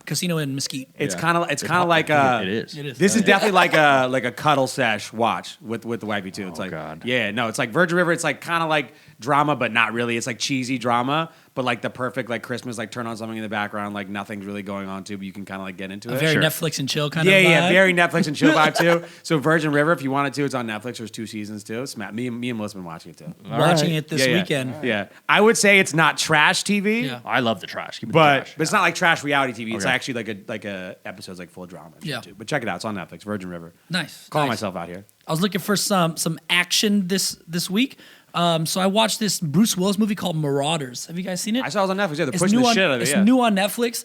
Speaker 2: casino in Mesquite.
Speaker 1: It's
Speaker 3: Yeah.
Speaker 1: kind of like
Speaker 3: It is.
Speaker 2: It is.
Speaker 1: This is definitely like a cuddle sesh watch with the wifey too. It's like
Speaker 3: God.
Speaker 1: yeah, no, it's like Virgin River. It's like kind of like drama, but not really. It's like cheesy drama, but like the perfect like Christmas, like turn on something in the background, like nothing's really going on too, but you can kind of like get into
Speaker 2: A
Speaker 1: it.
Speaker 2: very
Speaker 3: Sure.
Speaker 2: Netflix and chill kind
Speaker 1: Yeah,
Speaker 2: of vibe.
Speaker 1: yeah, very Netflix and chill vibe too. So Virgin River, if you wanted to, it's on Netflix. There's 2 seasons too. It's me and Melissa been watching it too.
Speaker 2: Watching it this
Speaker 1: Yeah, yeah.
Speaker 2: weekend.
Speaker 1: Yeah, I would say it's not trash TV.
Speaker 2: Yeah.
Speaker 3: I love the trash. Keep it the
Speaker 1: But
Speaker 3: trash.
Speaker 1: it's not like trash reality TV. It's
Speaker 3: Okay.
Speaker 1: actually like a episodes like full drama. And
Speaker 2: Yeah.
Speaker 1: shit, too. But check it out. It's on Netflix. Virgin River.
Speaker 2: Nice.
Speaker 1: Calling
Speaker 2: nice.
Speaker 1: myself out here.
Speaker 2: I was looking for some action this week. So I watched this Bruce Willis movie called Marauders. Have you guys seen it?
Speaker 1: I saw it was on Netflix. Yeah, they're
Speaker 2: It's
Speaker 1: pushing
Speaker 2: new
Speaker 1: the
Speaker 2: on,
Speaker 1: shit out of it.
Speaker 2: It's
Speaker 1: Yeah.
Speaker 2: new on Netflix.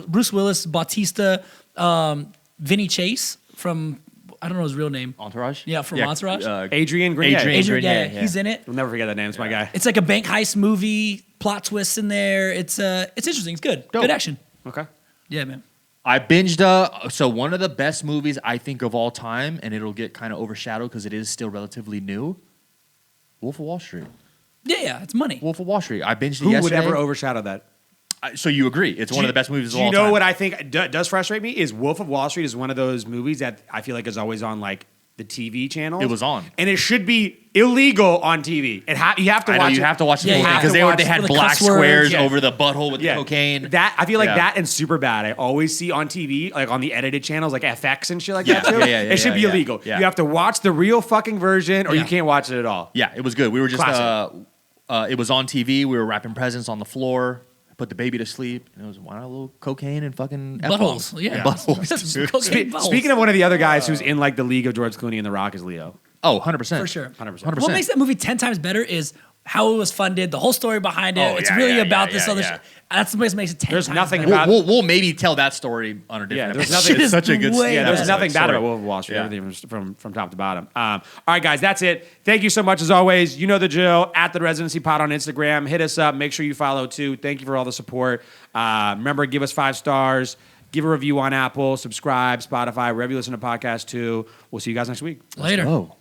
Speaker 2: Bruce Willis, Bautista, Vinny Chase from, I don't know his real name.
Speaker 3: Entourage?
Speaker 2: Yeah, from Entourage.
Speaker 1: Adrian Grenier.
Speaker 3: Adrian.
Speaker 2: Adrian, yeah,
Speaker 3: yeah.
Speaker 2: he's in it.
Speaker 1: We'll never forget that name. It's my guy.
Speaker 2: It's like a bank heist movie, plot twists in there. It's interesting. It's good.
Speaker 3: Dope.
Speaker 2: Good action.
Speaker 1: Okay.
Speaker 2: Yeah, man.
Speaker 3: I binged so one of the best movies I think of all time, and it'll get kind of overshadowed because it is still relatively new. Wolf of Wall Street.
Speaker 2: Yeah, it's money.
Speaker 3: Wolf of Wall Street. I binged it
Speaker 1: Who would
Speaker 3: yesterday.
Speaker 1: ever overshadow that?
Speaker 3: So you agree? It's one of the best movies of
Speaker 1: Do you
Speaker 3: all
Speaker 1: know
Speaker 3: time.
Speaker 1: what I think does frustrate me? Is Wolf of Wall Street is one of those movies that I feel like is always on like the TV channel.
Speaker 3: It was on.
Speaker 1: and it should be illegal on TV. You have to
Speaker 3: I know
Speaker 1: watch.
Speaker 3: you
Speaker 1: it.
Speaker 3: have to watch the
Speaker 2: Yeah,
Speaker 3: whole
Speaker 2: you
Speaker 3: thing
Speaker 2: have
Speaker 3: because
Speaker 2: to
Speaker 3: they
Speaker 2: watch
Speaker 3: had
Speaker 2: the
Speaker 3: black
Speaker 2: cuss words,
Speaker 3: squares
Speaker 1: yeah.
Speaker 3: over the butthole with the cocaine.
Speaker 1: That I feel like
Speaker 3: Yeah.
Speaker 1: that and Superbad. I always see on TV, like on the edited channels, like FX and shit like
Speaker 3: Yeah,
Speaker 1: that too.
Speaker 3: yeah,
Speaker 1: it should be
Speaker 3: yeah.
Speaker 1: illegal.
Speaker 3: Yeah.
Speaker 1: You have to watch the real fucking version, or you
Speaker 2: Yeah.
Speaker 1: can't watch it at all.
Speaker 3: Yeah, it was good. We were just
Speaker 1: Classic.
Speaker 3: it was on TV. We were wrapping presents on the floor. Put the baby to sleep. And it was a little cocaine and fucking
Speaker 2: Buttholes.
Speaker 3: F-bombs.
Speaker 2: Yeah.
Speaker 3: Buttholes. dude.
Speaker 2: Cocaine buttholes.
Speaker 1: Speaking of one of the other guys who's in like the league of George Clooney and The Rock is Leo.
Speaker 3: Oh, 100%.
Speaker 2: For sure.
Speaker 1: 100%.
Speaker 3: 100%.
Speaker 2: What makes that movie 10 times better is how it was funded, the whole story behind it.
Speaker 3: Oh,
Speaker 2: It's
Speaker 3: yeah,
Speaker 2: really
Speaker 3: yeah,
Speaker 2: about
Speaker 3: yeah,
Speaker 2: this
Speaker 3: yeah,
Speaker 2: other
Speaker 3: yeah.
Speaker 2: shit. That's what makes it 10
Speaker 1: There's
Speaker 2: times
Speaker 1: nothing
Speaker 2: better.
Speaker 1: about-
Speaker 3: We'll maybe tell that story on a different
Speaker 1: there's
Speaker 3: episode.
Speaker 1: nothing-
Speaker 3: It's such a good
Speaker 2: way
Speaker 1: Yeah, there's
Speaker 2: better.
Speaker 1: nothing bad
Speaker 3: Sorry.
Speaker 1: about Wolf of Wall Street.
Speaker 3: Yeah.
Speaker 1: Everything from top to bottom. All right, guys, that's it. Thank you so much as always. You know the drill. At the Residency Pod on Instagram. Hit us up. Make sure you follow too. Thank you for all the support. Remember, give us 5 stars. Give a review on Apple. Subscribe, Spotify, wherever you listen to podcasts too. We'll see you guys next week.
Speaker 2: Later.
Speaker 3: Oh.